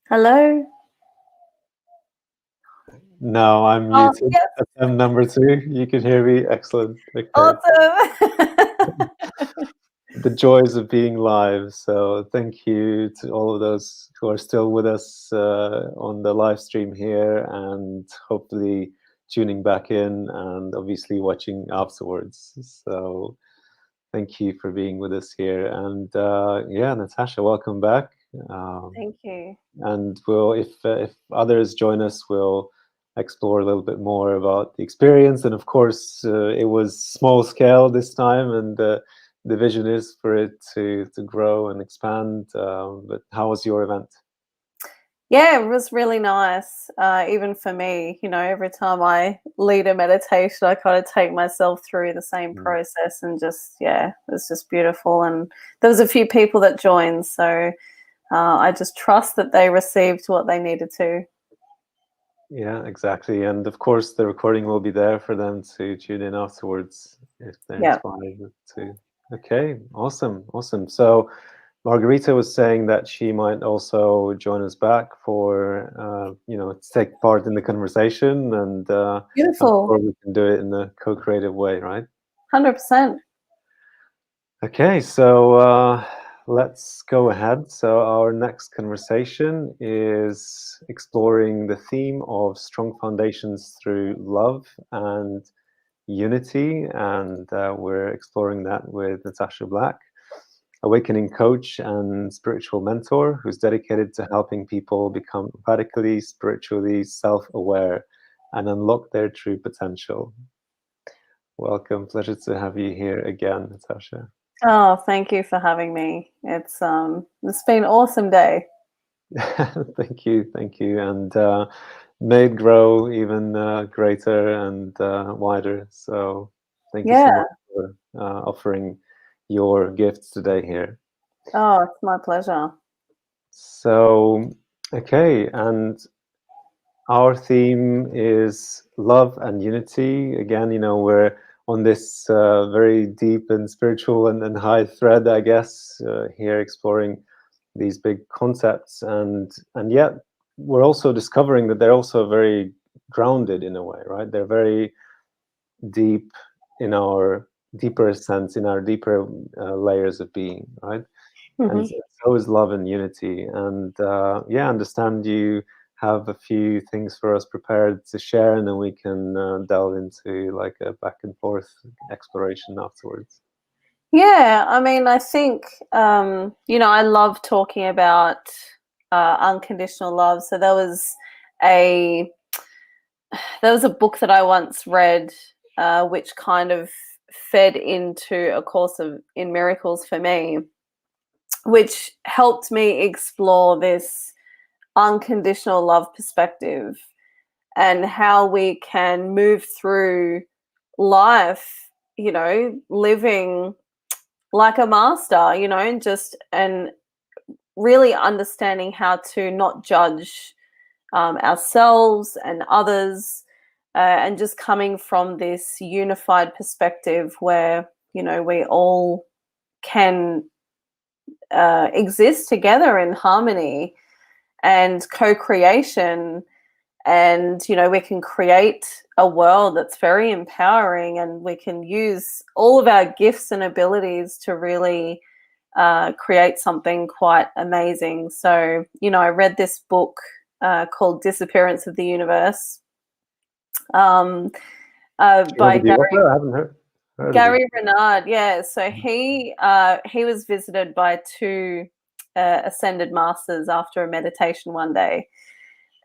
Hello. No, I'm Oh, muted. yes. Attempt number 2. You can hear me. Excellent. Okay. Awesome. The joys of being live. So thank you to all of those who are still with us on the live stream here, and hopefully tuning back in and obviously watching afterwards. So thank you for being with us here. And yeah, Natasha, welcome back. Thank you. And we'll, if others join us, we'll explore a little bit more about the experience. And of course, it was small scale this time, and the vision is for it to grow and expand. But how was your event? Yeah, it was really nice. Even for me, you know, every time I lead a meditation, I kind of take myself through the same process, and just, yeah, it's just beautiful. And there was a few people that joined, so I just trust that they received what they needed to. Yeah, exactly. And of course, the recording will be there for them to tune in afterwards if they're Yeah. inspired to Okay, awesome. So Margarita was saying that she might also join us back for, to take part in the conversation, and I'm Beautiful. sure we can do it in a co-creative way, right? 100%. Okay, so let's go ahead. So our next conversation is exploring the theme of strong foundations through love and unity, and we're exploring that with Natasha Black, awakening coach and spiritual mentor who's dedicated to helping people become radically spiritually self-aware and unlock their true potential. Welcome, pleasure to have you here again, Natasha. Oh, thank you for having me. It's been an awesome day. Thank you, and may it grow even greater and wider. So thank you so much for offering your gifts today here. Oh, it's my pleasure. So, okay, and our theme is love and unity. Again, we're on this very deep and spiritual and high thread, I guess, here exploring these big concepts, and yet we're also discovering that they're also very grounded in a way, right? They're very deep in our deeper sense, in our deeper layers of being, right? And so is love and unity. And understand you have a few things for us prepared to share, and then we can delve into like a back and forth exploration afterwards. Yeah, I mean, I think, I love talking about unconditional love. So there was a book that I once read, which kind of fed into A Course in Miracles for me, which helped me explore this unconditional love perspective and how we can move through life, living like a master, and really understanding how to not judge ourselves and others, and just coming from this unified perspective where, we all can exist together in harmony and co-creation. And, we can create a world that's very empowering, and we can use all of our gifts and abilities to really create something quite amazing. So, I read this book called Disappearance of the Universe by Author? I haven't heard Gary Renard. Yeah. So he was visited by two ascended masters after a meditation one day.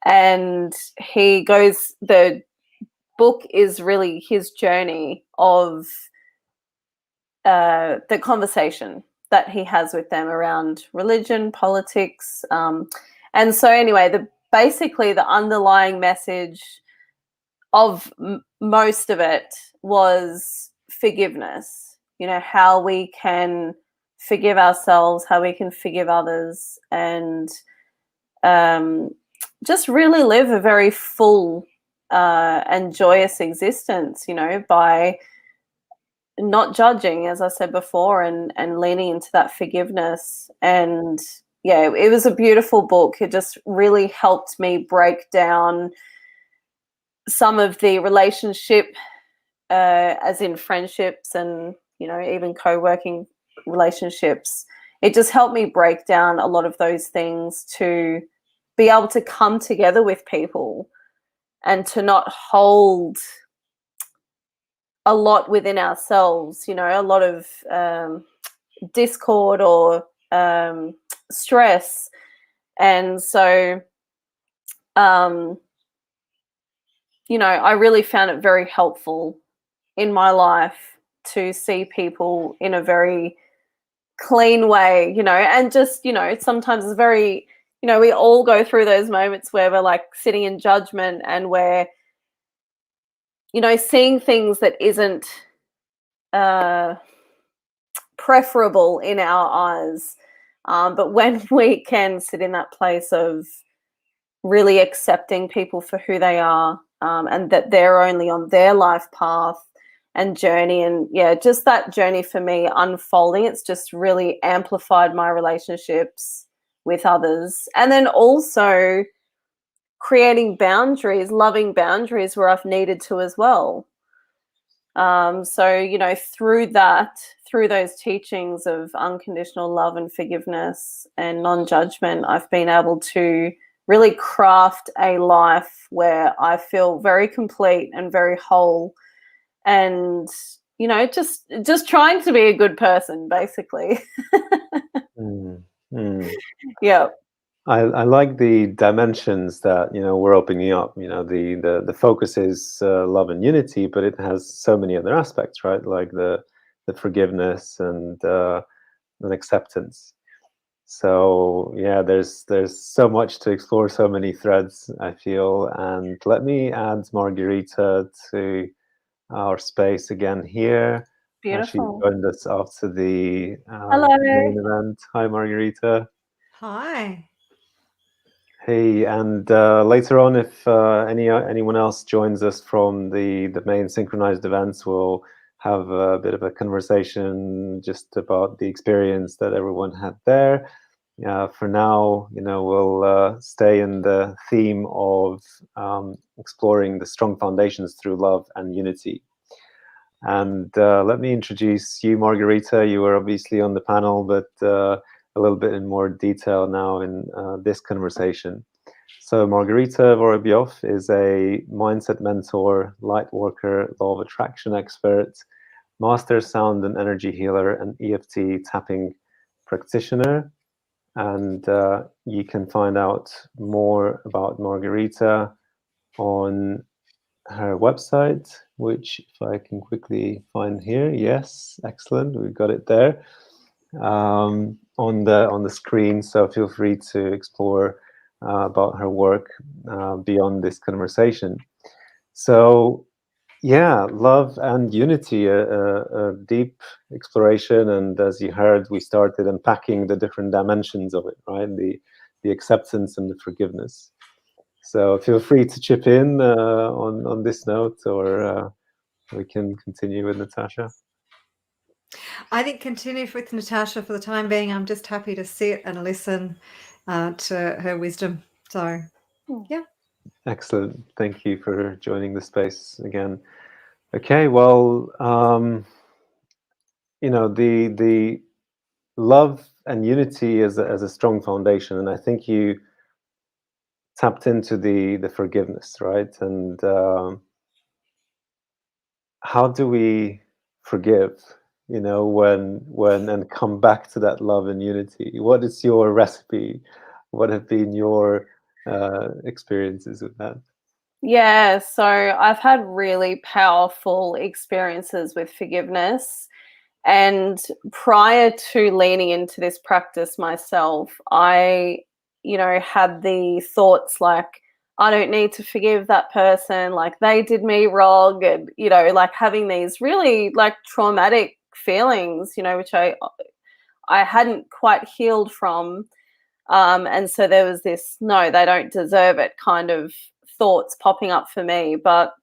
And the book is really his journey of the conversation that he has with them around religion, politics. And so anyway, basically the underlying message of most of it was forgiveness, how we can forgive ourselves, how we can forgive others, and just really live a very full and joyous existence, by not judging, as I said before, and leaning into that forgiveness. And yeah, it was a beautiful book. It just really helped me break down some of the relationship, as in friendships and, even co-working relationships. It just helped me break down a lot of those things to be able to come together with people and to not hold a lot within ourselves, a lot of discord or stress. And so, I really found it very helpful in my life to see people in a very clean way, and just, sometimes it's very, we all go through those moments where we're like sitting in judgment and we're, seeing things that isn't preferable in our eyes. But when we can sit in that place of really accepting people for who they are, and that they're only on their life path, and journey. And yeah, just that journey for me unfolding, it's just really amplified my relationships with others. And then also creating boundaries, loving boundaries where I've needed to as well. So, you know, through those teachings of unconditional love and forgiveness and non-judgment, I've been able to really craft a life where I feel very complete and very whole, and, you know, just trying to be a good person, basically. Yeah. I like the dimensions that, you know, we're opening up. You know, the focus is love and unity, but it has so many other aspects, right? Like the forgiveness and acceptance. So yeah, there's so much to explore, so many threads, I feel. And let me add Margarita to our space again here. Beautiful. She joined us after the Hello. main event. Hi, Margarita. Hi. Hey, and later on, if anyone else joins us from the main synchronized events, we'll have a bit of a conversation just about the experience that everyone had there. For now, you know, we'll stay in the theme of exploring the strong foundations through love and unity. And let me introduce you, Margarita. You were obviously on the panel, but a little bit in more detail now in this conversation. So Margarita Vorobyov is a mindset mentor, light worker, law of attraction expert, master sound and energy healer, and EFT tapping practitioner. And you can find out more about Margarita on her website, which if I can quickly find here, yes, excellent, we've got it there on the screen. So feel free to explore about her work beyond this conversation. So yeah, love and unity, a deep exploration, and as you heard, we started unpacking the different dimensions of it, right? The acceptance and the forgiveness. So feel free to chip in on this note, or we can continue with Natasha. I think continue with Natasha for the time being. I'm just happy to sit and listen to her wisdom. So, yeah. Excellent. Thank you for joining the space again. Okay, well, you know, the love and unity as a strong foundation, and I think you tapped into the forgiveness, right? And how do we forgive, you know, when and come back to that love and unity? What is your recipe? What have been your experiences with that? Yeah, so I've had really powerful experiences with forgiveness. And prior to leaning into this practice myself, I, you know, had the thoughts like, I don't need to forgive that person, like they did me wrong, and, you know, like having these really like traumatic feelings, you know, which I hadn't quite healed from. And so there was this, no, they don't deserve it kind of thoughts popping up for me. But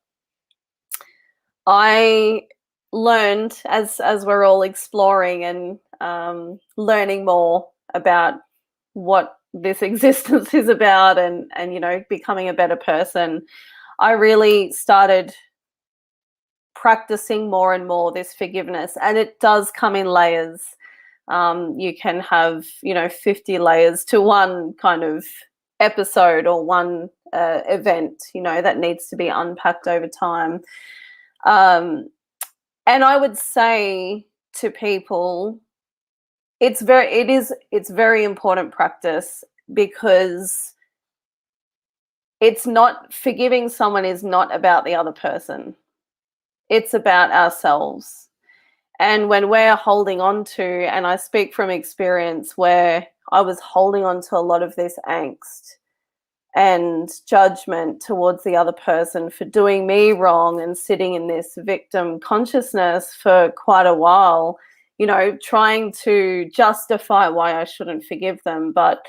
I learned as we're all exploring and learning more about what this existence is about, and you know, becoming a better person, I really started practicing more and more this forgiveness, and it does come in layers. You can have, you know, 50 layers to one kind of episode or one event, you know, that needs to be unpacked over time. And I would say to people, it's very important practice, because it's not, forgiving someone is not about the other person. It's about ourselves. And when we're holding on to, and I speak from experience where I was holding on to a lot of this angst and judgment towards the other person for doing me wrong, and sitting in this victim consciousness for quite a while, you know, trying to justify why I shouldn't forgive them. But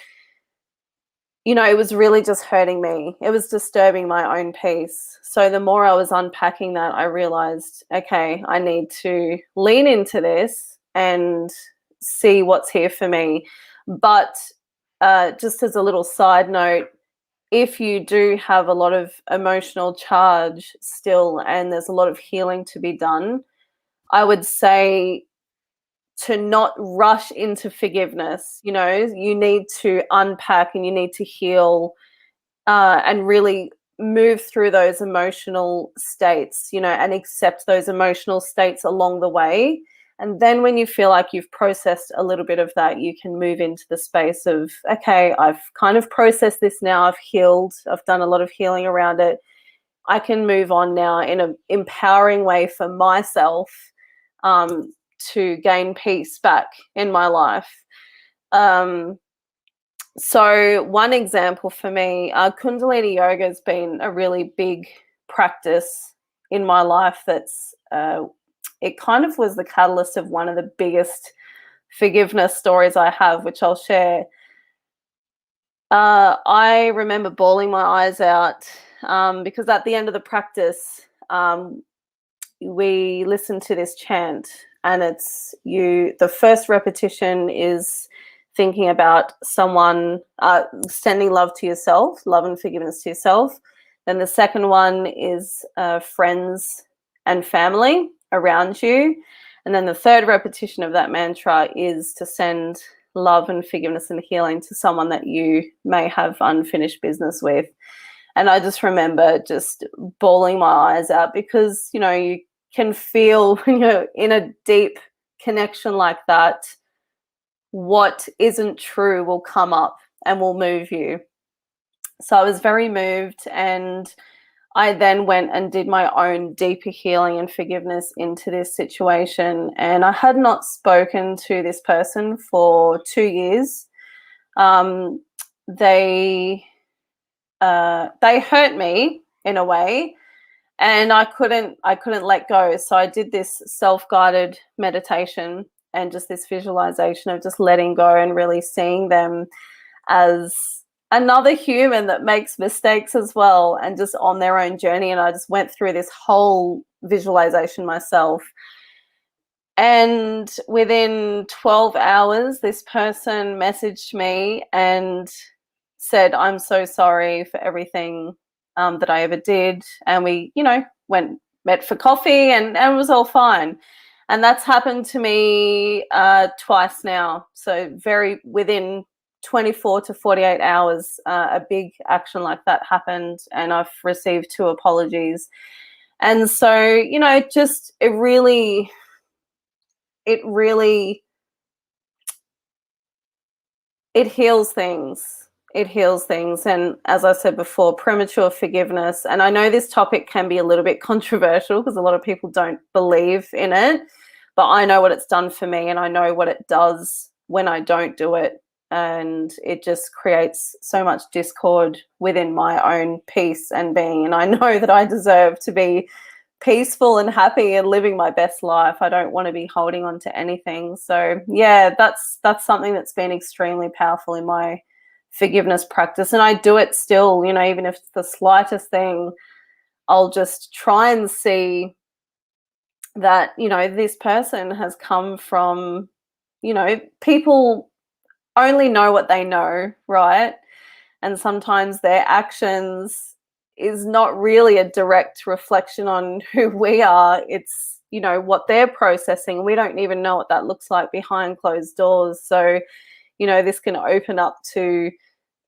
you know, it was really just hurting me. It was disturbing my own peace. So the more I was unpacking that, I realized, okay, I need to lean into this and see what's here for me. But just as a little side note, if you do have a lot of emotional charge still and there's a lot of healing to be done, I would say to not rush into forgiveness. You know, you need to unpack and you need to heal and really move through those emotional states, you know, and accept those emotional states along the way. And then when you feel like you've processed a little bit of that, you can move into the space of, okay, I've kind of processed this now, I've healed, I've done a lot of healing around it. I can move on now in an empowering way for myself to gain peace back in my life. So one example for me, Kundalini yoga has been a really big practice in my life. That's it kind of was the catalyst of one of the biggest forgiveness stories I have, which I'll share. I remember bawling my eyes out because at the end of the practice, we listen to this chant, and it's the first repetition is thinking about someone, sending love to yourself, love and forgiveness to yourself. Then the second one is friends and family around you. And then the third repetition of that mantra is to send love and forgiveness and healing to someone that you may have unfinished business with. And I just remember just bawling my eyes out because, you know, you can feel when you're in a deep connection like that, what isn't true will come up and will move you. So I was very moved, and I then went and did my own deeper healing and forgiveness into this situation. And I had not spoken to this person for 2 years. They hurt me in a way, and I couldn't let go. So I did this self-guided meditation and just this visualization of just letting go and really seeing them as another human that makes mistakes as well and just on their own journey. And I just went through this whole visualization myself. And within 12 hours, this person messaged me and said, I'm so sorry for everything that I ever did. And we, you know, met for coffee and it was all fine. And that's happened to me twice now. So within 24 to 48 hours, a big action like that happened, and I've received 2 apologies. And so, you know, it really heals things. It heals things. And as I said before, premature forgiveness. And I know this topic can be a little bit controversial because a lot of people don't believe in it, but I know what it's done for me, and I know what it does when I don't do it. And it just creates so much discord within my own peace and being. And I know that I deserve to be peaceful and happy and living my best life. I don't want to be holding on to anything. So yeah, that's something that's been extremely powerful in my forgiveness practice. And I do it still, you know, even if it's the slightest thing, I'll just try and see that, you know, this person has come from, you know, people only know what they know, right? And sometimes their actions is not really a direct reflection on who we are. It's, you know, what they're processing. We don't even know what that looks like behind closed doors. So, you know, this can open up to,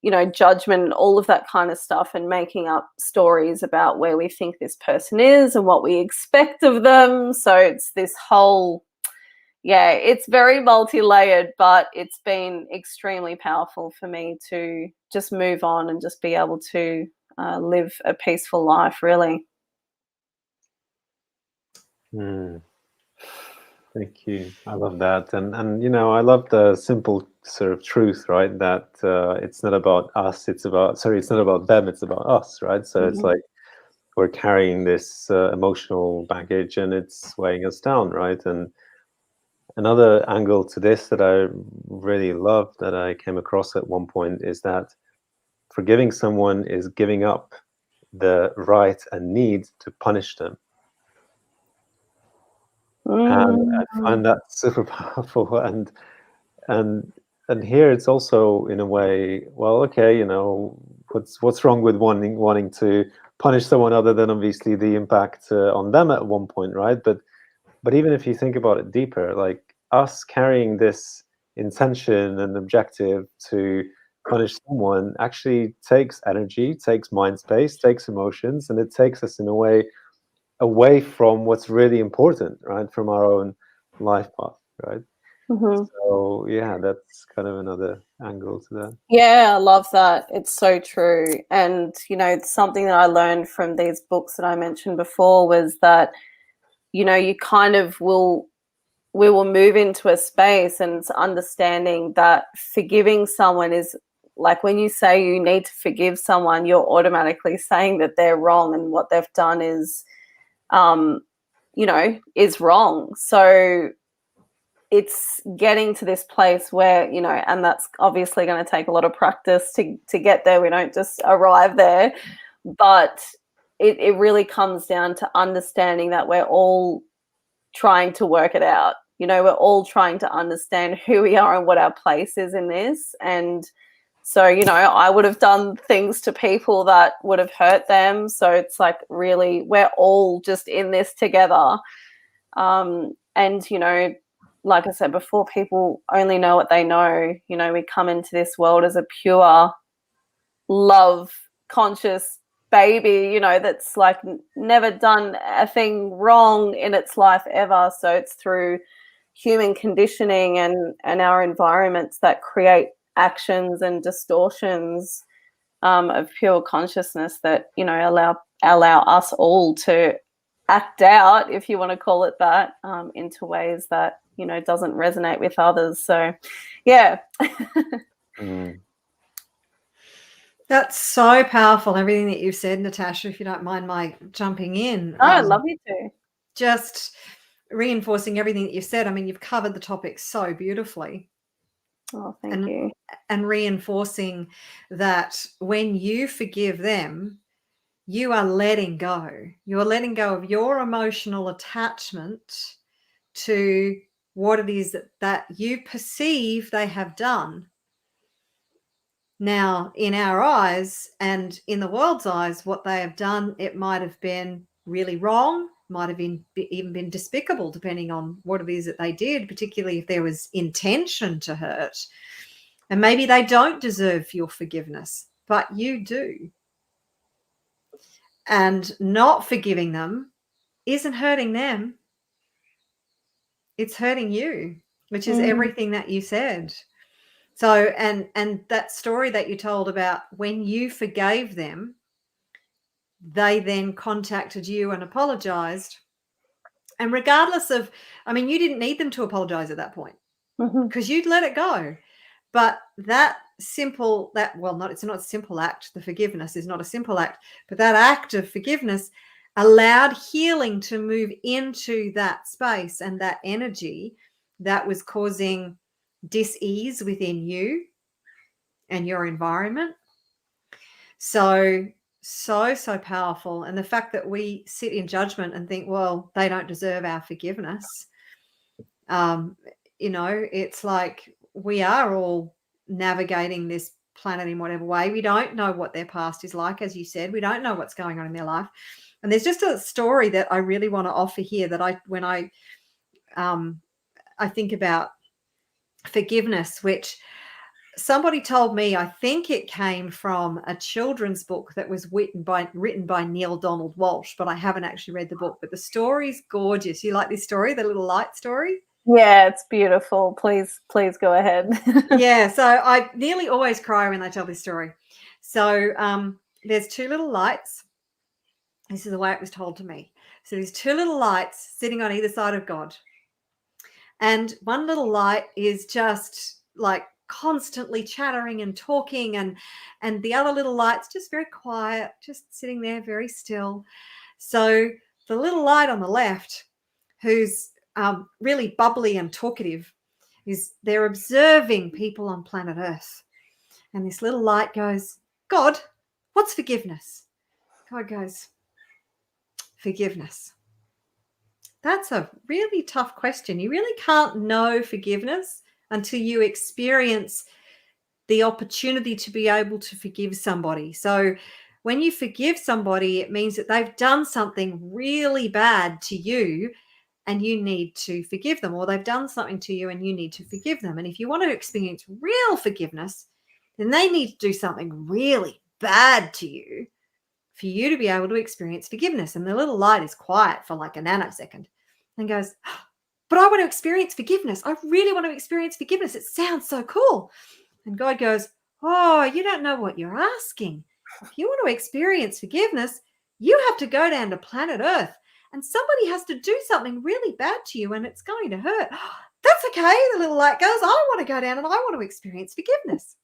you know, judgment and all of that kind of stuff, and making up stories about where we think this person is and what we expect of them. So it's this whole, yeah, it's very multi-layered, but it's been extremely powerful for me to just move on and just be able to live a peaceful life, really. Thank you. I love that. And you know, I love the simple sort of truth, right? That it's not about us, it's not about them, it's about us, right? So it's like we're carrying this emotional baggage and it's weighing us down, right? And another angle to this that I really love that I came across at one point is that forgiving someone is giving up the right and need to punish them. And I find that super powerful. And here it's also, in a way, well, okay, you know, what's wrong with wanting to punish someone other than obviously the impact on them at one point, right? But even if you think about it deeper, like us carrying this intention and objective to punish someone actually takes energy, takes mind space, takes emotions, and it takes us in a way away from what's really important, right? From our own life path, right? So yeah, that's kind of another angle to that. Yeah, I love that. It's so true. And, you know, something that I learned from these books that I mentioned before was that, you know, you kind of we will move into a space, and it's understanding that forgiving someone is like, when you say you need to forgive someone, you're automatically saying that they're wrong and what they've done is, you know, is wrong. So it's getting to this place where, you know, and that's obviously going to take a lot of practice to get there. We don't just arrive there, but it really comes down to understanding that we're all trying to work it out. You know, we're all trying to understand who we are and what our place is in this. And so, you know, I would have done things to people that would have hurt them. So it's like, really, we're all just in this together. And, you know, like I said before, people only know what they know. You know, we come into this world as a pure, love, conscious baby, you know, that's like never done a thing wrong in its life ever. So it's through human conditioning and our environments that create actions and distortions of pure consciousness that, you know, allow us all to act out, if you want to call it that, into ways that, you know, doesn't resonate with others. So yeah. That's so powerful, everything that you've said, Natasha, if you don't mind my jumping in. Oh, I'd love you to. Just reinforcing everything that you've said. I mean, you've covered the topic so beautifully. Oh, thank you. And reinforcing that when you forgive them, you are letting go. You are letting go of your emotional attachment to what it is that you perceive they have done. Now, in our eyes and in the world's eyes, what they have done, it might have been really wrong, might have even been despicable, depending on what it is that they did, particularly if there was intention to hurt. And maybe they don't deserve your forgiveness, but you do. And not forgiving them isn't hurting them. It's hurting you, which is everything that you said. So, and that story that you told about when you forgave them, they then contacted you and apologized. And regardless of, I mean, you didn't need them to apologize at that point because you'd let it go. But it's not a simple act. The forgiveness is not a simple act, but that act of forgiveness allowed healing to move into that space and that energy that was causing dis-ease within you and your environment. So powerful. And the fact that we sit in judgment and think, well, they don't deserve our forgiveness. You know, it's like we are all navigating this planet in whatever way. We don't know what their past is like, as you said. We don't know what's going on in their life. And there's just a story that I really want to offer here that when I think about forgiveness, which somebody told me, I think it came from a children's book that was written by Neil Donald Walsh, but I haven't actually read the book. But the story's gorgeous. You like this story, the little light story? Yeah, it's beautiful. Please go ahead. Yeah, so I nearly always cry when I tell this story. So there's two little lights. This is the way it was told to me. So there's two little lights sitting on either side of God. And one little light is just like constantly chattering and talking, and the other little light's just very quiet, just sitting there very still. So the little light on the left, who's really bubbly and talkative, they're observing people on planet Earth. And this little light goes, God, what's forgiveness? God goes, forgiveness. That's a really tough question. You really can't know forgiveness until you experience the opportunity to be able to forgive somebody. So when you forgive somebody, it means that they've done something really bad to you and you need to forgive them, or they've done something to you and you need to forgive them. And if you want to experience real forgiveness, then they need to do something really bad to you for you to be able to experience forgiveness. And the little light is quiet for like a nanosecond and goes, but I want to experience forgiveness. I really want to experience forgiveness. It sounds so cool. And God goes, oh, you don't know what you're asking. If you want to experience forgiveness, you have to go down to planet Earth and somebody has to do something really bad to you and it's going to hurt. That's okay. The little light goes, I want to go down and I want to experience forgiveness.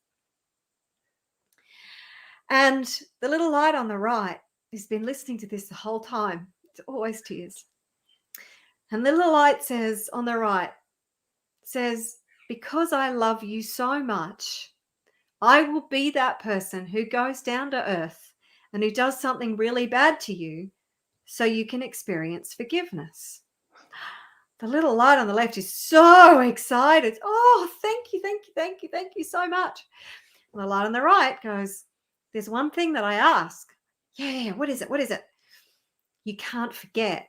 And the little light on the right has been listening to this the whole time. It's always tears. And the little light says on the right, says, because I love you so much, I will be that person who goes down to earth and who does something really bad to you so you can experience forgiveness. The little light on the left is so excited. Oh, thank you, thank you, thank you, thank you so much. And the light on the right goes, there's one thing that I ask. Yeah, what is it? What is it? You can't forget.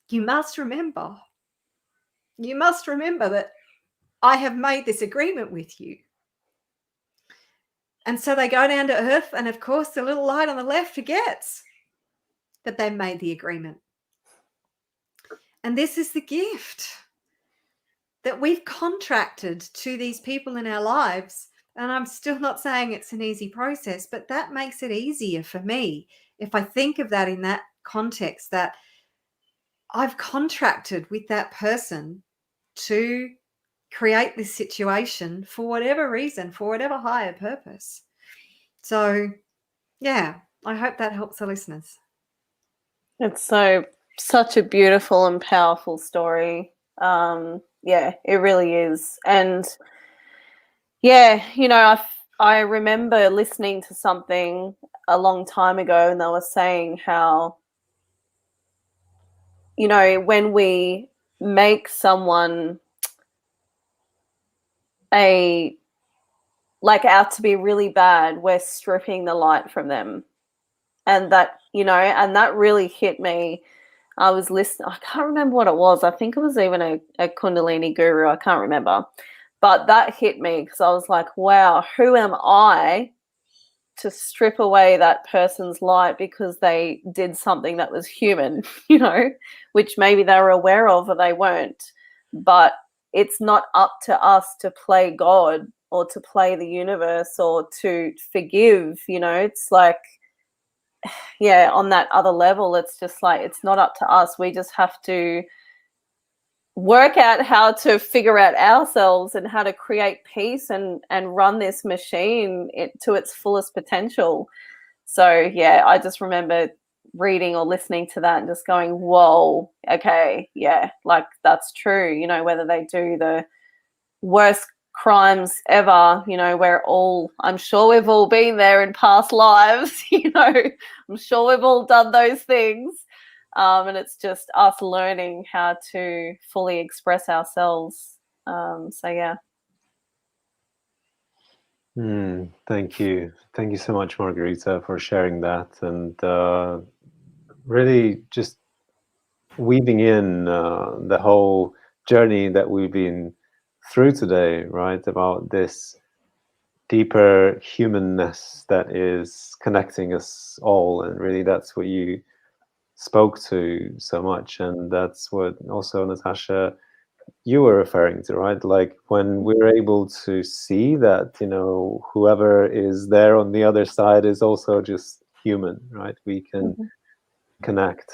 You must remember. You must remember that I have made this agreement with you. And so they go down to earth, and of course the little light on the left forgets that they made the agreement. And this is the gift that we've contracted to these people in our lives. And I'm still not saying it's an easy process, but that makes it easier for me if I think of that in that context, that I've contracted with that person to create this situation for whatever reason, for whatever higher purpose. So, yeah, I hope that helps the listeners. It's such a beautiful and powerful story. Yeah, it really is. And yeah, you know, I remember listening to something a long time ago, and they were saying how, you know, when we make someone out to be really bad, we're stripping the light from them. And that, you know, and that really hit me. I was listening, I can't remember what it was. I think it was even a Kundalini guru. I can't remember. But that hit me because I was like, wow, who am I to strip away that person's light because they did something that was human, you know, which maybe they were aware of or they weren't. But it's not up to us to play God or to play the universe or to forgive, you know. It's like, yeah, on that other level, it's just like, it's not up to us. We just have to work out how to figure out ourselves and how to create peace and run this machine to its fullest potential. So yeah, I just remember reading or listening to that and just going, whoa, okay, yeah, like that's true. You know, whether they do the worst crimes ever, you know, I'm sure we've all been there in past lives, you know, I'm sure we've all done those things. And it's just us learning how to fully express ourselves. So yeah. Thank you. Thank you so much, Margarita, for sharing that and really just weaving in the whole journey that we've been through today, right? About this deeper humanness that is connecting us all. And really that's what you spoke to so much. And that's what also, Natasha, you were referring to, right? Like when we're able to see that, you know, whoever is there on the other side is also just human, right? We can connect.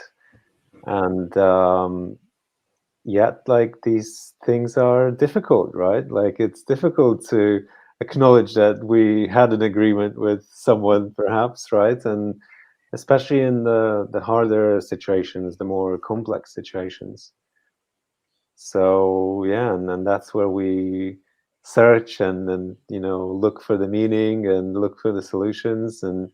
And yet, like, these things are difficult, right? Like it's difficult to acknowledge that we had an agreement with someone, perhaps, right? And especially in the harder situations, the more complex situations. So yeah, and that's where we search and look for the meaning and look for the solutions. And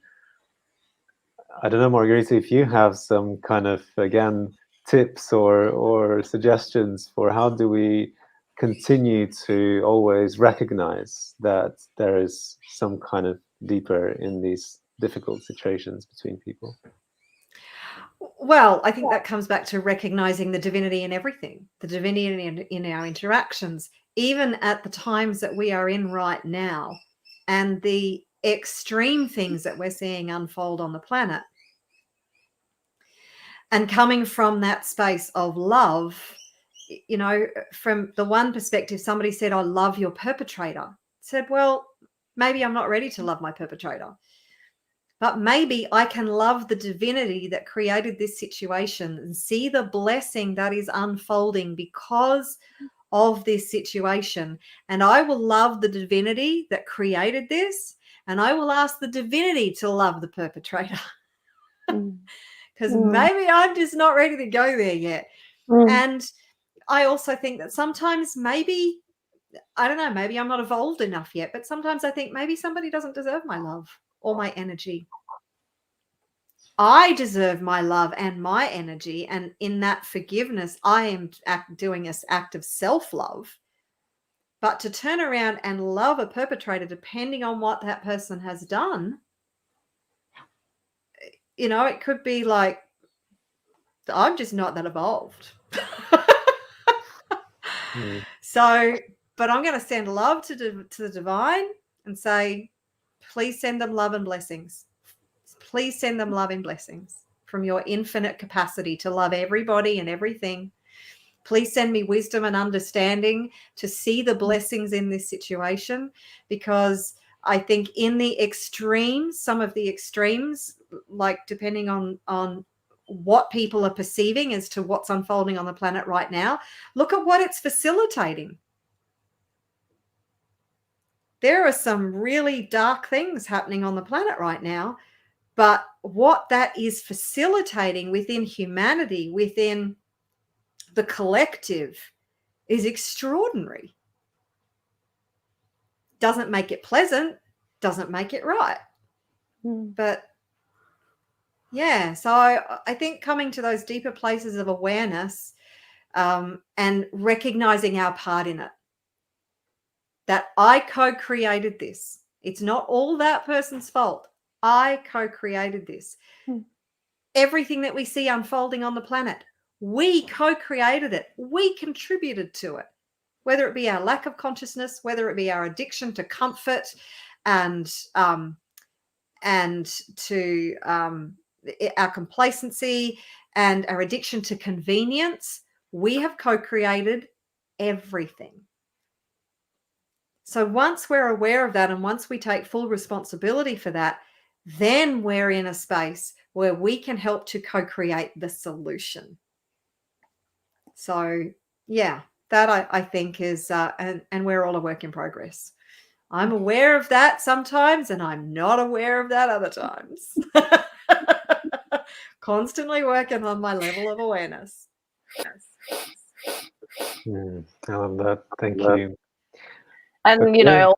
I don't know, Margarita, if you have some kind of, again, tips or suggestions for how do we continue to always recognize that there is some kind of deeper in these difficult situations between people? Well, I think that comes back to recognizing the divinity in everything, the divinity in our interactions, even at the times that we are in right now, and the extreme things that we're seeing unfold on the planet. And coming from that space of love, from the one perspective, somebody said, I love your perpetrator. I said, well, maybe I'm not ready to love my perpetrator. But maybe I can love the divinity that created this situation and see the blessing that is unfolding because of this situation. And I will love the divinity that created this, and I will ask the divinity to love the perpetrator. Because maybe I'm just not ready to go there yet. And I also think that sometimes maybe, I don't know, maybe I'm not evolved enough yet, but sometimes I think maybe somebody doesn't deserve my love or my energy. I deserve my love and my energy. And in that forgiveness, I am doing an act of self-love. But to turn around and love a perpetrator, depending on what that person has done, it could be like, I'm just not that evolved. So, but I'm going to send love to the divine and say, please send them love and blessings. Please send them love and blessings from your infinite capacity to love everybody and everything. Please send me wisdom and understanding to see the blessings in this situation, because I think in the extremes, some of the extremes, like depending on what people are perceiving as to what's unfolding on the planet right now, look at what it's facilitating. There are some really dark things happening on the planet right now, but what that is facilitating within humanity, within the collective, is extraordinary. Doesn't make it pleasant, doesn't make it right. But yeah, so I think coming to those deeper places of awareness and recognizing our part in it, that I co-created this. It's not all that person's fault. I co-created this. Everything that we see unfolding on the planet, we co-created it. We contributed to it, whether it be our lack of consciousness, whether it be our addiction to comfort and to our complacency and our addiction to convenience. We have co-created everything. So once we're aware of that, and once we take full responsibility for that, then we're in a space where we can help to co-create the solution. So yeah, that I think is, and we're all a work in progress. I'm aware of that sometimes, and I'm not aware of that other times. Constantly working on my level of awareness. I love that. Thank you. And, also,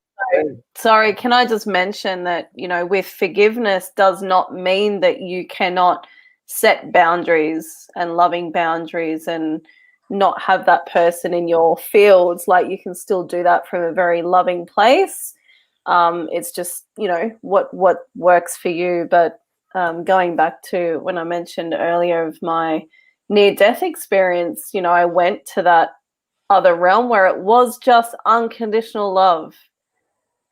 sorry, can I just mention that, with forgiveness does not mean that you cannot set boundaries and loving boundaries and not have that person in your fields. Like, you can still do that from a very loving place. It's just, what works for you. But going back to when I mentioned earlier of my near-death experience, I went to that other realm where it was just unconditional love.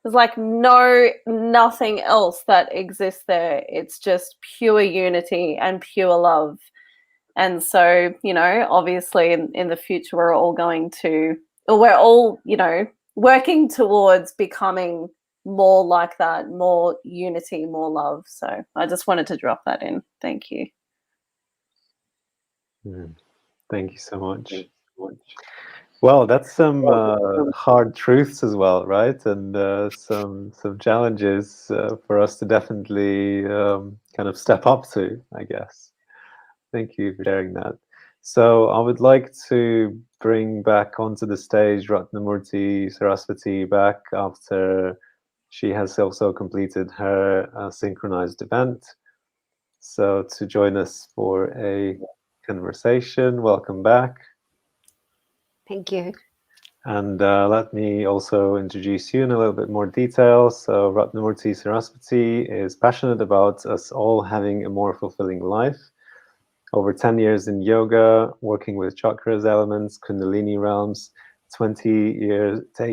There's like nothing else that exists there. It's just pure unity and pure love. And so, obviously in the future, we're all working towards becoming more like that, more unity, more love. So I just wanted to drop that in. Thank you. Thank you so much. Well, that's some hard truths as well, right? And some challenges for us to definitely kind of step up to, I guess. Thank you for sharing that. So I would like to bring back onto the stage Ratnamurti Saraswati back after she has also completed her synchronized event. So to join us for a conversation, welcome back. Thank you. And let me also introduce you in a little bit more detail. So Ratnamurti Saraswati is passionate about us all having a more fulfilling life. Over 10 years in yoga, working with chakras, elements, kundalini realms, 8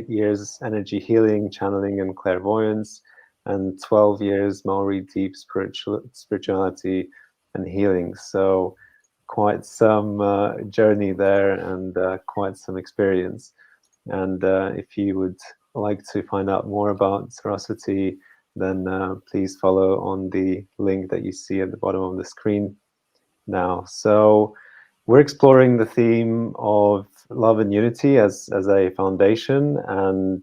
years energy healing, channeling and clairvoyance, and 12 years Maori deep spirituality and healing. So quite some journey there and quite some experience. And if you would like to find out more about Saraswati, then please follow on the link that you see at the bottom of the screen now. So we're exploring the theme of love and unity as a foundation, and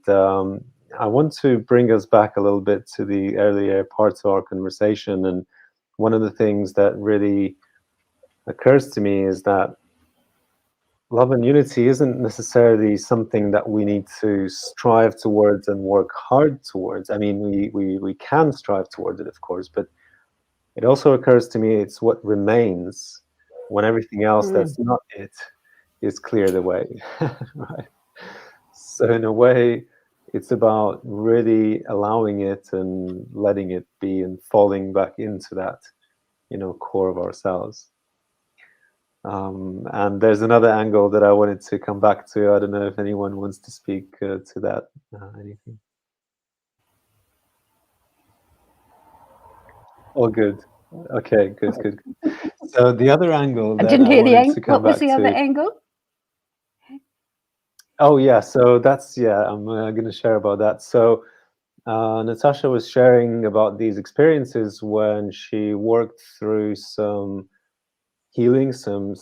I want to bring us back a little bit to the earlier parts of our conversation. And one of the things that really occurs to me is that love and unity isn't necessarily something that we need to strive towards and work hard towards. I mean, we can strive towards it, of course, but it also occurs to me it's what remains when everything else that's not it is cleared away, right? So in a way, it's about really allowing it and letting it be and falling back into that, core of ourselves. And there's another angle that I wanted to come back to. I don't know if anyone wants to speak to that. Anything? All good. Okay, good. So the other angle I that didn't I hear the wanted angle. to come What was back the other to. angle? Oh yeah, so that's I'm going to share about that. So Natasha was sharing about these experiences when she worked through some healing, some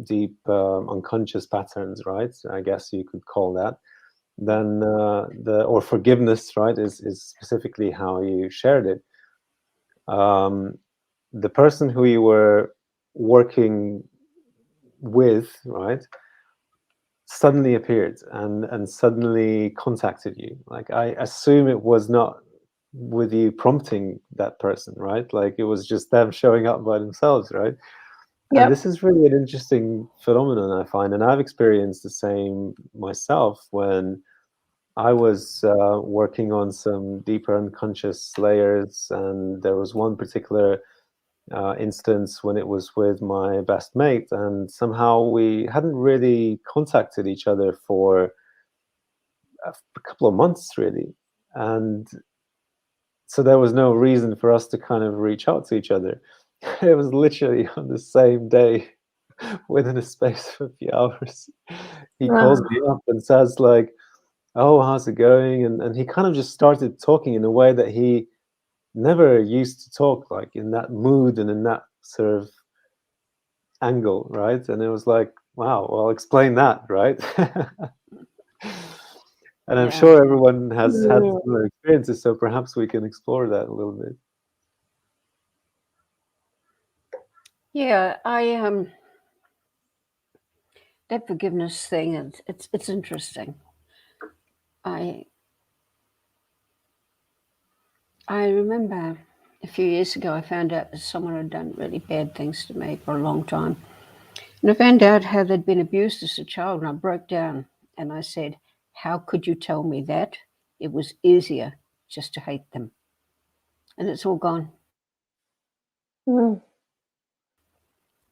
deep unconscious patterns, right? I guess you could call that. Then or forgiveness, right, is specifically how you shared it. The person who you were working with, right, suddenly appeared and suddenly contacted you. Like, I assume it was not with you prompting that person, right? Like, it was just them showing up by themselves, right? Yep. And this is really an interesting phenomenon, I find, and I've experienced the same myself when I was working on some deeper unconscious layers, and there was one particular instance when it was with my best mate, and somehow we hadn't really contacted each other for a couple of months, really. And so there was no reason for us to kind of reach out to each other. It was literally on the same day, within a space of a few hours. He calls me up and says, like, "Oh, how's it going?" And he kind of just started talking in a way that he never used to talk, like in that mood and in that sort of angle, right? And it was like, wow, well, explain that, right? And I'm sure everyone has had similar experiences, so perhaps we can explore that a little bit. Yeah, that forgiveness thing, it's interesting. I remember a few years ago, I found out that someone had done really bad things to me for a long time. And I found out how they'd been abused as a child, and I broke down and I said, how could you tell me that? It was easier just to hate them. And it's all gone.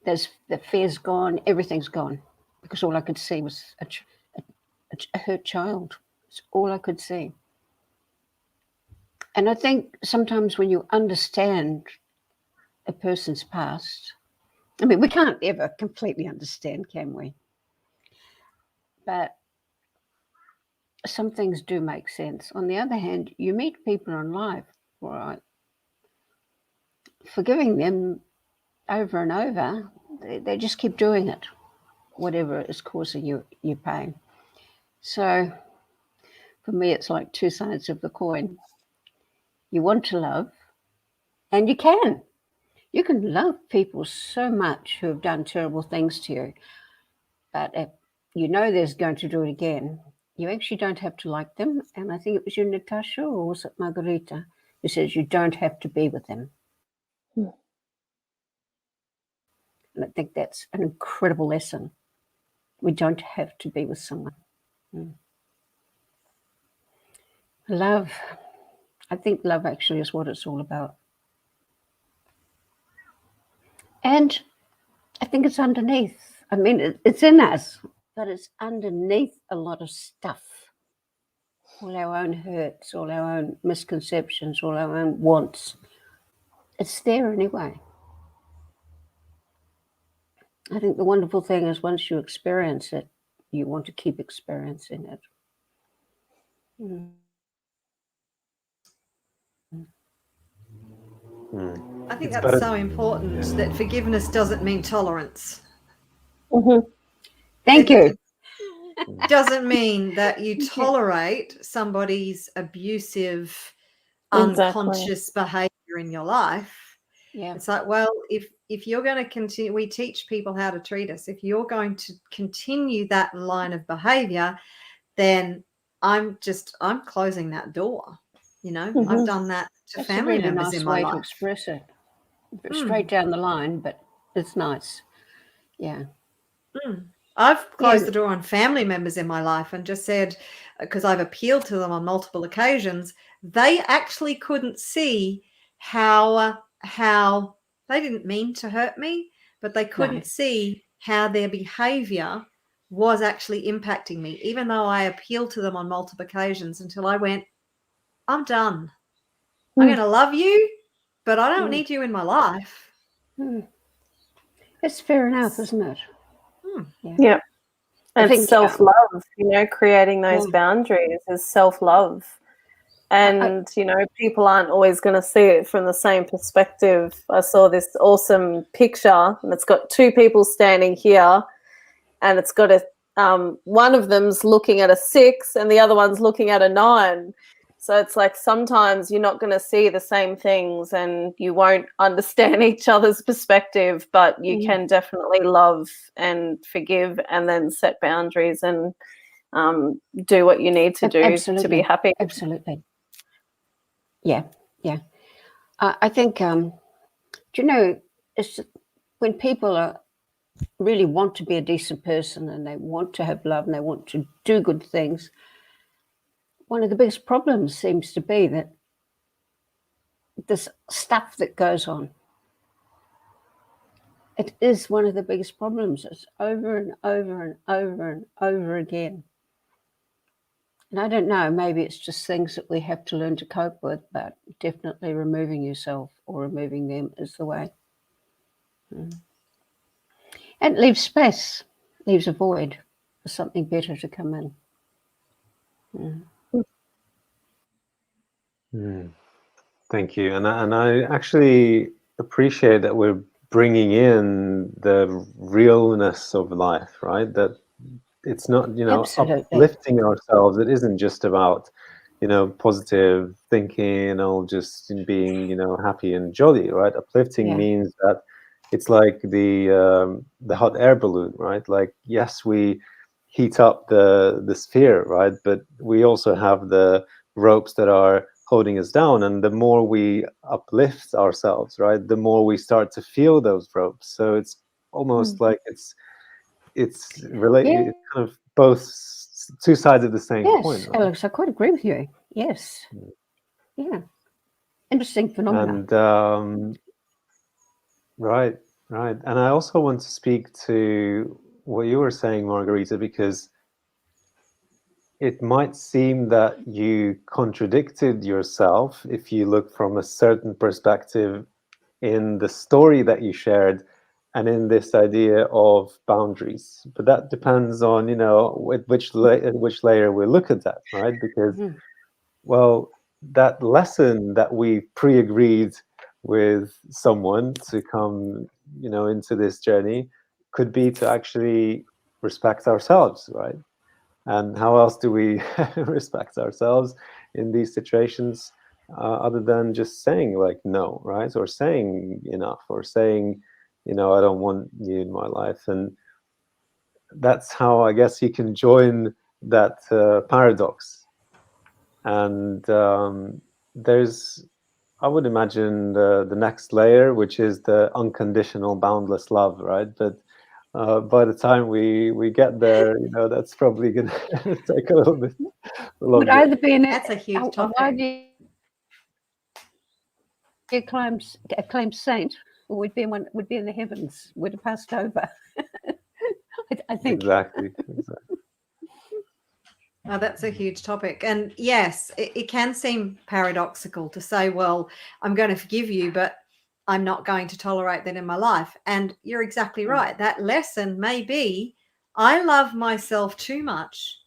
The fear's gone, everything's gone, because all I could see was a hurt child. It's all I could see. And I think sometimes when you understand a person's past, I mean, we can't ever completely understand, can we? But some things do make sense. On the other hand, you meet people in life, right? Forgiving them over and over, they just keep doing it, whatever is causing you pain. So for me, it's like two sides of the coin. You want to love, and you can. You can love people so much who have done terrible things to you, but if you know there's going to do it again, you actually don't have to like them. And I think it was you, Natasha, or was it Margarita, who says you don't have to be with them. Hmm. And I think that's an incredible lesson. We don't have to be with someone. Love, I think love actually is what it's all about. And I think it's underneath. I mean, it's in us, but it's underneath a lot of stuff. All our own hurts, all our own misconceptions, all our own wants. It's there anyway. I think the wonderful thing is once you experience it, you want to keep experiencing it. I think It's that's better- so important, that forgiveness doesn't mean tolerance. Mm-hmm. Thank you. It doesn't mean that you tolerate somebody's abusive, Exactly. unconscious behavior in your life. Yeah. It's like, well, if you're going to continue, we teach people how to treat us. If you're going to continue that line of behavior, then I'm closing that door. You know, I've done that to That's family a really members nice in my way life. to express it. Straight down the line, but it's nice. Yeah. I've closed the door on family members in my life and just said, because I've appealed to them on multiple occasions, they actually couldn't see how they didn't mean to hurt me, but they couldn't see how their behavior was actually impacting me, even though I appealed to them on multiple occasions until I went, I'm done. I'm going to love you, but I don't need you in my life. It's fair enough, isn't it? Yeah. I And think, it's self-love, you know, creating those boundaries is self-love. And, you know, people aren't always going to see it from the same perspective. I saw this awesome picture and it's got two people standing here and it's got a, one of them's looking at a 6 and the other one's looking at a 9. So it's like sometimes you're not going to see the same things and you won't understand each other's perspective, but you can definitely love and forgive and then set boundaries and do what you need to do to be happy. Absolutely. Yeah, yeah. I think, do you know, it's just, when people really want to be a decent person and they want to have love and they want to do good things, one of the biggest problems seems to be that this stuff that goes on. It is one of the biggest problems. It's over and over and over and over again. And I don't know, maybe it's just things that we have to learn to cope with, but definitely removing yourself or removing them is the way. And it leaves space, leaves a void for something better to come in. Thank you. And I actually appreciate that we're bringing in the realness of life, right? That it's not, you know, uplifting ourselves. It isn't just about, you know, positive thinking or just being, you know, happy and jolly, right? Uplifting means that it's like the hot air balloon, right? Like, yes, we heat up the sphere, right? But we also have the ropes that are holding us down, and the more we uplift ourselves, right, the more we start to feel those ropes. So it's almost like it's related. It's kind of both two sides of the same coin. Right? Alex, I quite agree with you. Yes. Yeah. Interesting phenomenon. And right. And I also want to speak to what you were saying, Margarita, because it might seem that you contradicted yourself if you look from a certain perspective in the story that you shared and in this idea of boundaries. But that depends on, you know, which layer we look at that, right? Because, well, that lesson that we pre-agreed with someone to come, you know, into this journey could be to actually respect ourselves, right? And how else do we respect ourselves in these situations? other than just saying like no, right? Or saying enough, or saying, I don't want you in my life. And that's how I guess you can join that paradox. And there's, I would imagine, the next layer, which is the unconditional, boundless love, right? But by the time we get there, that's probably going to take a little bit Would longer. either be That's a huge topic. Acclaimed saint, or would be in the heavens, would have passed over. I think Exactly. Oh, that's a huge topic. And yes, it can seem paradoxical to say, well, I'm going to forgive you, but I'm not going to tolerate that in my life. And you're exactly right. That lesson may be, I love myself too much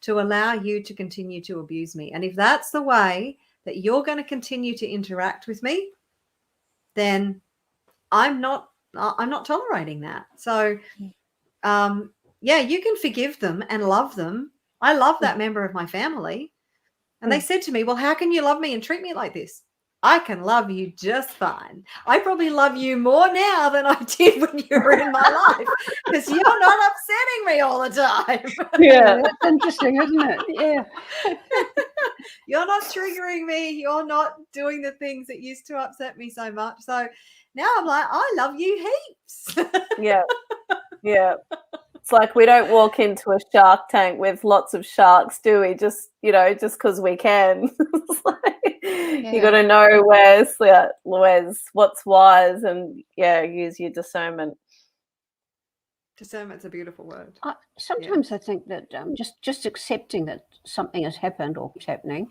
to allow you to continue to abuse me. And if that's the way that you're going to continue to interact with me, then I'm not tolerating that. So, yeah, you can forgive them and love them. I love that member of my family. And they said to me, well, how can you love me and treat me like this? I can love you just fine. I probably love you more now than I did when you were in my life, because you're not upsetting me all the time. Yeah, that's interesting, isn't it? Yeah. You're not triggering me. You're not doing the things that used to upset me so much. So now I'm like, I love you heaps. Yeah. It's like we don't walk into a shark tank with lots of sharks, do we? Just because we can. You got to know where's what's wise, and use your discernment. Discernment's a beautiful word. Sometimes I think that just accepting that something has happened or keeps happening,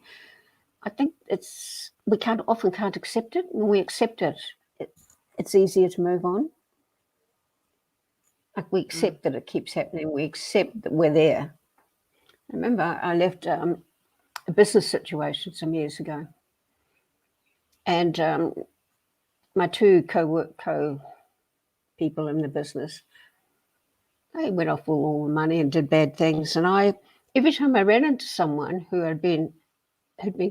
I think we often can't accept it. When we accept it, it's easier to move on. Like we accept that it keeps happening. We accept that we're there. I remember I left a business situation some years ago, and my two co-people in the business, they went off with all the money and did bad things. And every time I ran into someone who had been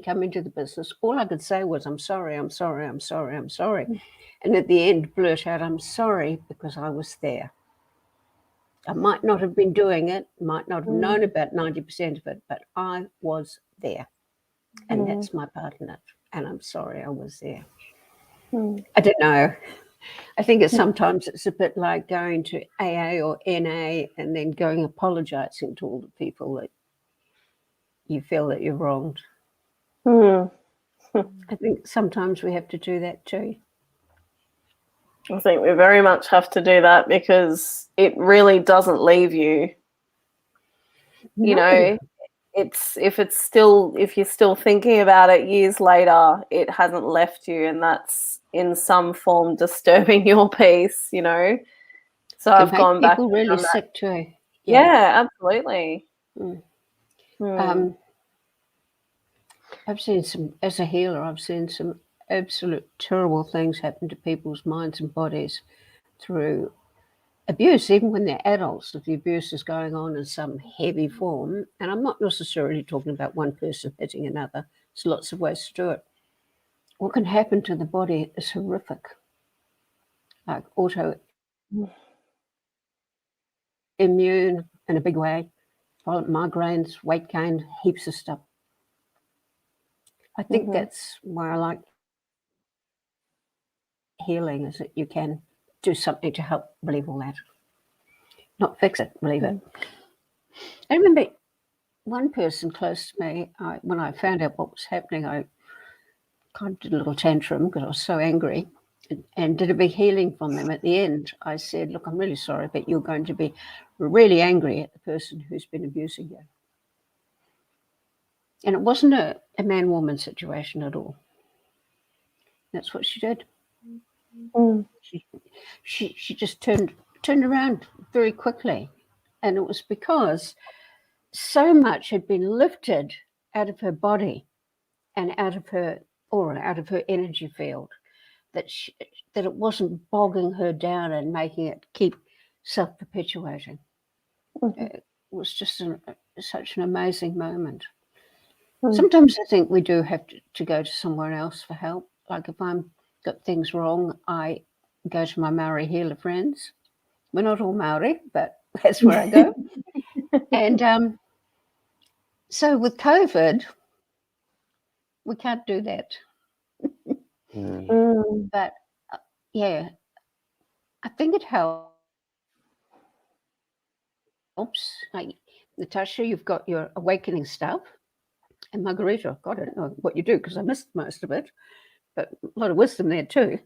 coming to the business, all I could say was, I'm sorry, I'm sorry, I'm sorry, I'm sorry. And at the end, blurt out, I'm sorry because I was there. I might not have been doing it, might not have known about 90% of it, but I was there. And that's my part in it. And I'm sorry I was there. I don't know. I think sometimes it's a bit like going to AA or NA and then going apologizing to all the people that you feel that you're wronged. I think sometimes we have to do that too. I think we very much have to do that, because it really doesn't leave you. It's if you're still thinking about it years later, it hasn't left you, and that's in some form disturbing your peace. So I've gone back. People really sick too. Yeah, absolutely. I've seen as a healer, I've seen some absolute terrible things happen to people's minds and bodies through abuse, even when they're adults. If the abuse is going on in some heavy form, and I'm not necessarily talking about one person hitting another, there's lots of ways to do it. What can happen to the body is horrific, like autoimmune in a big way, migraines, weight gain, heaps of stuff. I think that's why I like healing, is that you can do something to help relieve all that. Not fix it, relieve it. I remember one person close to me, when I found out what was happening, I kind of did a little tantrum because I was so angry, and did a big healing from them. At the end, I said, look, I'm really sorry, but you're going to be really angry at the person who's been abusing you. And it wasn't a man-woman situation at all. That's what she did. She just turned around very quickly. And it was because so much had been lifted out of her body and out of her aura, out of her energy field, that it wasn't bogging her down and making it keep self-perpetuating. It was just such an amazing moment. Sometimes I think we do have to go to somewhere else for help. Like if I'm got things wrong, I go to my Maori healer friends. We're not all Maori, but that's where I go. And so with COVID, we can't do that. But yeah, I think it helps. Like Natasha, you've got your awakening stuff. And Margarita, God, I don't know what you do because I missed most of it, but a lot of wisdom there too.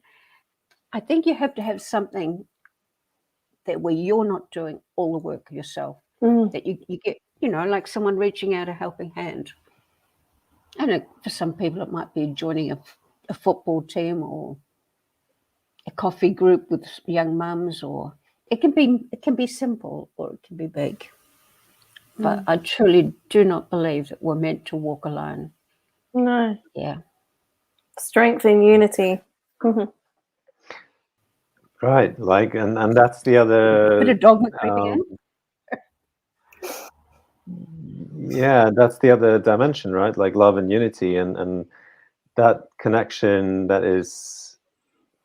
I think you have to have something that where you're not doing all the work yourself, that you get, like someone reaching out a helping hand. I know for some people it might be joining a football team or a coffee group with young mums, or it can be simple or it can be big. But I truly do not believe that we're meant to walk alone. No. Yeah. Strength in unity. Right, like, and that's the other. Bit of dogma creeping in. Yeah, that's the other dimension, right? Like love and unity, and that connection that is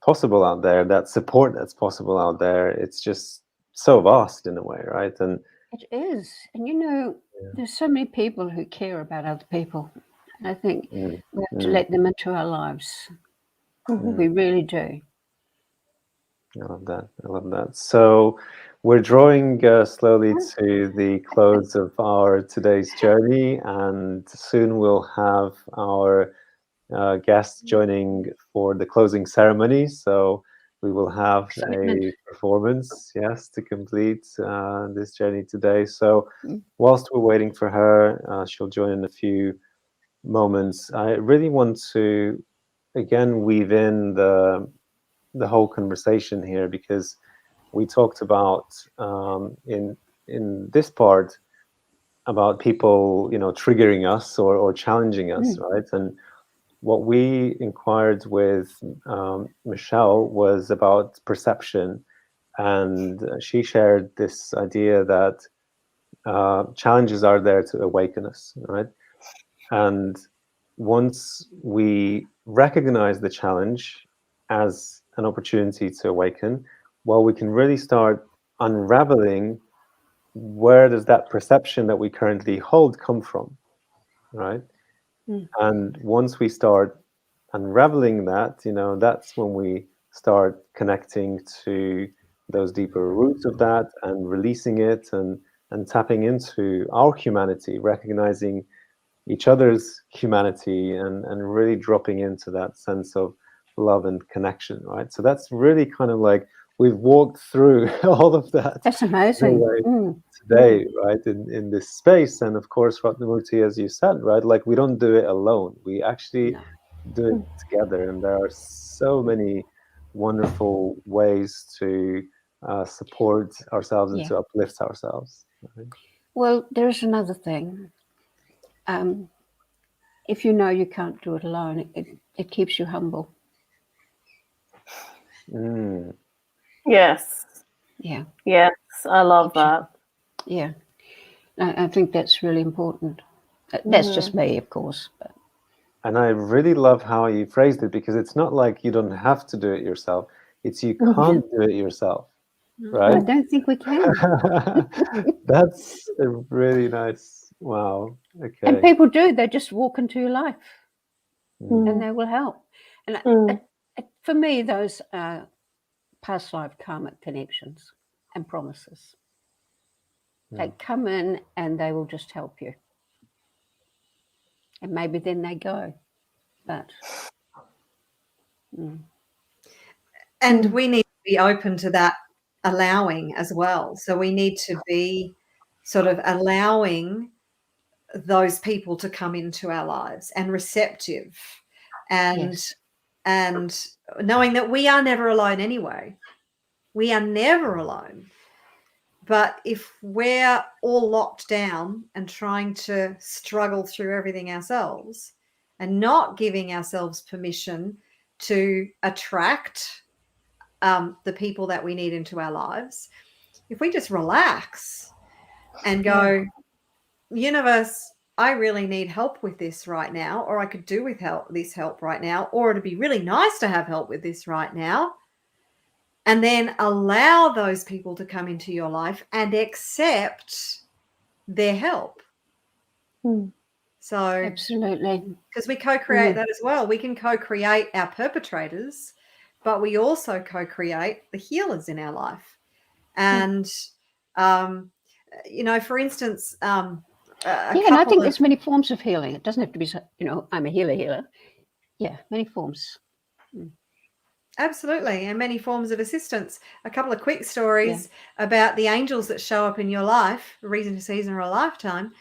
possible out there, that support that's possible out there. It's just so vast in a way, right? And it is, and there's so many people who care about other people. And I think we have to let them into our lives. We really do. I love that. I love that. So we're drawing slowly to the close of our today's journey, and soon we'll have our guests joining for the closing ceremony. So we will have a performance, yes, to complete this journey today. So whilst we're waiting for her, she'll join in a few moments. I really want to, again, weave in the whole conversation here, because we talked about in this part about people triggering us or challenging us, right? And what we inquired with Michelle was about perception, and she shared this idea that challenges are there to awaken us, right? And once we recognize the challenge as an opportunity to awaken, well, we can really start unraveling where does that perception that we currently hold come from, right? And once we start unraveling that, that's when we start connecting to those deeper roots of that and releasing it and tapping into our humanity, recognizing each other's humanity and really dropping into that sense of love and connection, right? So that's really kind of like we've walked through all of that. That's amazing. Today, right, in this space. And of course, Ratnamurti, as you said, right, like we don't do it alone. We actually do it together. And there are so many wonderful ways to support ourselves and to uplift ourselves. Right? Well, there's another thing. If you know you can't do it alone, it keeps you humble. Yes. Yeah. Yes, I love that. Yeah. I think that's really important. That's just me, of course. But. And I really love how you phrased it, because it's not like you don't have to do it yourself. It's you can't do it yourself, right? I don't think we can. That's a really nice, wow. Okay. And people do. They just walk into your life and they will help. And for me, those are past life karmic connections and promises. They come in and they will just help you. And maybe then they go. But and we need to be open to that allowing as well. So we need to be sort of allowing those people to come into our lives and receptive and knowing that we are never alone anyway. We are never alone. But if we're all locked down and trying to struggle through everything ourselves and not giving ourselves permission to attract the people that we need into our lives, if we just relax and go, universe, I really need help with this right now, or I could do with this help right now, or it'd be really nice to have help with this right now. And then allow those people to come into your life and accept their help. So Absolutely. because we co-create that as well. We can co-create our perpetrators, but we also co-create the healers in our life. And, for instance, and I think there's many forms of healing. It doesn't have to be, I'm a healer. Yeah, many forms. Absolutely, and many forms of assistance. A couple of quick stories about the angels that show up in your life, a reason, a season, or a lifetime.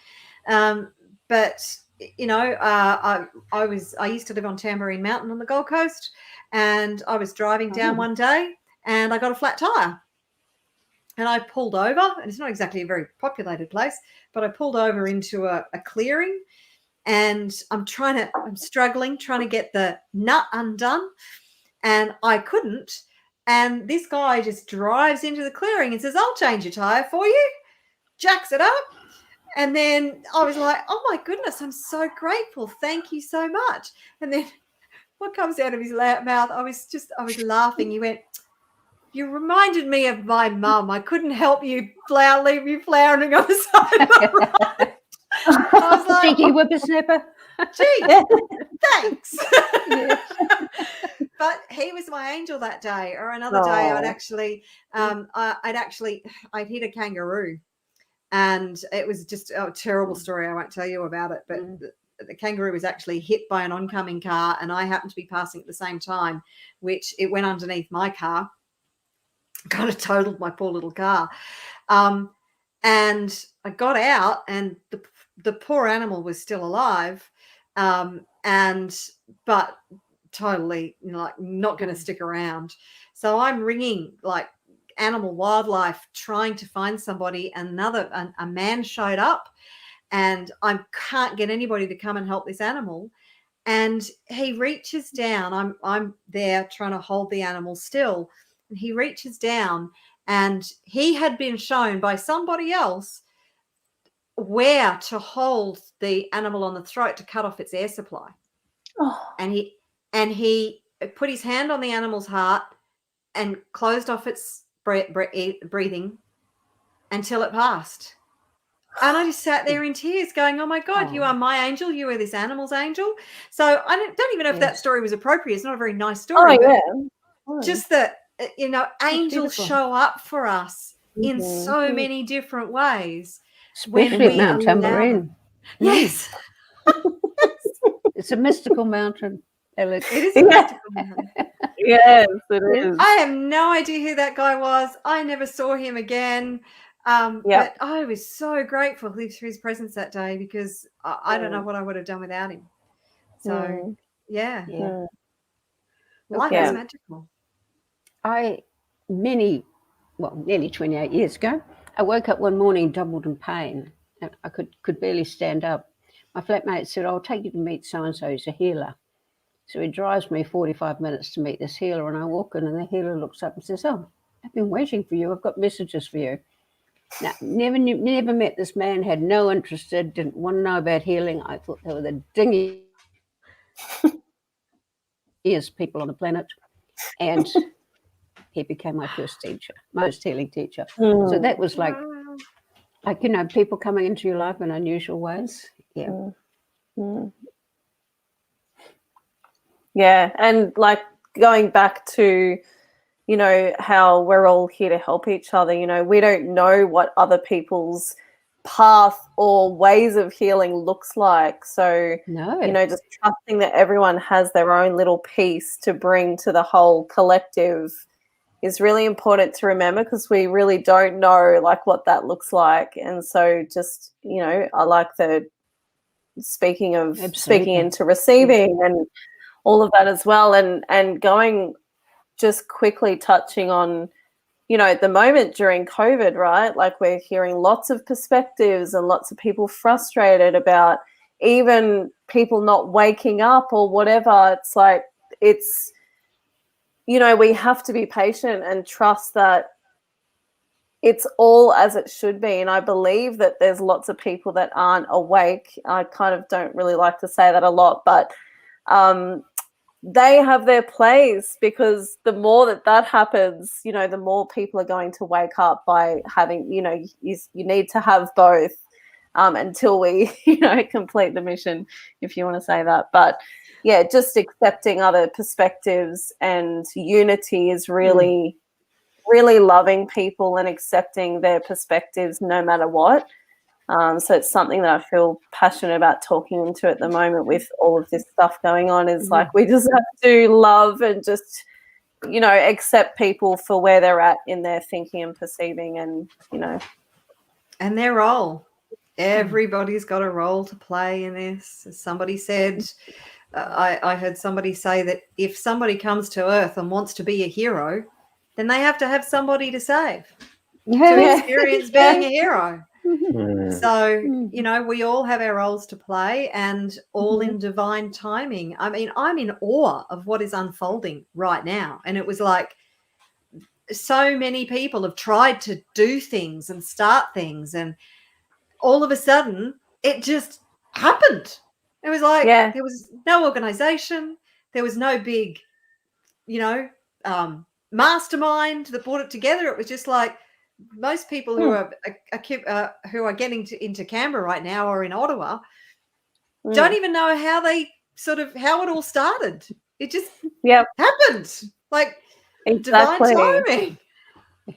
But I used to live on Tambourine Mountain on the Gold Coast, and I was driving down one day, and I got a flat tire, and I pulled over. And it's not exactly a very populated place, but I pulled over into a clearing, and I'm struggling trying to get the nut undone. And I couldn't. And this guy just drives into the clearing and says, "I'll change your tire for you." Jacks it up. And then I was like, "Oh my goodness, I'm so grateful. Thank you so much." And then what comes out of his mouth, I was laughing. He went, "You reminded me of my mum. I couldn't help you leave you flowering on the side of the road." I was like, cheeky whippersnapper. Gee, thanks. But he was my angel that day. Or another day, I'd hit a kangaroo, and it was just a terrible story. I won't tell you about it, but the kangaroo was actually hit by an oncoming car, and I happened to be passing at the same time, which it went underneath my car, kind of totaled my poor little car. And I got out, and the poor animal was still alive, but totally not going to stick around. So I'm ringing animal wildlife, trying to find somebody. A man showed up, and I can't get anybody to come and help this animal. And he reaches down. I'm there trying to hold the animal still, and he reaches down, and he had been shown by somebody else where to hold the animal on the throat to cut off its air supply. And he put his hand on the animal's heart and closed off its breathing until it passed. And I just sat there in tears going, "Oh my God, you are my angel. You are this animal's angel." So I don't even know if that story was appropriate. It's not a very nice story. Just that, angels show up for us in so many different ways. Especially at Mount Tambourine. Yes. It's a mystical mountain, Alex. It is a mystical mountain. Yes, it is. I have no idea who that guy was. I never saw him again. But I was so grateful for his presence that day, because I don't know what I would have done without him. So, life is magical. Nearly 28 years ago, I woke up one morning doubled in pain. And I could barely stand up. My flatmate said, "I'll take you to meet so-and-so, he's a healer." So he drives me 45 minutes to meet this healer, and I walk in, and the healer looks up and says, "Oh, I've been waiting for you. I've got messages for you." Now, never met this man, had no interest, didn't want to know about healing. I thought they were the dingiest people on the planet. And he became my first teacher, most healing teacher. So that was people coming into your life in unusual ways. Yeah, and going back to, how we're all here to help each other. We don't know what other people's path or ways of healing looks like. So, just trusting that everyone has their own little piece to bring to the whole collective is really important to remember, because we really don't know what that looks like. And so just, I like the speaking into receiving and all of that as well. And going, just quickly touching on, at the moment during COVID, right? We're hearing lots of perspectives and lots of people frustrated about even people not waking up or whatever. It's we have to be patient and trust that it's all as it should be. And I believe that there's lots of people that aren't awake. I kind of don't really like to say that a lot, but they have their place, because the more that happens, you know, the more people are going to wake up by having, you know, you need to have both until we, you know, complete the mission, if you want to say that. But yeah, just accepting other perspectives and unity is really really loving people and accepting their perspectives no matter what. So it's something that I feel passionate about talking into at the moment with all of this stuff going on, is like we just have to love and just, you know, accept people for where they're at in their thinking and perceiving, and, you know. And their role. Everybody's got a role to play in this. As somebody said, I heard somebody say that if somebody comes to Earth and wants to be a hero, then they have to have somebody to save to experience being a hero. So, you know, we all have our roles to play, and all in divine timing. I mean, I'm in awe of what is unfolding right now. And it was like, so many people have tried to do things and start things, and all of a sudden it just happened. It was like there was no organization, there was no big, you know, mastermind that brought it together. It was just like most people who are getting into Canberra right now, or in Ottawa, don't even know how it all started. It just happened, like divine timing.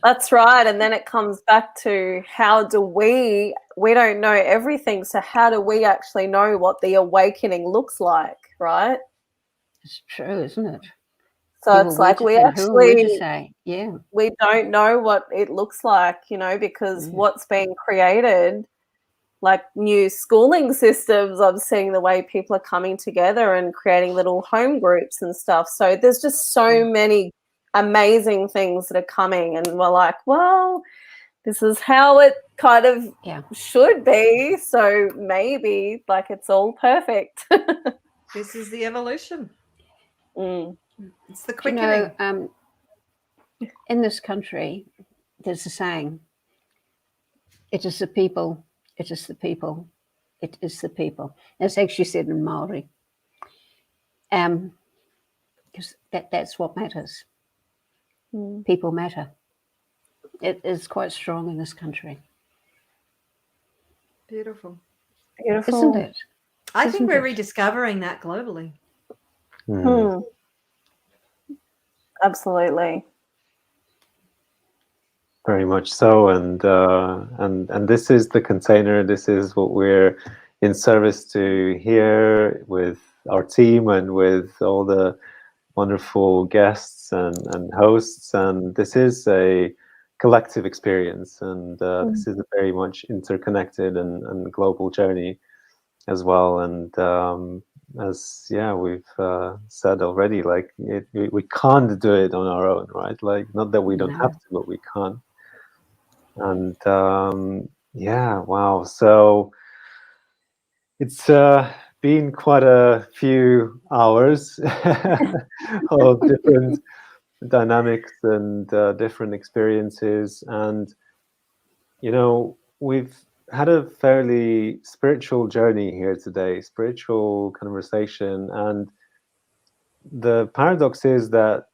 That's right. And then it comes back to, how do we don't know everything, so how do we actually know what the awakening looks like, right? It's true, isn't it? So it's like we actually, yeah, we don't know what it looks like, you know, because what's being created, like new schooling systems, I'm seeing the way people are coming together and creating little home groups and stuff. So there's just so many amazing things that are coming, and we're like, well, this is how it kind of should be. So maybe, like, it's all perfect. This is the evolution. It's the quickening. quickening. You know, in this country, there's a saying: "It is the people. It is the people. It is the people." It's actually said in Maori. Because that's what matters. People matter. It is quite strong in this country. Beautiful. Isn't it? I think we're rediscovering that globally. Absolutely. Very much so, and this is the container. This is what we're in service to here with our team and with all the wonderful guests and hosts. And this is a collective experience, and this is a very much interconnected and global journey as well. And as we've said already, like we can't do it on our own, right? Like, not that we don't have to, but we can't. And wow. So it's been quite a few hours of different dynamics and different experiences. And, you know, we've had a fairly spiritual journey here today, spiritual conversation. And the paradox is that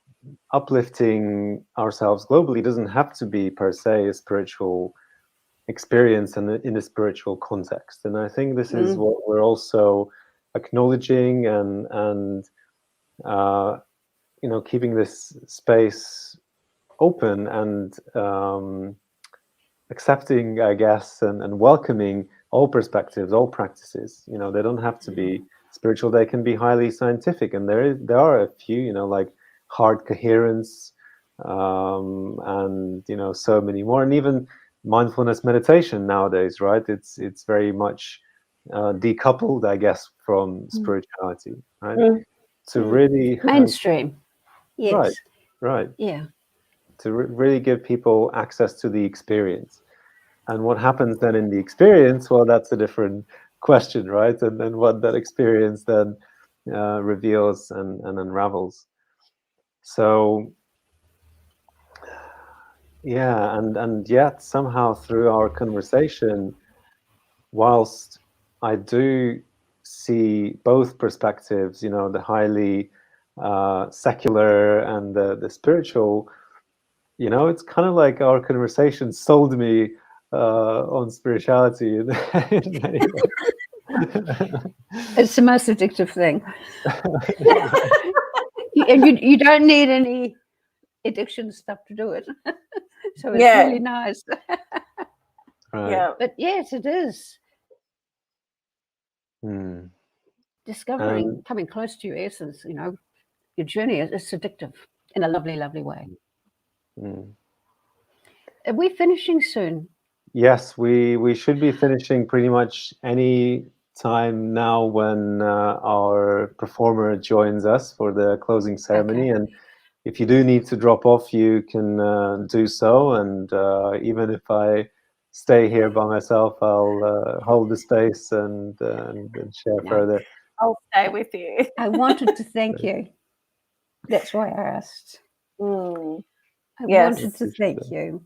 uplifting ourselves globally doesn't have to be per se a spiritual experience in a spiritual context. And I think this is what we're also acknowledging, and you know, keeping this space open and accepting, I guess, and welcoming all perspectives, all practices. You know, they don't have to be spiritual, they can be highly scientific. And there are a few, you know, like heart coherence, and, you know, so many more. And even mindfulness meditation nowadays, right? It's very much decoupled, I guess, from spirituality, right? To really mainstream. Yes. Right. Yeah. To really give people access to the experience. And what happens then in the experience, well, that's a different question, right? And then what that experience then reveals and unravels. So Yeah, and yet somehow through our conversation, whilst I do see both perspectives, you know, the highly secular and the spiritual, you know, it's kind of like our conversation sold me on spirituality in many ways. It's the most addictive thing. And you don't need any addiction stuff to do it. So it's Yeah. really nice. Right. Yeah. But yes, it is. Hmm. Discovering, coming close to your essence, you know, your journey is addictive in a lovely, lovely way. Mm. Are we finishing soon? Yes, we should be finishing pretty much any time now when our performer joins us for the closing ceremony. Okay. And if you do need to drop off, you can do so. And even if I stay here by myself, I'll hold the space and share further. I'll stay with you. I wanted to thank you. That's why I asked. Mm. I Yes. wanted to thank you.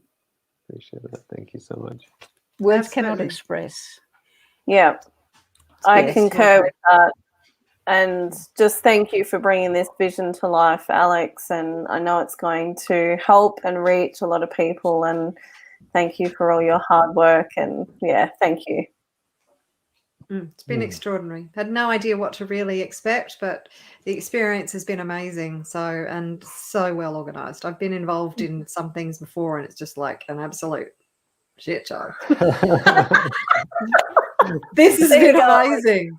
Appreciate that. Thank you so much. Words cannot Absolutely. express. Yeah, I Yes. concur with that. And just thank you for bringing this vision to life, Alex. And I know it's going to help and reach a lot of people. And thank you for all your hard work. And yeah, thank you. It's been extraordinary. Had no idea what to really expect, but the experience has been amazing. And so well organized. I've been involved in some things before, and it's just like an absolute shit show. This has been amazing.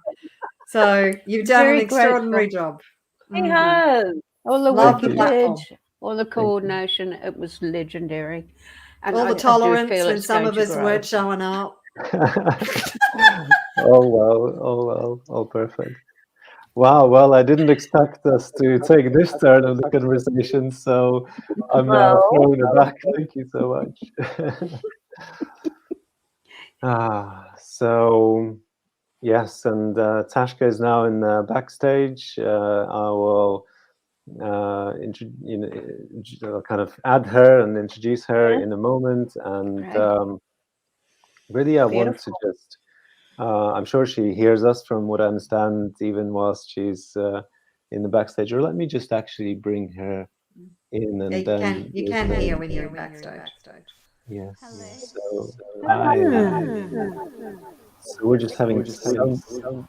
So you've done Very an extraordinary grateful. job. He has. All the Love work the you platform. did, all the coordination, it was legendary. And All I the do tolerance feel when it's some going of to us grow. weren't showing up. Oh well, all perfect. Wow, well, I didn't expect us to take this turn of the conversation, so I'm Well, throwing it back. Thank you so much. So yes, and Tashka is now in the backstage. I will kind of add her and introduce her in a moment, and Right. really I want to Beautiful. just I'm sure she hears us from what I understand, even whilst she's in the backstage. Or let me just actually bring her in, and Yeah, then you can hear when you're backstage. yes. So so we're just having some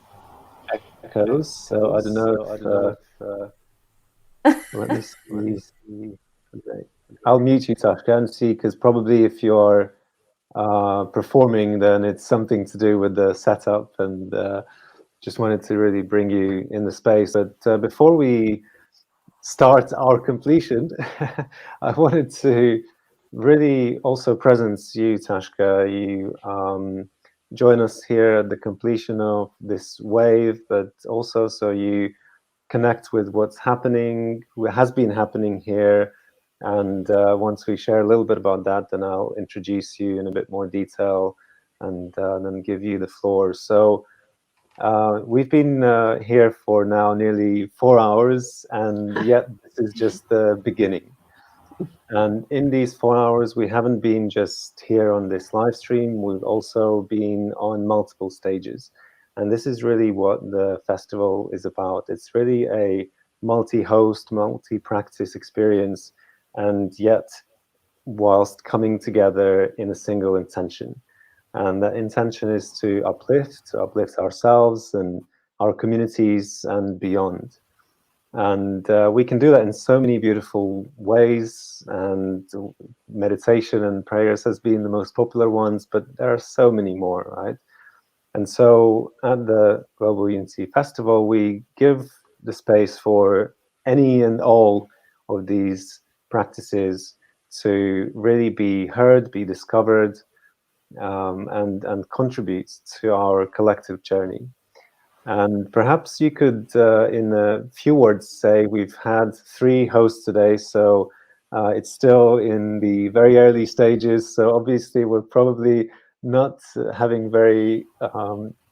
echoes. So I don't know if let me see. Okay. I'll mute you, Tashka, and see, because probably if you're performing, then it's something to do with the setup, and just wanted to really bring you in the space. But before we start our completion, I wanted to really also presence you, Tashka. You join us here at the completion of this wave, but also so you connect with what's happening, what has been happening here. And once we share a little bit about that, then I'll introduce you in a bit more detail and then give you the floor. So we've been here for now nearly 4 hours, and yet this is just the beginning. And in these 4 hours, we haven't been just here on this live stream, we've also been on multiple stages. And this is really what the festival is about. It's really a multi-host, multi-practice experience, and yet whilst coming together in a single intention. And that intention is to uplift ourselves and our communities and beyond. And we can do that in so many beautiful ways. And meditation and prayers has been the most popular ones, but there are so many more, right? And so at the Global Unity Festival, we give the space for any and all of these practices to really be heard, be discovered, and contribute to our collective journey. And perhaps you could, in a few words, say we've had 3 hosts today, so it's still in the very early stages. So obviously we're probably not having very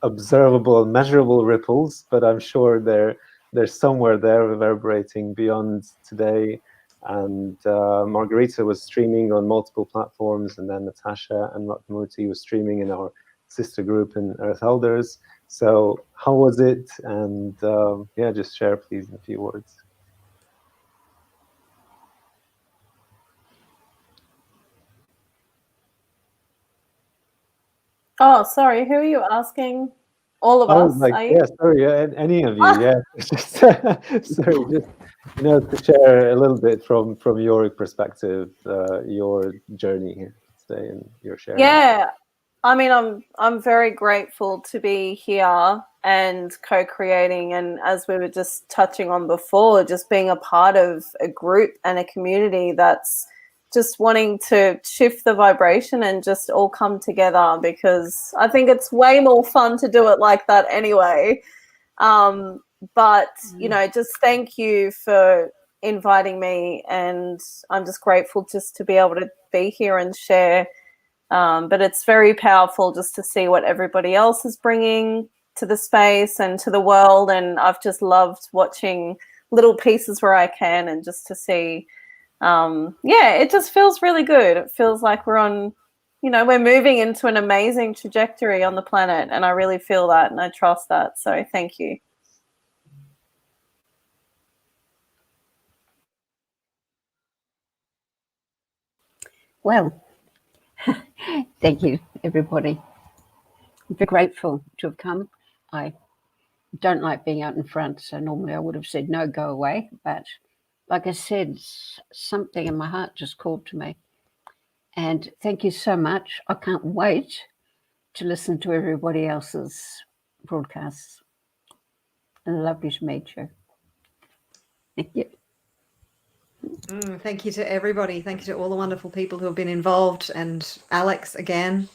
observable, measurable ripples, but I'm sure they're somewhere there reverberating beyond today. And Margarita was streaming on multiple platforms, and then Natasha and Ratnamurti was streaming in our sister group in Earth Elders. So how was it? And yeah, just share, please, in a few words. Oh, sorry, who are you asking? All of Oh, us, like, are you? yeah, sorry, any of you, yeah. Just, sorry, just, you know, to share a little bit from your perspective, your journey here today and your sharing. Yeah, I mean, I'm very grateful to be here and co-creating, and as we were just touching on before, just being a part of a group and a community that's just wanting to shift the vibration and just all come together, because I think it's way more fun to do it like that anyway. But you know, just thank you for inviting me, and I'm just grateful just to be able to be here and share. But it's very powerful just to see what everybody else is bringing to the space and to the world. And I've just loved watching little pieces where I can, and just to see, yeah, it just feels really good. It feels like we're on, you know, we're moving into an amazing trajectory on the planet. And I really feel that, and I trust that. So thank you. Well, thank you, everybody. I'm very grateful to have come. I don't like being out in front, so normally I would have said, no, go away. But like I said, something in my heart just called to me. And thank you so much. I can't wait to listen to everybody else's broadcasts. And lovely to meet you. Thank you. Thank you to everybody. Thank you to all the wonderful people who have been involved, and Alex again.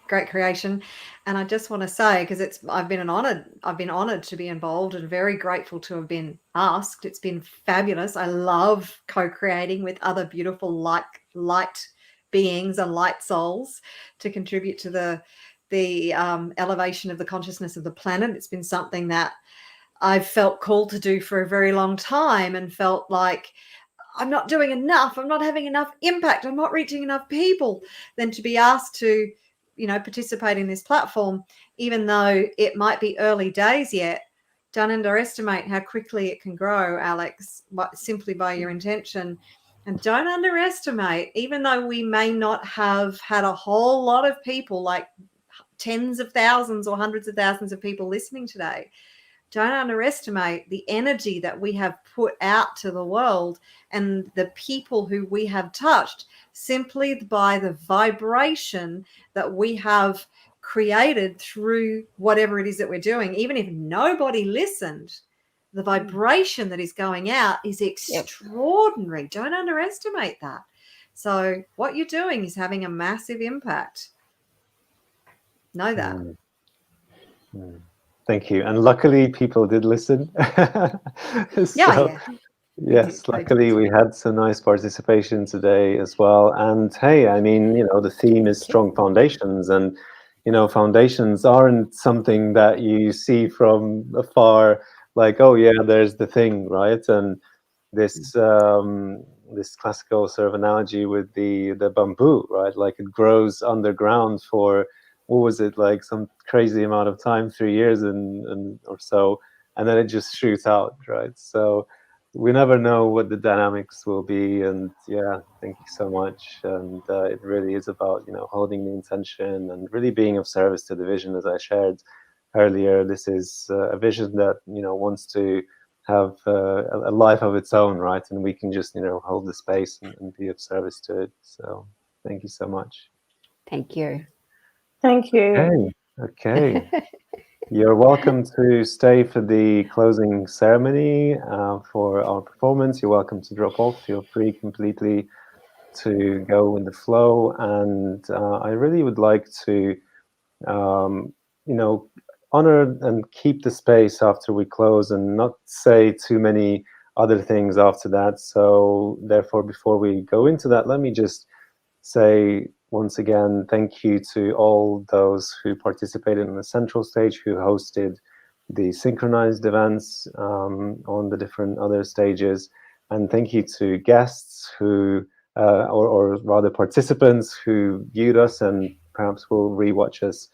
Great creation. And I just want to say, because I've been honored to be involved, and very grateful to have been asked. It's been fabulous. I love co-creating with other beautiful light beings and light souls to contribute to the elevation of the consciousness of the planet. It's been something that I've felt called to do for a very long time, and felt like I'm not doing enough. I'm not having enough impact. I'm not reaching enough people. Then to be asked to, you know, participate in this platform, even though it might be early days yet, don't underestimate how quickly it can grow, Alex, simply by your intention. And don't underestimate, even though we may not have had a whole lot of people, like tens of thousands or hundreds of thousands of people listening today, don't underestimate the energy that we have put out to the world and the people who we have touched, simply by the vibration that we have created through whatever it is that we're doing. Even if nobody listened, the vibration that is going out is extraordinary. Yep. Don't underestimate that. So what you're doing is having a massive impact. Know that. Thank you. And luckily people did listen. Yes, luckily we had some nice participation today as well. And hey, I mean, you know, the theme is strong foundations, and, you know, foundations aren't something that you see from afar, like, oh yeah, there's the thing, right? And this this classical sort of analogy with the bamboo, right? Like it grows underground for, what was it, like some crazy amount of time, 3 years and or so, and then it just shoots out, right? So we never know what the dynamics will be. And yeah, thank you so much. And it really is about, you know, holding the intention and really being of service to the vision, as I shared earlier. This is a vision that, you know, wants to have a life of its own, right? And we can just, you know, hold the space and be of service to it. So thank you so much. Thank you. Thank you. Okay. You're welcome to stay for the closing ceremony for our performance. You're welcome to drop off. Feel free completely to go in the flow. And I really would like to, you know, honor and keep the space after we close, and not say too many other things after that. So therefore, before we go into that, let me just say once again, thank you to all those who participated in the central stage, who hosted the synchronized events on the different other stages. And thank you to guests who, or rather participants who viewed us and perhaps will rewatch us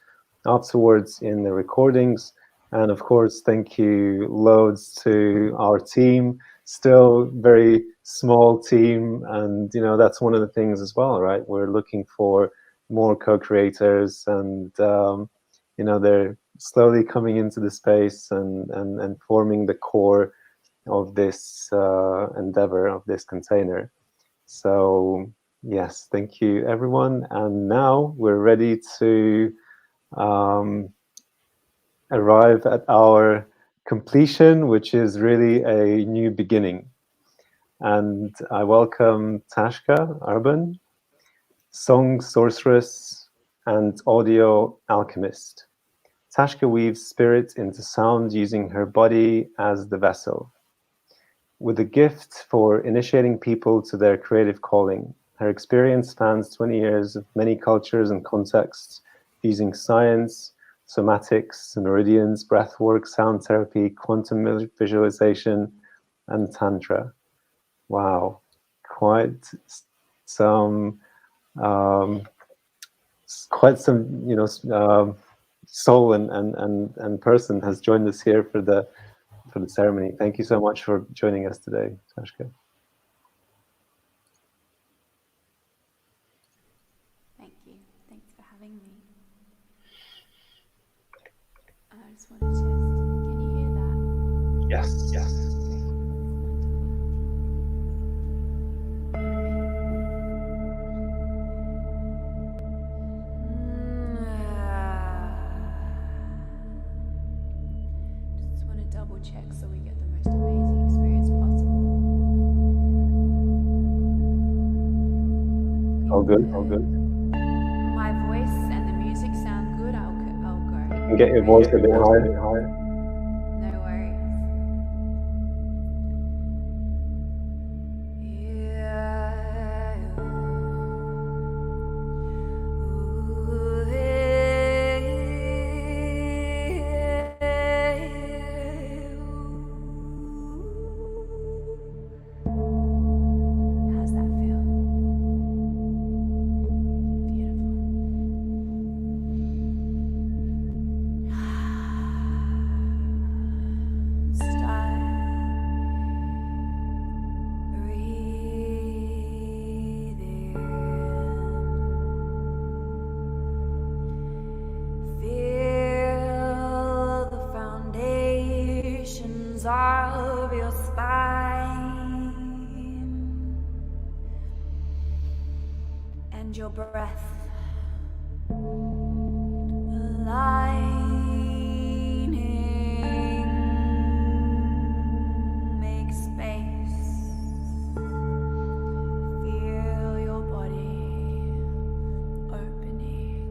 afterwards in the recordings. And of course, thank you loads to our team, still very small team. And, you know, that's one of the things as well, right? We're looking for more co-creators and, you know, they're slowly coming into the space and forming the core of this endeavor, of this container. So yes, thank you everyone. And now we're ready to arrive at our completion, which is really a new beginning. And I welcome Teahna Edralin, song sorceress and audio alchemist. Teahna weaves spirit into sound using her body as the vessel. With a gift for initiating people to their creative calling, her experience spans 20 years of many cultures and contexts, using science, somatics, meridians, breathwork, sound therapy, quantum visualization, and tantra. Wow, quite some, you know, soul and person has joined us here for the ceremony. Thank you so much for joining us today, Teahna. Thank you. Thanks for having me. I just wanted to can you hear that? Yes, yes. Just want to double check so we get the most amazing experience possible. All good, all good. My voice and the music sound good. I'll go. And get your voice a bit higher. No worries. How's that feel? Beautiful. Start breathing. Feel the foundations of your spine and your breath aligning. Make space. Feel your body opening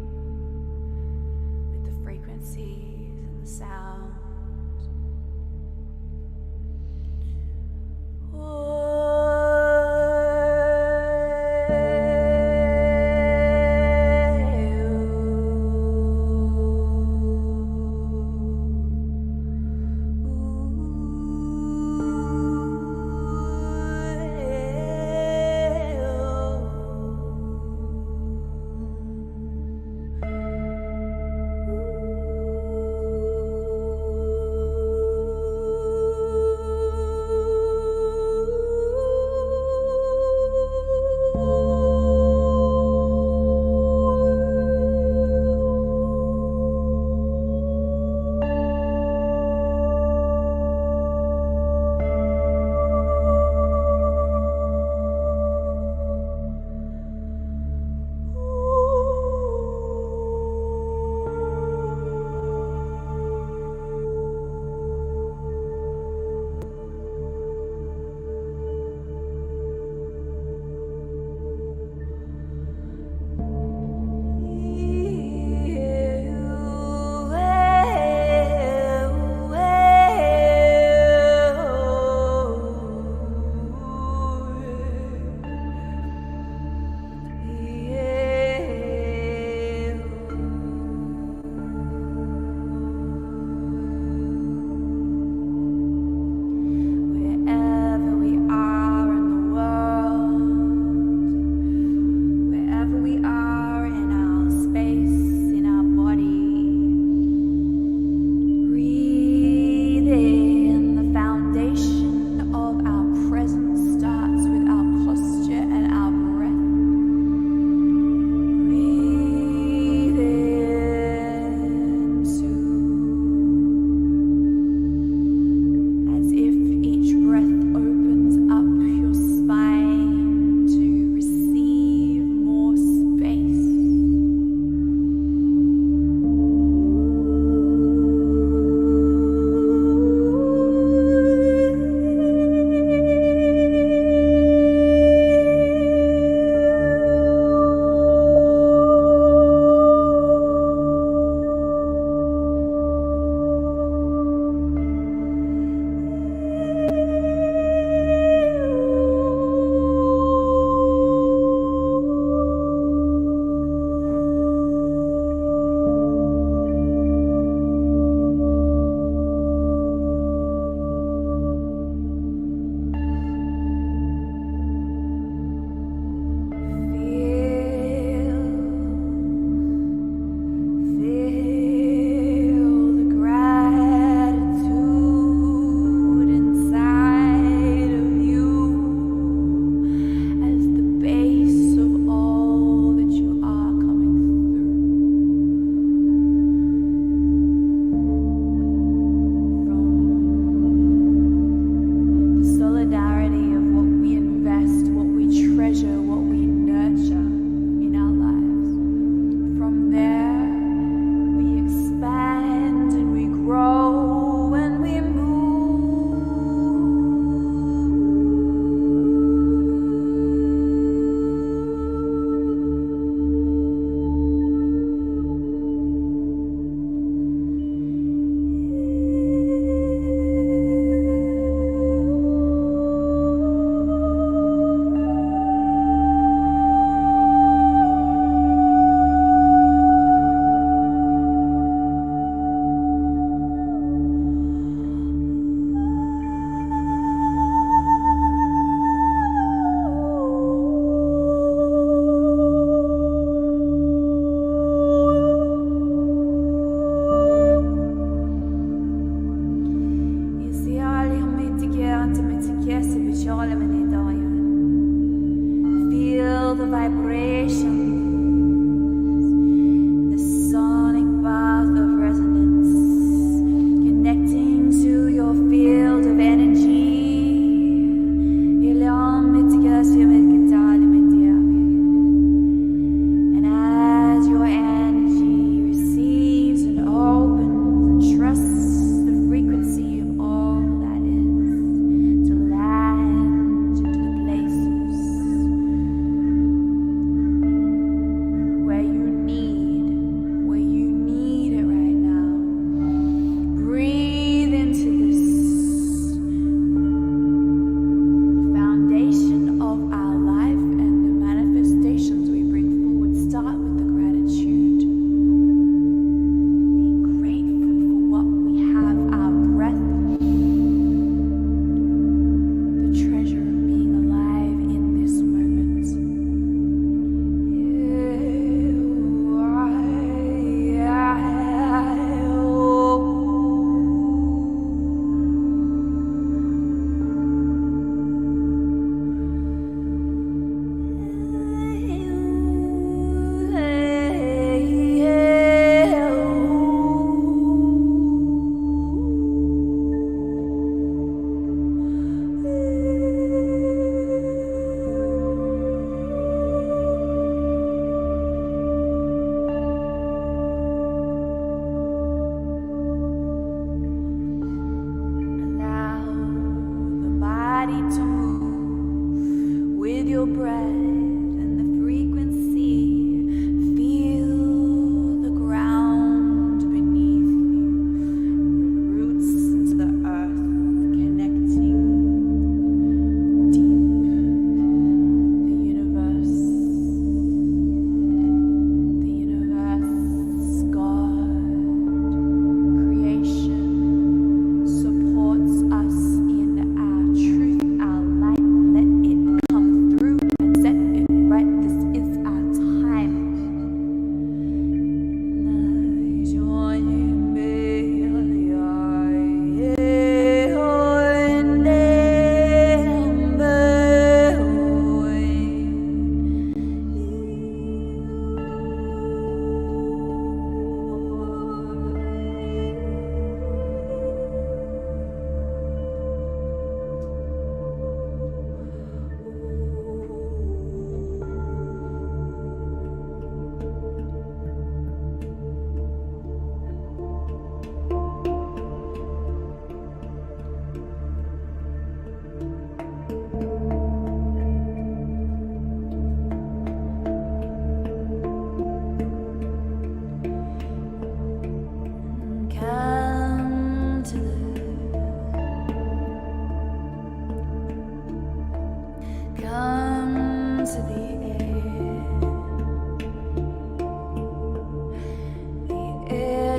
with the frequencies and the sound.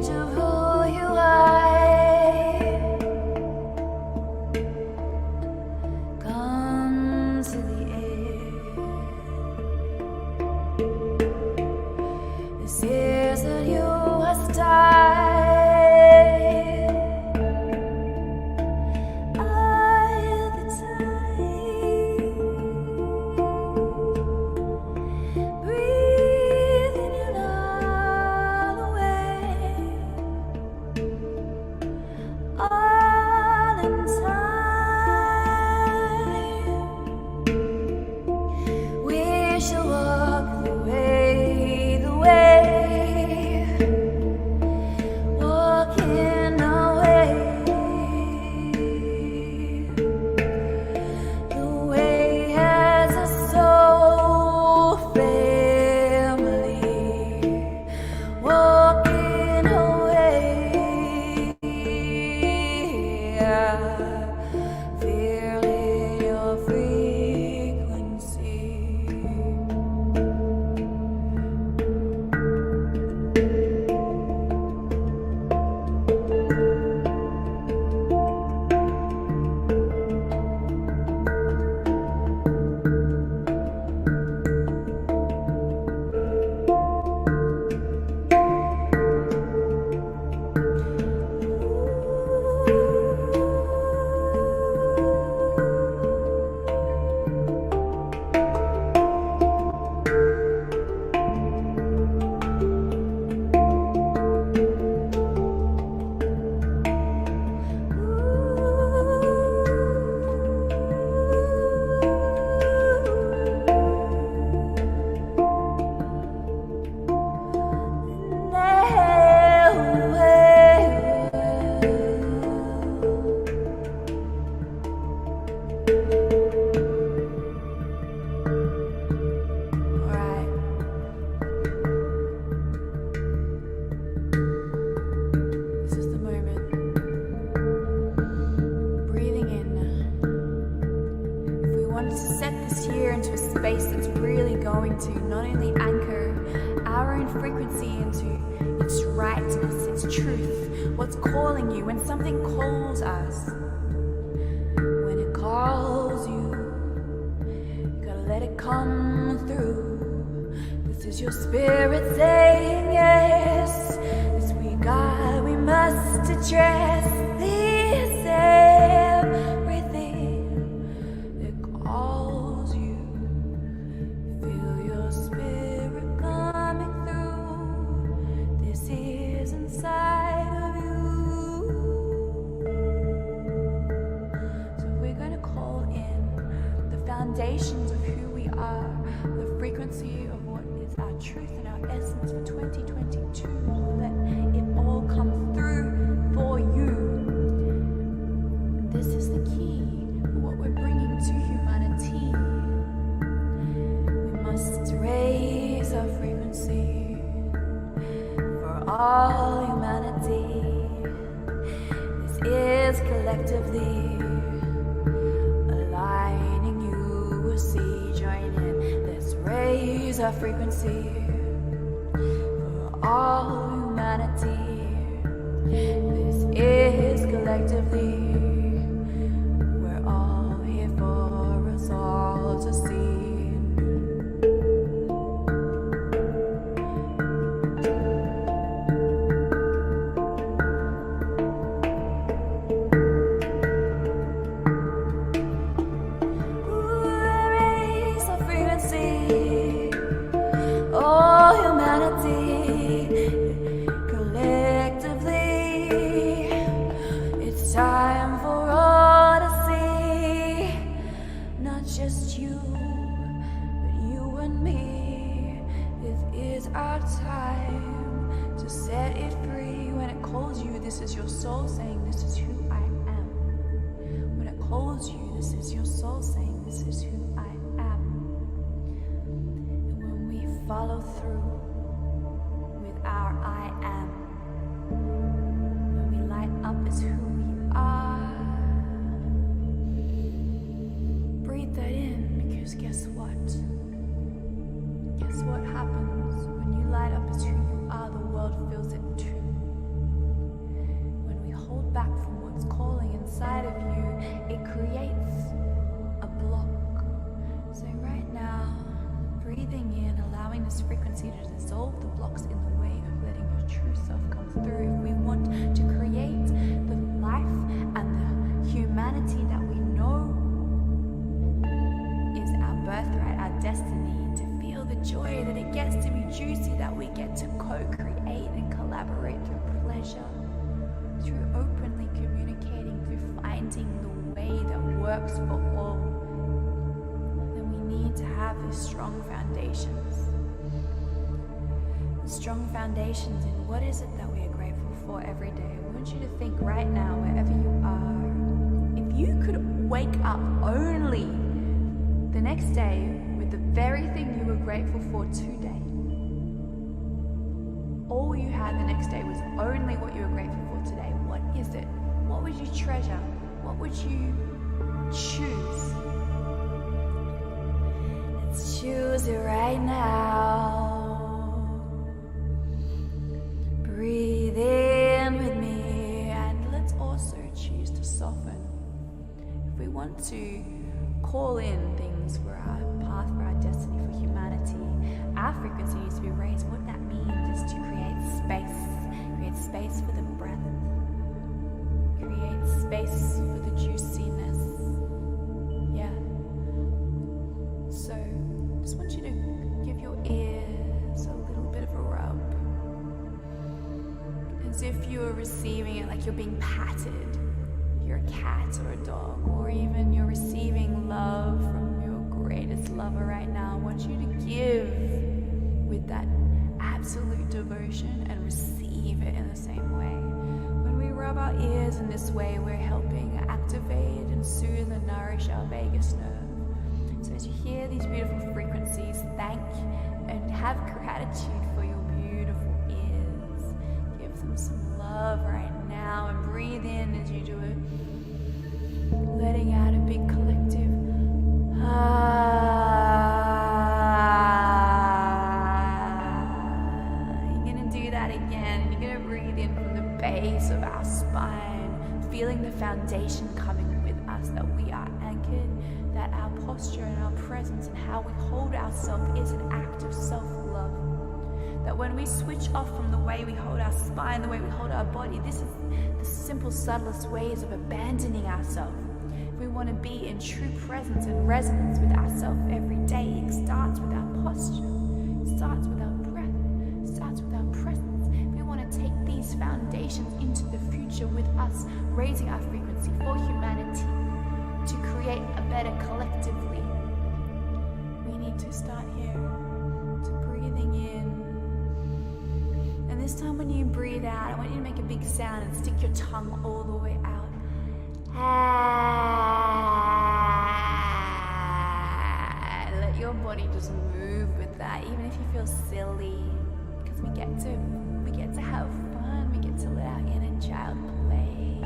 edge of who you are. Come to the edge. This is a new start. Guess what happens when you light up as who you are? The world feels it too. co-create and collaborate through pleasure, through openly communicating, through finding the way that works for all, then we need to have these strong foundations. Strong foundations in what is it that we are grateful for every day. I want you to think right now, wherever you are, if you could wake up only the next day with the very thing you were grateful for today. All you had the next day was only what you were grateful for today. What is it? What would you treasure? What would you choose? Let's choose it right now. Breathe in with me, and let's also choose to soften. If we want to call in things for our path, for our destiny, for humanity, our frequency needs to be raised. What that means is to create space for the breath, create space for the juiciness. Yeah. So, just want you to give your ears a little bit of a rub. As if you're receiving it like you're being patted. You're a cat or a dog, or even you're receiving love from your greatest lover right now. I want you to give with that absolute devotion and receive it in the same way. When we rub our ears in this way, we're helping activate and soothe and nourish our vagus nerve. So as you hear these beautiful frequencies, thank and have gratitude for your beautiful ears. Give them some love right now and breathe in as you do it. Letting out a big collective You're gonna do that again. You're gonna breathe in from the base of our spine, feeling the foundation coming with us, that we are anchored, that our posture and our presence and how we hold ourselves is an act of self-love. That when we switch off from the way we hold our spine, the way we hold our body, this is the simple, subtlest ways of abandoning ourselves. If we want to be in true presence and resonance with ourselves every day, it starts with our posture, it starts with our breath, it starts with our presence. If we want to take these foundations into the future with us, raising our frequency for humanity, to create a better collectively, we need to start here, to breathing in. And this time when you breathe out, I want you to make a big sound and stick your tongue all the way out. And let your body just move with that, even if you feel silly, because we get to have fun, we get to let our inner child play.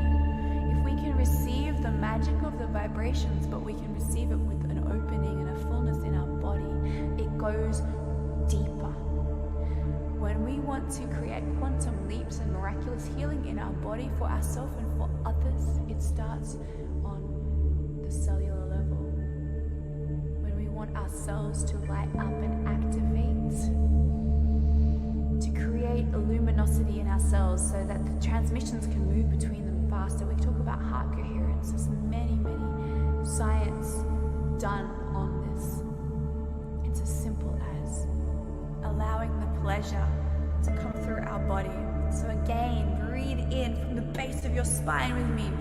If we can receive the magic of the vibrations, but we can receive it with an opening and a fullness in our body, it goes deeper. When we want to create quantum leaps and miraculous healing in our body for ourselves and for others, it starts on the cellular level. When we want ourselves to light up and activate, to create a luminosity in ourselves so that the transmissions can move between them faster. We talk about heart coherence. There's many science done on this. It's as simple as allowing the pleasure to come through our body. So again, breathe in from the base of your spine with me.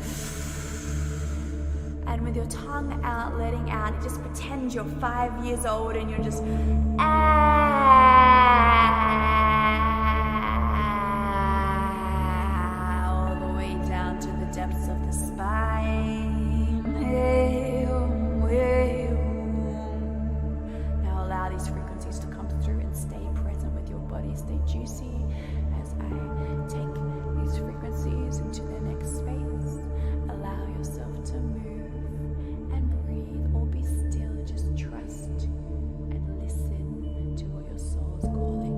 And with your tongue out, letting out, just pretend you're 5 years old and you're just all the way down to the depths of the spine. Now allow these frequencies to come through and stay present with your body, stay juicy as I take these frequencies into their next space. Allow yourself to move and breathe or be still. Just trust and listen to what your soul is calling.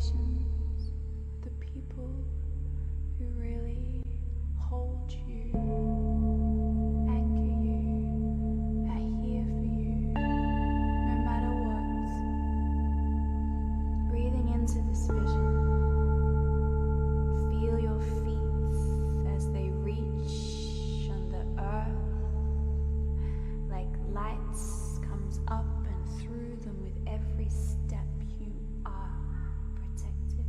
foundations, the people who really hold you, anchor you, are here for you, no matter what. Breathing into this vision, feel your feet as they reach on the earth, like lights comes up and through them with every step. You are protected.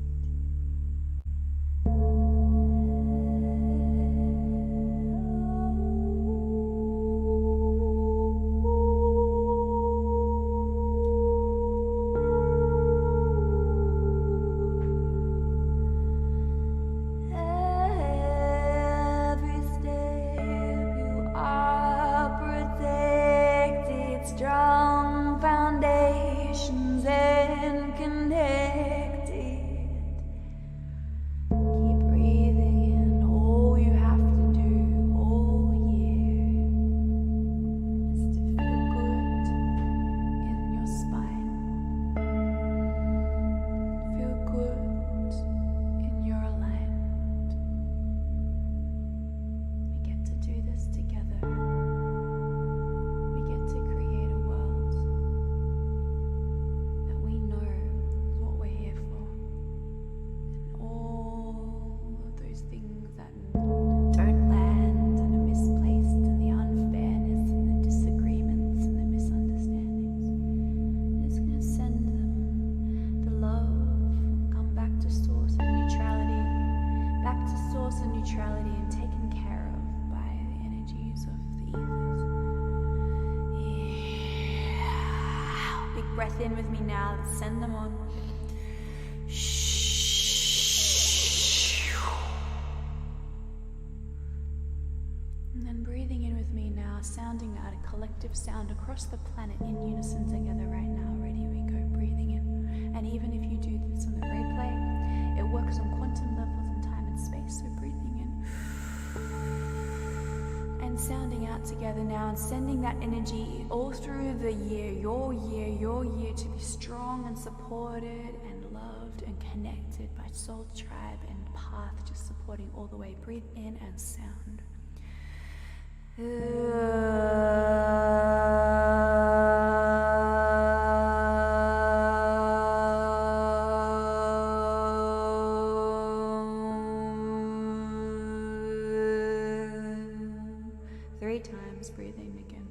Every step you are protected, strong foundations and connected. Keep breathing in. All you have to do all year is to feel good in your spine. Feel good in your alignment. We get to do this together. We get to create a world that we know is what we're here for. And all of those things that don't land and are misplaced, and the unfairness and the disagreements and the misunderstandings, we're just going to send them the love, come back to source and neutrality, and taken care of by the energies of the ethers. Yeah. Big breath in with me now. Let's send them on. And then breathing in with me now, sounding out a collective sound across the planet in unison together right now. Ready, we go. Breathing in. And even if you do this on the replay, it works on quantum levels in time and space. So breathing in and sounding out together now, and sending that energy all through the year, your year to be strong and supported and loved and connected by soul, tribe and path, just supporting all the way. Breathe in and sound. Three times, breathing again.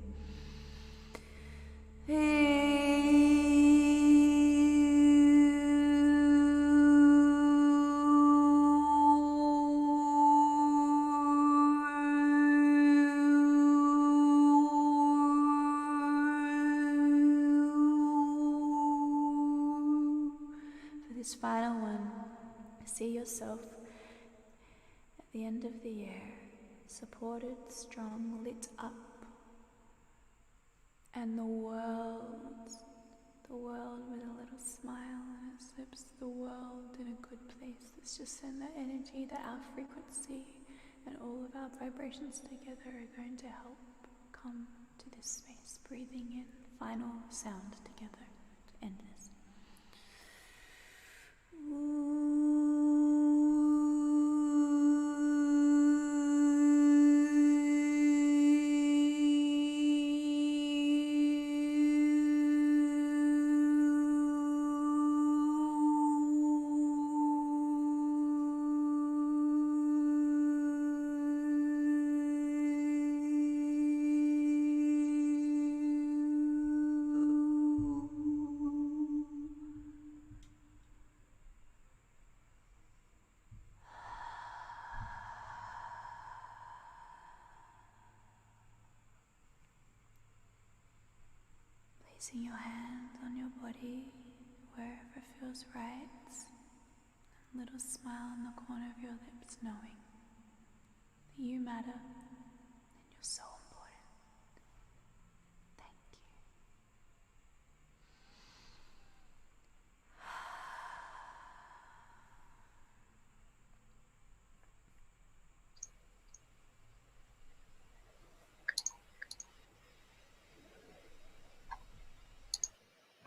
For this final one, see yourself at the end of the year, supported, strong, lit up, and the world with a little smile on its lips, the world in a good place. Let's just send that energy, that our frequency and all of our vibrations together are going to help come to this space. Breathing in, final sound together to end this. Placing your hand on your body wherever feels right, and a little smile in the corner of your lips, knowing that you matter and you're so important. Thank you.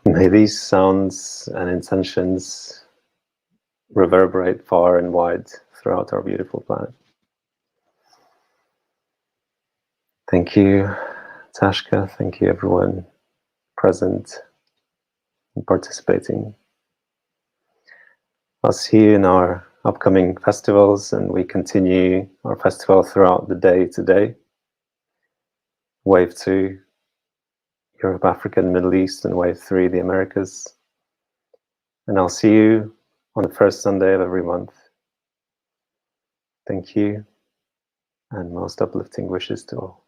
May these sounds and intentions reverberate far and wide throughout our beautiful planet. Thank you, Tashka. Thank you, everyone present and participating. I'll see you in our upcoming festivals, and we continue our festival throughout the day today. Wave 2, Europe, Africa, and Middle East, and Wave 3, the Americas. And I'll see you on the first Sunday of every month. Thank you, and most uplifting wishes to all.